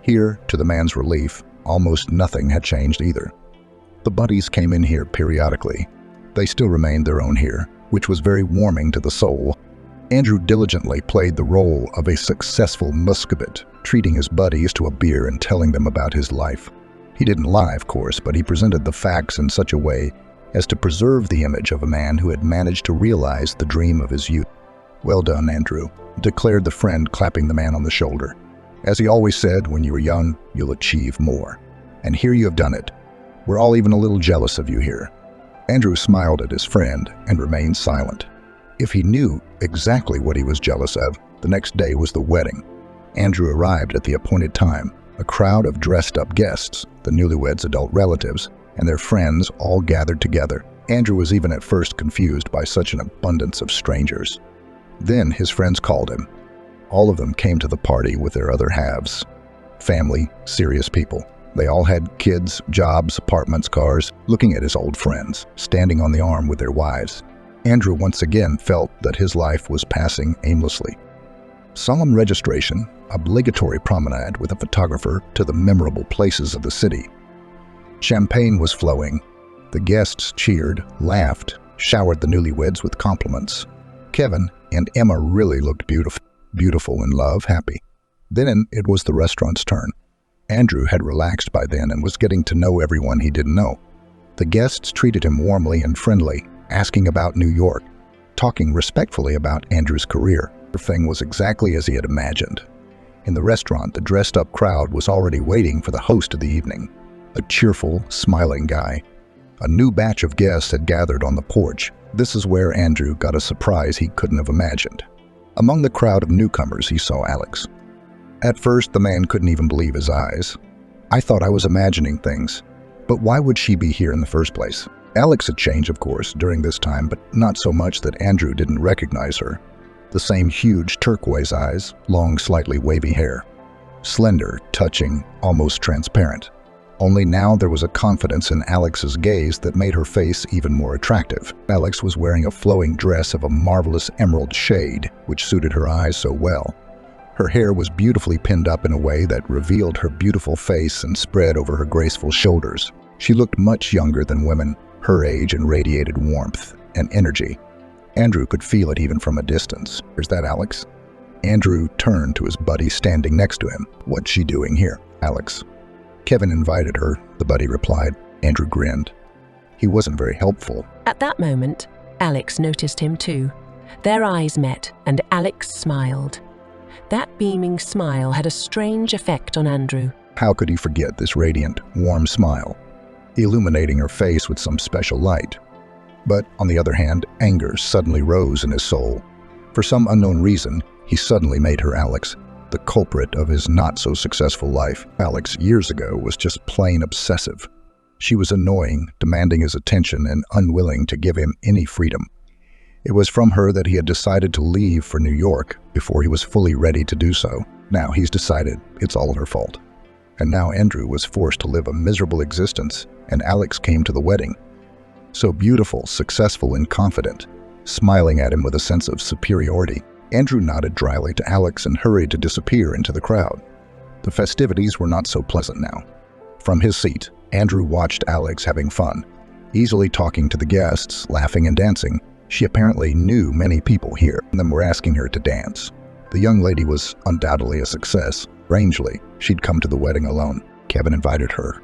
Here, to the man's relief, almost nothing had changed either. The buddies came in here periodically. They still remained their own here, which was very warming to the soul. Andrew diligently played the role of a successful Muscovite, treating his buddies to a beer and telling them about his life. He didn't lie, of course, but he presented the facts in such a way as to preserve the image of a man who had managed to realize the dream of his youth. "Well done, Andrew," declared the friend, clapping the man on the shoulder. "As he always said, when you were young, you'll achieve more. And here you have done it. We're all even a little jealous of you here." Andrew smiled at his friend and remained silent. If he knew exactly what he was jealous of, the next day was the wedding. Andrew arrived at the appointed time. A crowd of dressed-up guests, the newlyweds' adult relatives, and their friends all gathered together. Andrew was even at first confused by such an abundance of strangers. Then his friends called him. All of them came to the party with their other halves. Family, serious people. They all had kids, jobs, apartments, cars. Looking at his old friends, standing on the arm with their wives, Andrew once again felt that his life was passing aimlessly. Solemn registration, obligatory promenade with a photographer to the memorable places of the city. Champagne was flowing. The guests cheered, laughed, showered the newlyweds with compliments. Kevin and Emma really looked beautiful in love, happy. Then it was the restaurant's turn. Andrew had relaxed by then and was getting to know everyone he didn't know. The guests treated him warmly and friendly, asking about New York, talking respectfully about Andrew's career. Everything was exactly as he had imagined. In the restaurant, the dressed-up crowd was already waiting for the host of the evening, a cheerful, smiling guy. A new batch of guests had gathered on the porch. This is where Andrew got a surprise he couldn't have imagined. Among the crowd of newcomers, he saw Alex. At first, the man couldn't even believe his eyes. "I thought I was imagining things. But why would she be here in the first place?" Alex had changed, of course, during this time, but not so much that Andrew didn't recognize her. The same huge turquoise eyes, long, slightly wavy hair. Slender, touching, almost transparent. Only now there was a confidence in Alex's gaze that made her face even more attractive. Alex was wearing a flowing dress of a marvelous emerald shade, which suited her eyes so well. Her hair was beautifully pinned up in a way that revealed her beautiful face and spread over her graceful shoulders. She looked much younger than women her age and radiated warmth and energy. Andrew could feel it even from a distance. "Is that Alex?" Andrew turned to his buddy standing next to him. "What's she doing here?" "Alex. Kevin invited her," the buddy replied. Andrew grinned. He wasn't very helpful. At that moment, Alex noticed him too. Their eyes met, and Alex smiled. That beaming smile had a strange effect on Andrew. How could he forget this radiant, warm smile, illuminating her face with some special light? But on the other hand, anger suddenly rose in his soul. For some unknown reason, he suddenly made her Alex, the culprit of his not-so-successful life. Alex, years ago, was just plain obsessive. She was annoying, demanding his attention, and unwilling to give him any freedom. It was from her that he had decided to leave for New York before he was fully ready to do so. Now he's decided it's all her fault. And now Andrew was forced to live a miserable existence, and Alex came to the wedding. So beautiful, successful, and confident, smiling at him with a sense of superiority. Andrew nodded dryly to Alex and hurried to disappear into the crowd. The festivities were not so pleasant now. From his seat, Andrew watched Alex having fun, easily talking to the guests, laughing and dancing. She apparently knew many people here, and them were asking her to dance. The young lady was undoubtedly a success. Strangely, she'd come to the wedding alone. Kevin invited her.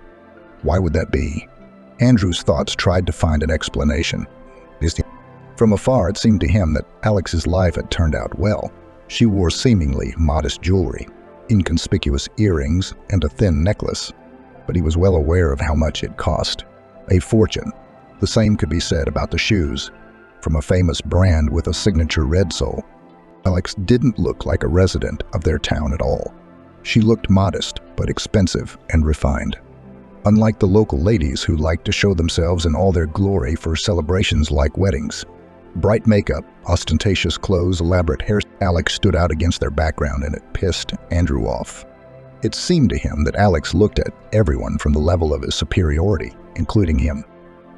Why would that be? Andrew's thoughts tried to find an explanation. From afar, it seemed to him that Alex's life had turned out well. She wore seemingly modest jewelry, inconspicuous earrings, and a thin necklace. But he was well aware of how much it cost. A fortune. The same could be said about the shoes, from a famous brand with a signature red sole. Alex didn't look like a resident of their town at all. She looked modest, but expensive and refined. Unlike the local ladies who liked to show themselves in all their glory for celebrations like weddings. Bright makeup, ostentatious clothes, elaborate hair, Alex stood out against their background, and it pissed Andrew off. It seemed to him that Alex looked at everyone from the level of his superiority, including him.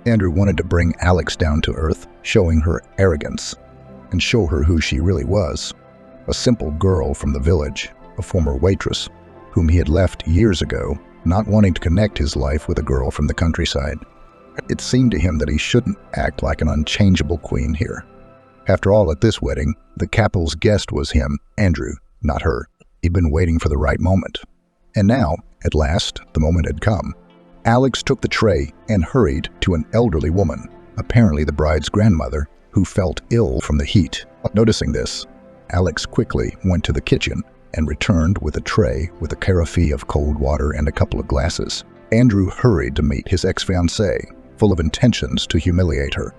Andrew wanted to bring Alex down to earth, showing her arrogance, and show her who she really was. A simple girl from the village, a former waitress, whom he had left years ago, not wanting to connect his life with a girl from the countryside. It seemed to him that he shouldn't act like an unchangeable queen here. After all, at this wedding, the couple's guest was him, Andrew, not her. He'd been waiting for the right moment. And now, at last, the moment had come. Alex took the tray and hurried to an elderly woman, apparently the bride's grandmother, who felt ill from the heat. Noticing this, Alex quickly went to the kitchen and returned with a tray with a carafe of cold water and a couple of glasses. Andrew hurried to meet his ex-fiancée. full of intentions to humiliate her.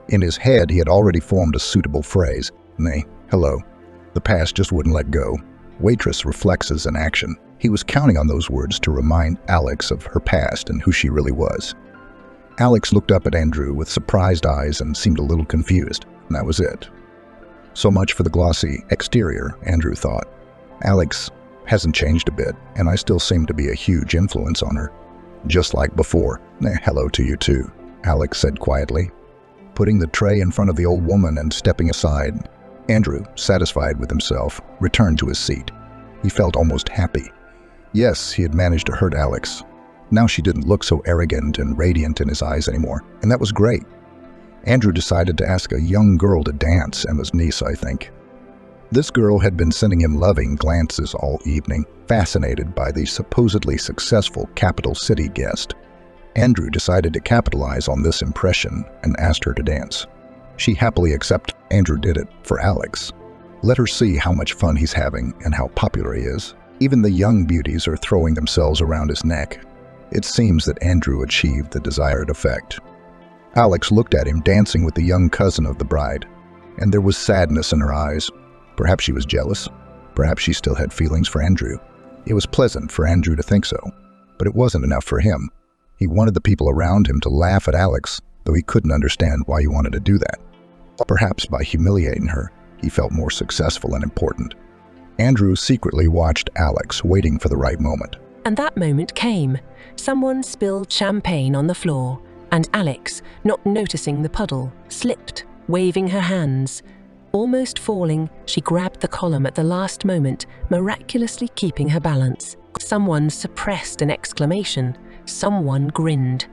In his head, he had already formed a suitable phrase. Nay, hello. The past just wouldn't let go. Waitress reflexes in action. He was counting on those words to remind Alex of her past and who she really was. Alex looked up at Andrew with surprised eyes and seemed a little confused. And that was it. So much for the glossy exterior, Andrew thought. Alex hasn't changed a bit, and I still seem to be a huge influence on her. Just like before. Hello to you too, Alex said quietly. Putting the tray in front of the old woman and stepping aside, Andrew, satisfied with himself, returned to his seat. He felt almost happy. Yes, he had managed to hurt Alex. Now she didn't look so arrogant and radiant in his eyes anymore, and that was great. Andrew decided to ask a young girl to dance, Emma's niece, I think. This girl had been sending him loving glances all evening, fascinated by the supposedly successful capital city guest. Andrew decided to capitalize on this impression and asked her to dance. She happily accepted. Andrew did it for Alex. Let her see how much fun he's having and how popular he is. Even the young beauties are throwing themselves around his neck. It seems that Andrew achieved the desired effect. Alex looked at him dancing with the young cousin of the bride, and there was sadness in her eyes. Perhaps she was jealous. Perhaps she still had feelings for Andrew. It was pleasant for Andrew to think so, but it wasn't enough for him. He wanted the people around him to laugh at Alex, though he couldn't understand why he wanted to do that. Perhaps by humiliating her, he felt more successful and important. Andrew secretly watched Alex, waiting for the right moment. And that moment came. Someone spilled champagne on the floor, and Alex, not noticing the puddle, slipped, waving her hands. Almost falling, she grabbed the column at the last moment, miraculously keeping her balance. Someone suppressed an exclamation. Someone grinned.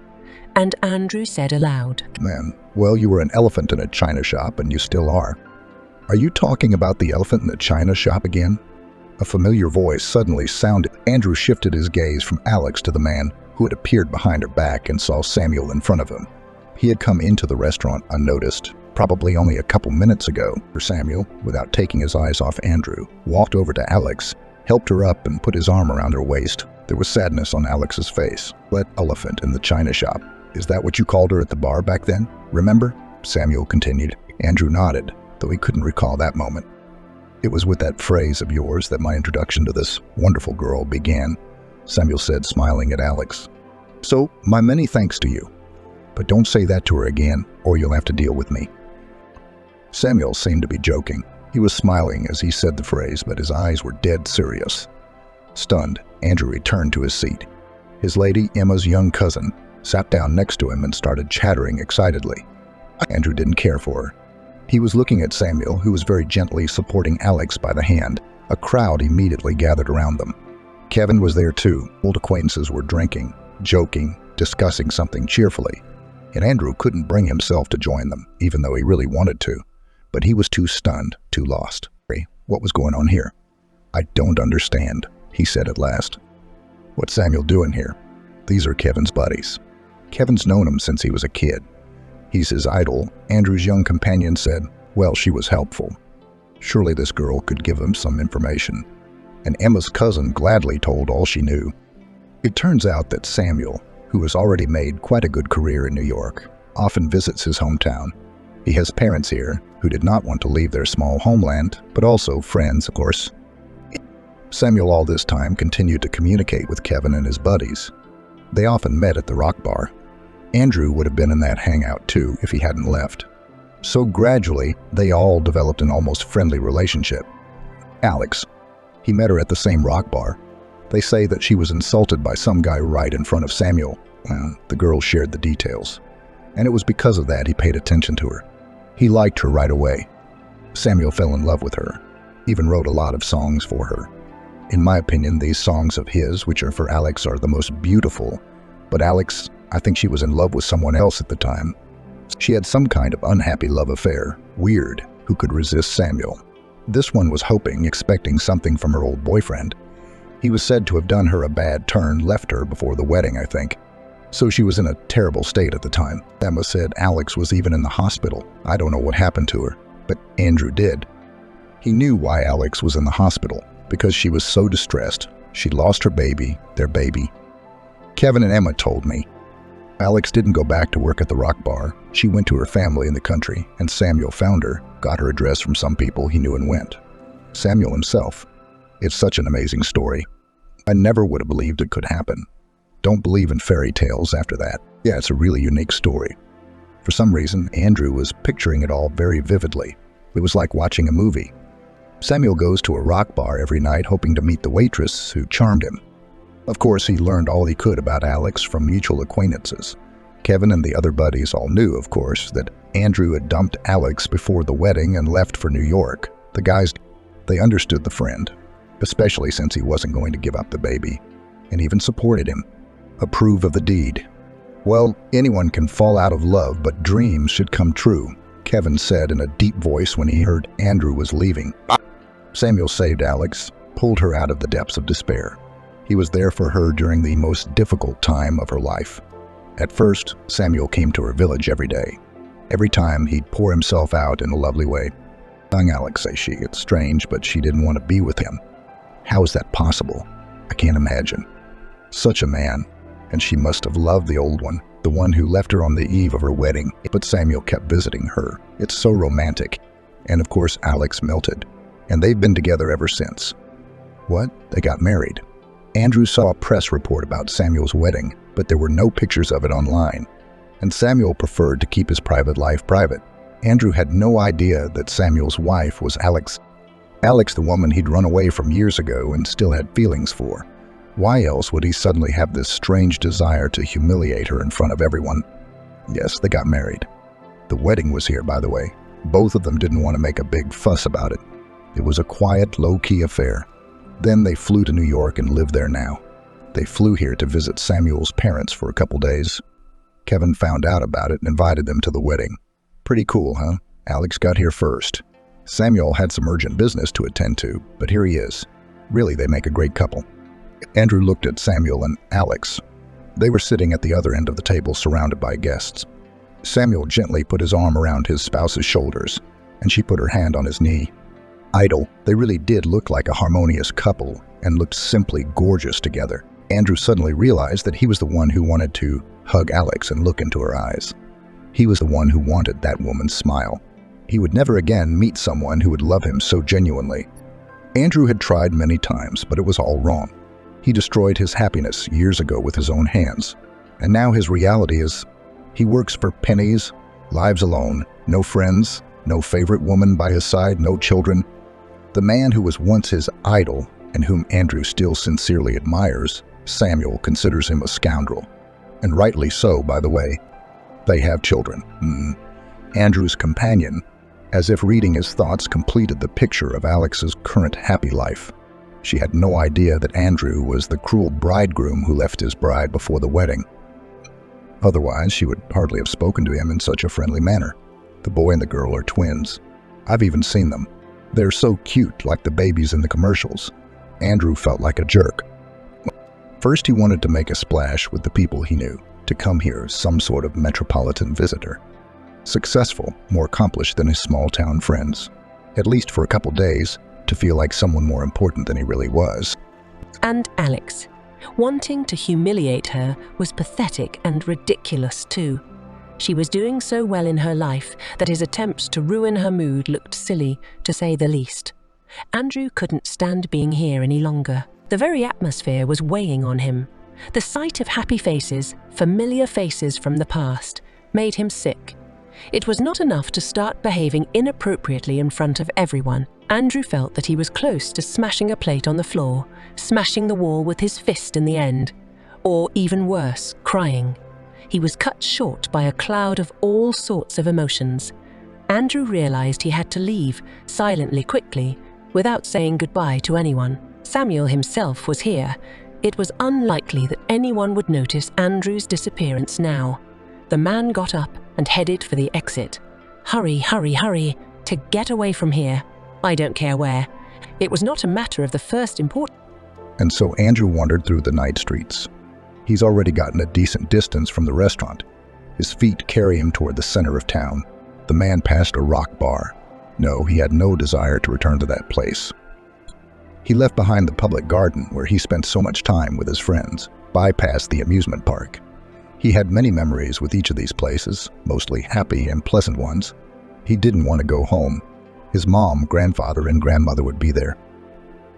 And Andrew said aloud, Man, well, you were an elephant in a china shop, and you still are. Are you talking about the elephant in the china shop again? A familiar voice suddenly sounded. Andrew shifted his gaze from Alex to the man who had appeared behind her back and saw Samuel in front of him. He had come into the restaurant unnoticed, probably only a couple minutes ago. Samuel, without taking his eyes off Andrew, walked over to Alex, helped her up and put his arm around her waist. There was sadness on Alex's face. That elephant in the china shop. Is that what you called her at the bar back then? Remember? Samuel continued. Andrew nodded, though he couldn't recall that moment. It was with that phrase of yours that my introduction to this wonderful girl began, Samuel said, smiling at Alex. So, my many thanks to you. But don't say that to her again, or you'll have to deal with me. Samuel seemed to be joking. He was smiling as he said the phrase, but his eyes were dead serious. Stunned, Andrew returned to his seat. His lady, Emma's young cousin, sat down next to him and started chattering excitedly. Andrew didn't care for her. He was looking at Samuel, who was very gently supporting Alex by the hand. A crowd immediately gathered around them. Kevin was there too. Old acquaintances were drinking, joking, discussing something cheerfully. And Andrew couldn't bring himself to join them, even though he really wanted to. But he was too stunned, too lost. What was going on here? I don't understand, he said at last. What's Samuel doing here? These are Kevin's buddies. Kevin's known him since he was a kid. He's his idol. Andrew's young companion said, well, she was helpful. Surely this girl could give him some information. And Emma's cousin gladly told all she knew. It turns out that Samuel, who has already made quite a good career in New York, often visits his hometown. He has parents here who did not want to leave their small homeland, but also friends, of course. Samuel all this time continued to communicate with Kevin and his buddies. They often met at the rock bar. Andrew would have been in that hangout too if he hadn't left. So gradually, they all developed an almost friendly relationship. Alex, he met her at the same rock bar. They say that she was insulted by some guy right in front of Samuel. The girl shared the details. And it was because of that he paid attention to her. He liked her right away. Samuel fell in love with her, even wrote a lot of songs for her. In my opinion, these songs of his, which are for Alex, are the most beautiful. But Alex, I think she was in love with someone else at the time. She had some kind of unhappy love affair. Weird. Who could resist Samuel? This one was hoping, expecting something from her old boyfriend. He was said to have done her a bad turn, left her before the wedding, I think. So she was in a terrible state at the time. Emma said Alex was even in the hospital. I don't know what happened to her, but Andrew did. He knew why Alex was in the hospital, because she was so distressed. She lost her baby, their baby. Kevin and Emma told me. Alex didn't go back to work at the rock bar. She went to her family in the country, and Samuel found her, got her address from some people he knew and went. Samuel himself. It's such an amazing story. I never would have believed it could happen. Don't believe in fairy tales after that. Yeah, it's a really unique story. For some reason, Andrew was picturing it all very vividly. It was like watching a movie. Samuel goes to a rock bar every night hoping to meet the waitress who charmed him. Of course, he learned all he could about Alex from mutual acquaintances. Kevin and the other buddies all knew, of course, that Andrew had dumped Alex before the wedding and left for New York. The guys, they understood the friend, especially since he wasn't going to give up the baby, and even supported him. Approve of the deed. Well, anyone can fall out of love, but dreams should come true, Kevin said in a deep voice when he heard Andrew was leaving. Samuel saved Alex, pulled her out of the depths of despair. He was there for her during the most difficult time of her life. At first, Samuel came to her village every day. Every time, he'd pour himself out in a lovely way. Young Alex, says she, it's strange, but she didn't want to be with him. How is that possible? I can't imagine. Such a man. And she must have loved the old one, the one who left her on the eve of her wedding. But Samuel kept visiting her. It's so romantic. And of course, Alex melted. And they've been together ever since. What? They got married. Andrew saw a press report about Samuel's wedding, but there were no pictures of it online. And Samuel preferred to keep his private life private. Andrew had no idea that Samuel's wife was Alex. Alex, the woman he'd run away from years ago and still had feelings for. Why else would he suddenly have this strange desire to humiliate her in front of everyone? Yes, they got married. The wedding was here, by the way. Both of them didn't want to make a big fuss about it. It was a quiet, low-key affair. Then they flew to New York and live there now. They flew here to visit Samuel's parents for a couple days. Kevin found out about it and invited them to the wedding. Pretty cool, huh? Alex got here first. Samuel had some urgent business to attend to, but here he is. Really, they make a great couple. Andrew looked at Samuel and Alex. They were sitting at the other end of the table surrounded by guests. Samuel gently put his arm around his spouse's shoulders, and she put her hand on his knee. Idle, they really did look like a harmonious couple and looked simply gorgeous together. Andrew suddenly realized that he was the one who wanted to hug Alex and look into her eyes. He was the one who wanted that woman's smile. He would never again meet someone who would love him so genuinely. Andrew had tried many times, but it was all wrong. He destroyed his happiness years ago with his own hands. And now his reality is he works for pennies, lives alone, no friends, no favorite woman by his side, no children. The man who was once his idol and whom Andrew still sincerely admires, Samuel, considers him a scoundrel. And rightly so, by the way. They have children. Andrew's companion, as if reading his thoughts, completed the picture of Alex's current happy life. She had no idea that Andrew was the cruel bridegroom who left his bride before the wedding. Otherwise, she would hardly have spoken to him in such a friendly manner. The boy and the girl are twins. I've even seen them. They're so cute, like the babies in the commercials. Andrew felt like a jerk. First, he wanted to make a splash with the people he knew, to come here as some sort of metropolitan visitor. Successful, more accomplished than his small-town friends. At least for a couple days, to feel like someone more important than he really was. And Alex. Wanting to humiliate her was pathetic and ridiculous too. She was doing so well in her life that his attempts to ruin her mood looked silly, to say the least. Andrew couldn't stand being here any longer. The very atmosphere was weighing on him. The sight of happy faces, familiar faces from the past, made him sick. It was not enough to start behaving inappropriately in front of everyone. Andrew felt that he was close to smashing a plate on the floor, smashing the wall with his fist in the end, or even worse, crying. He was cut short by a cloud of all sorts of emotions. Andrew realized he had to leave, silently, quickly, without saying goodbye to anyone. Samuel himself was here. It was unlikely that anyone would notice Andrew's disappearance now. The man got up and headed for the exit. Hurry, hurry, hurry, to get away from here. I don't care where. It was not a matter of the first importance. And so Andrew wandered through the night streets. He's already gotten a decent distance from the restaurant. His feet carry him toward the center of town. The man passed a rock bar. No, he had no desire to return to that place. He left behind the public garden where he spent so much time with his friends, bypassed the amusement park. He had many memories with each of these places, mostly happy and pleasant ones. He didn't want to go home. His mom, grandfather, and grandmother would be there.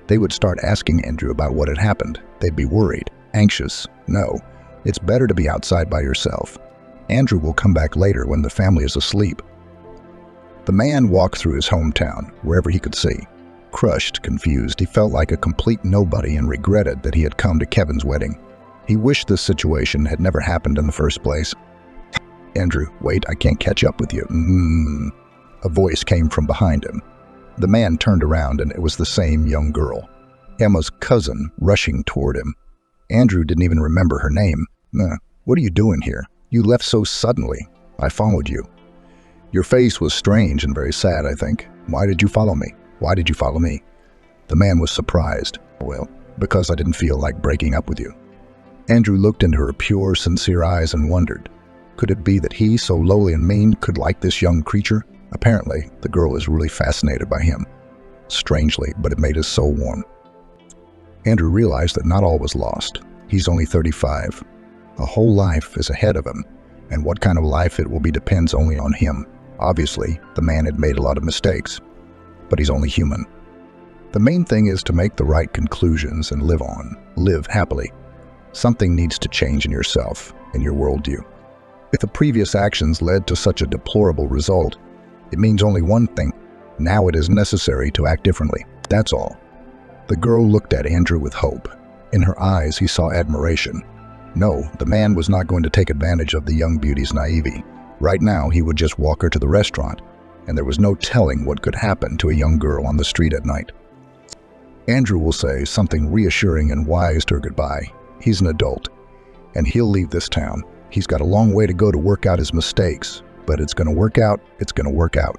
They would start asking Andrew about what had happened. They'd be worried, anxious. No, it's better to be outside by yourself. Andrew will come back later when the family is asleep. The man walked through his hometown, wherever he could see. Crushed, confused, he felt like a complete nobody and regretted that he had come to Kevin's wedding. He wished this situation had never happened in the first place. "Andrew, wait, I can't catch up with you." A voice came from behind him. The man turned around and it was the same young girl, Emma's cousin, rushing toward him. Andrew didn't even remember her name. "What are you doing here? You left so suddenly. I followed you." "Your face was strange and very sad, I think. Why did you follow me? Why did you follow me?" The man was surprised. "Well, because I didn't feel like breaking up with you." Andrew looked into her pure, sincere eyes and wondered, could it be that he, so lowly and mean, could like this young creature? Apparently, the girl was really fascinated by him. Strangely, but it made his soul warm. Andrew realized that not all was lost. He's only 35. A whole life is ahead of him, and what kind of life it will be depends only on him. Obviously, the man had made a lot of mistakes, but he's only human. The main thing is to make the right conclusions and live on, live happily. Something needs to change in yourself, in your worldview. If the previous actions led to such a deplorable result, it means only one thing. Now it is necessary to act differently. That's all. The girl looked at Andrew with hope. In her eyes, he saw admiration. No, the man was not going to take advantage of the young beauty's naivety. Right now, he would just walk her to the restaurant, and there was no telling what could happen to a young girl on the street at night. Andrew will say something reassuring and wise to her goodbye. He's an adult, and he'll leave this town. He's got a long way to go to work out his mistakes, but it's going to work out. It's going to work out.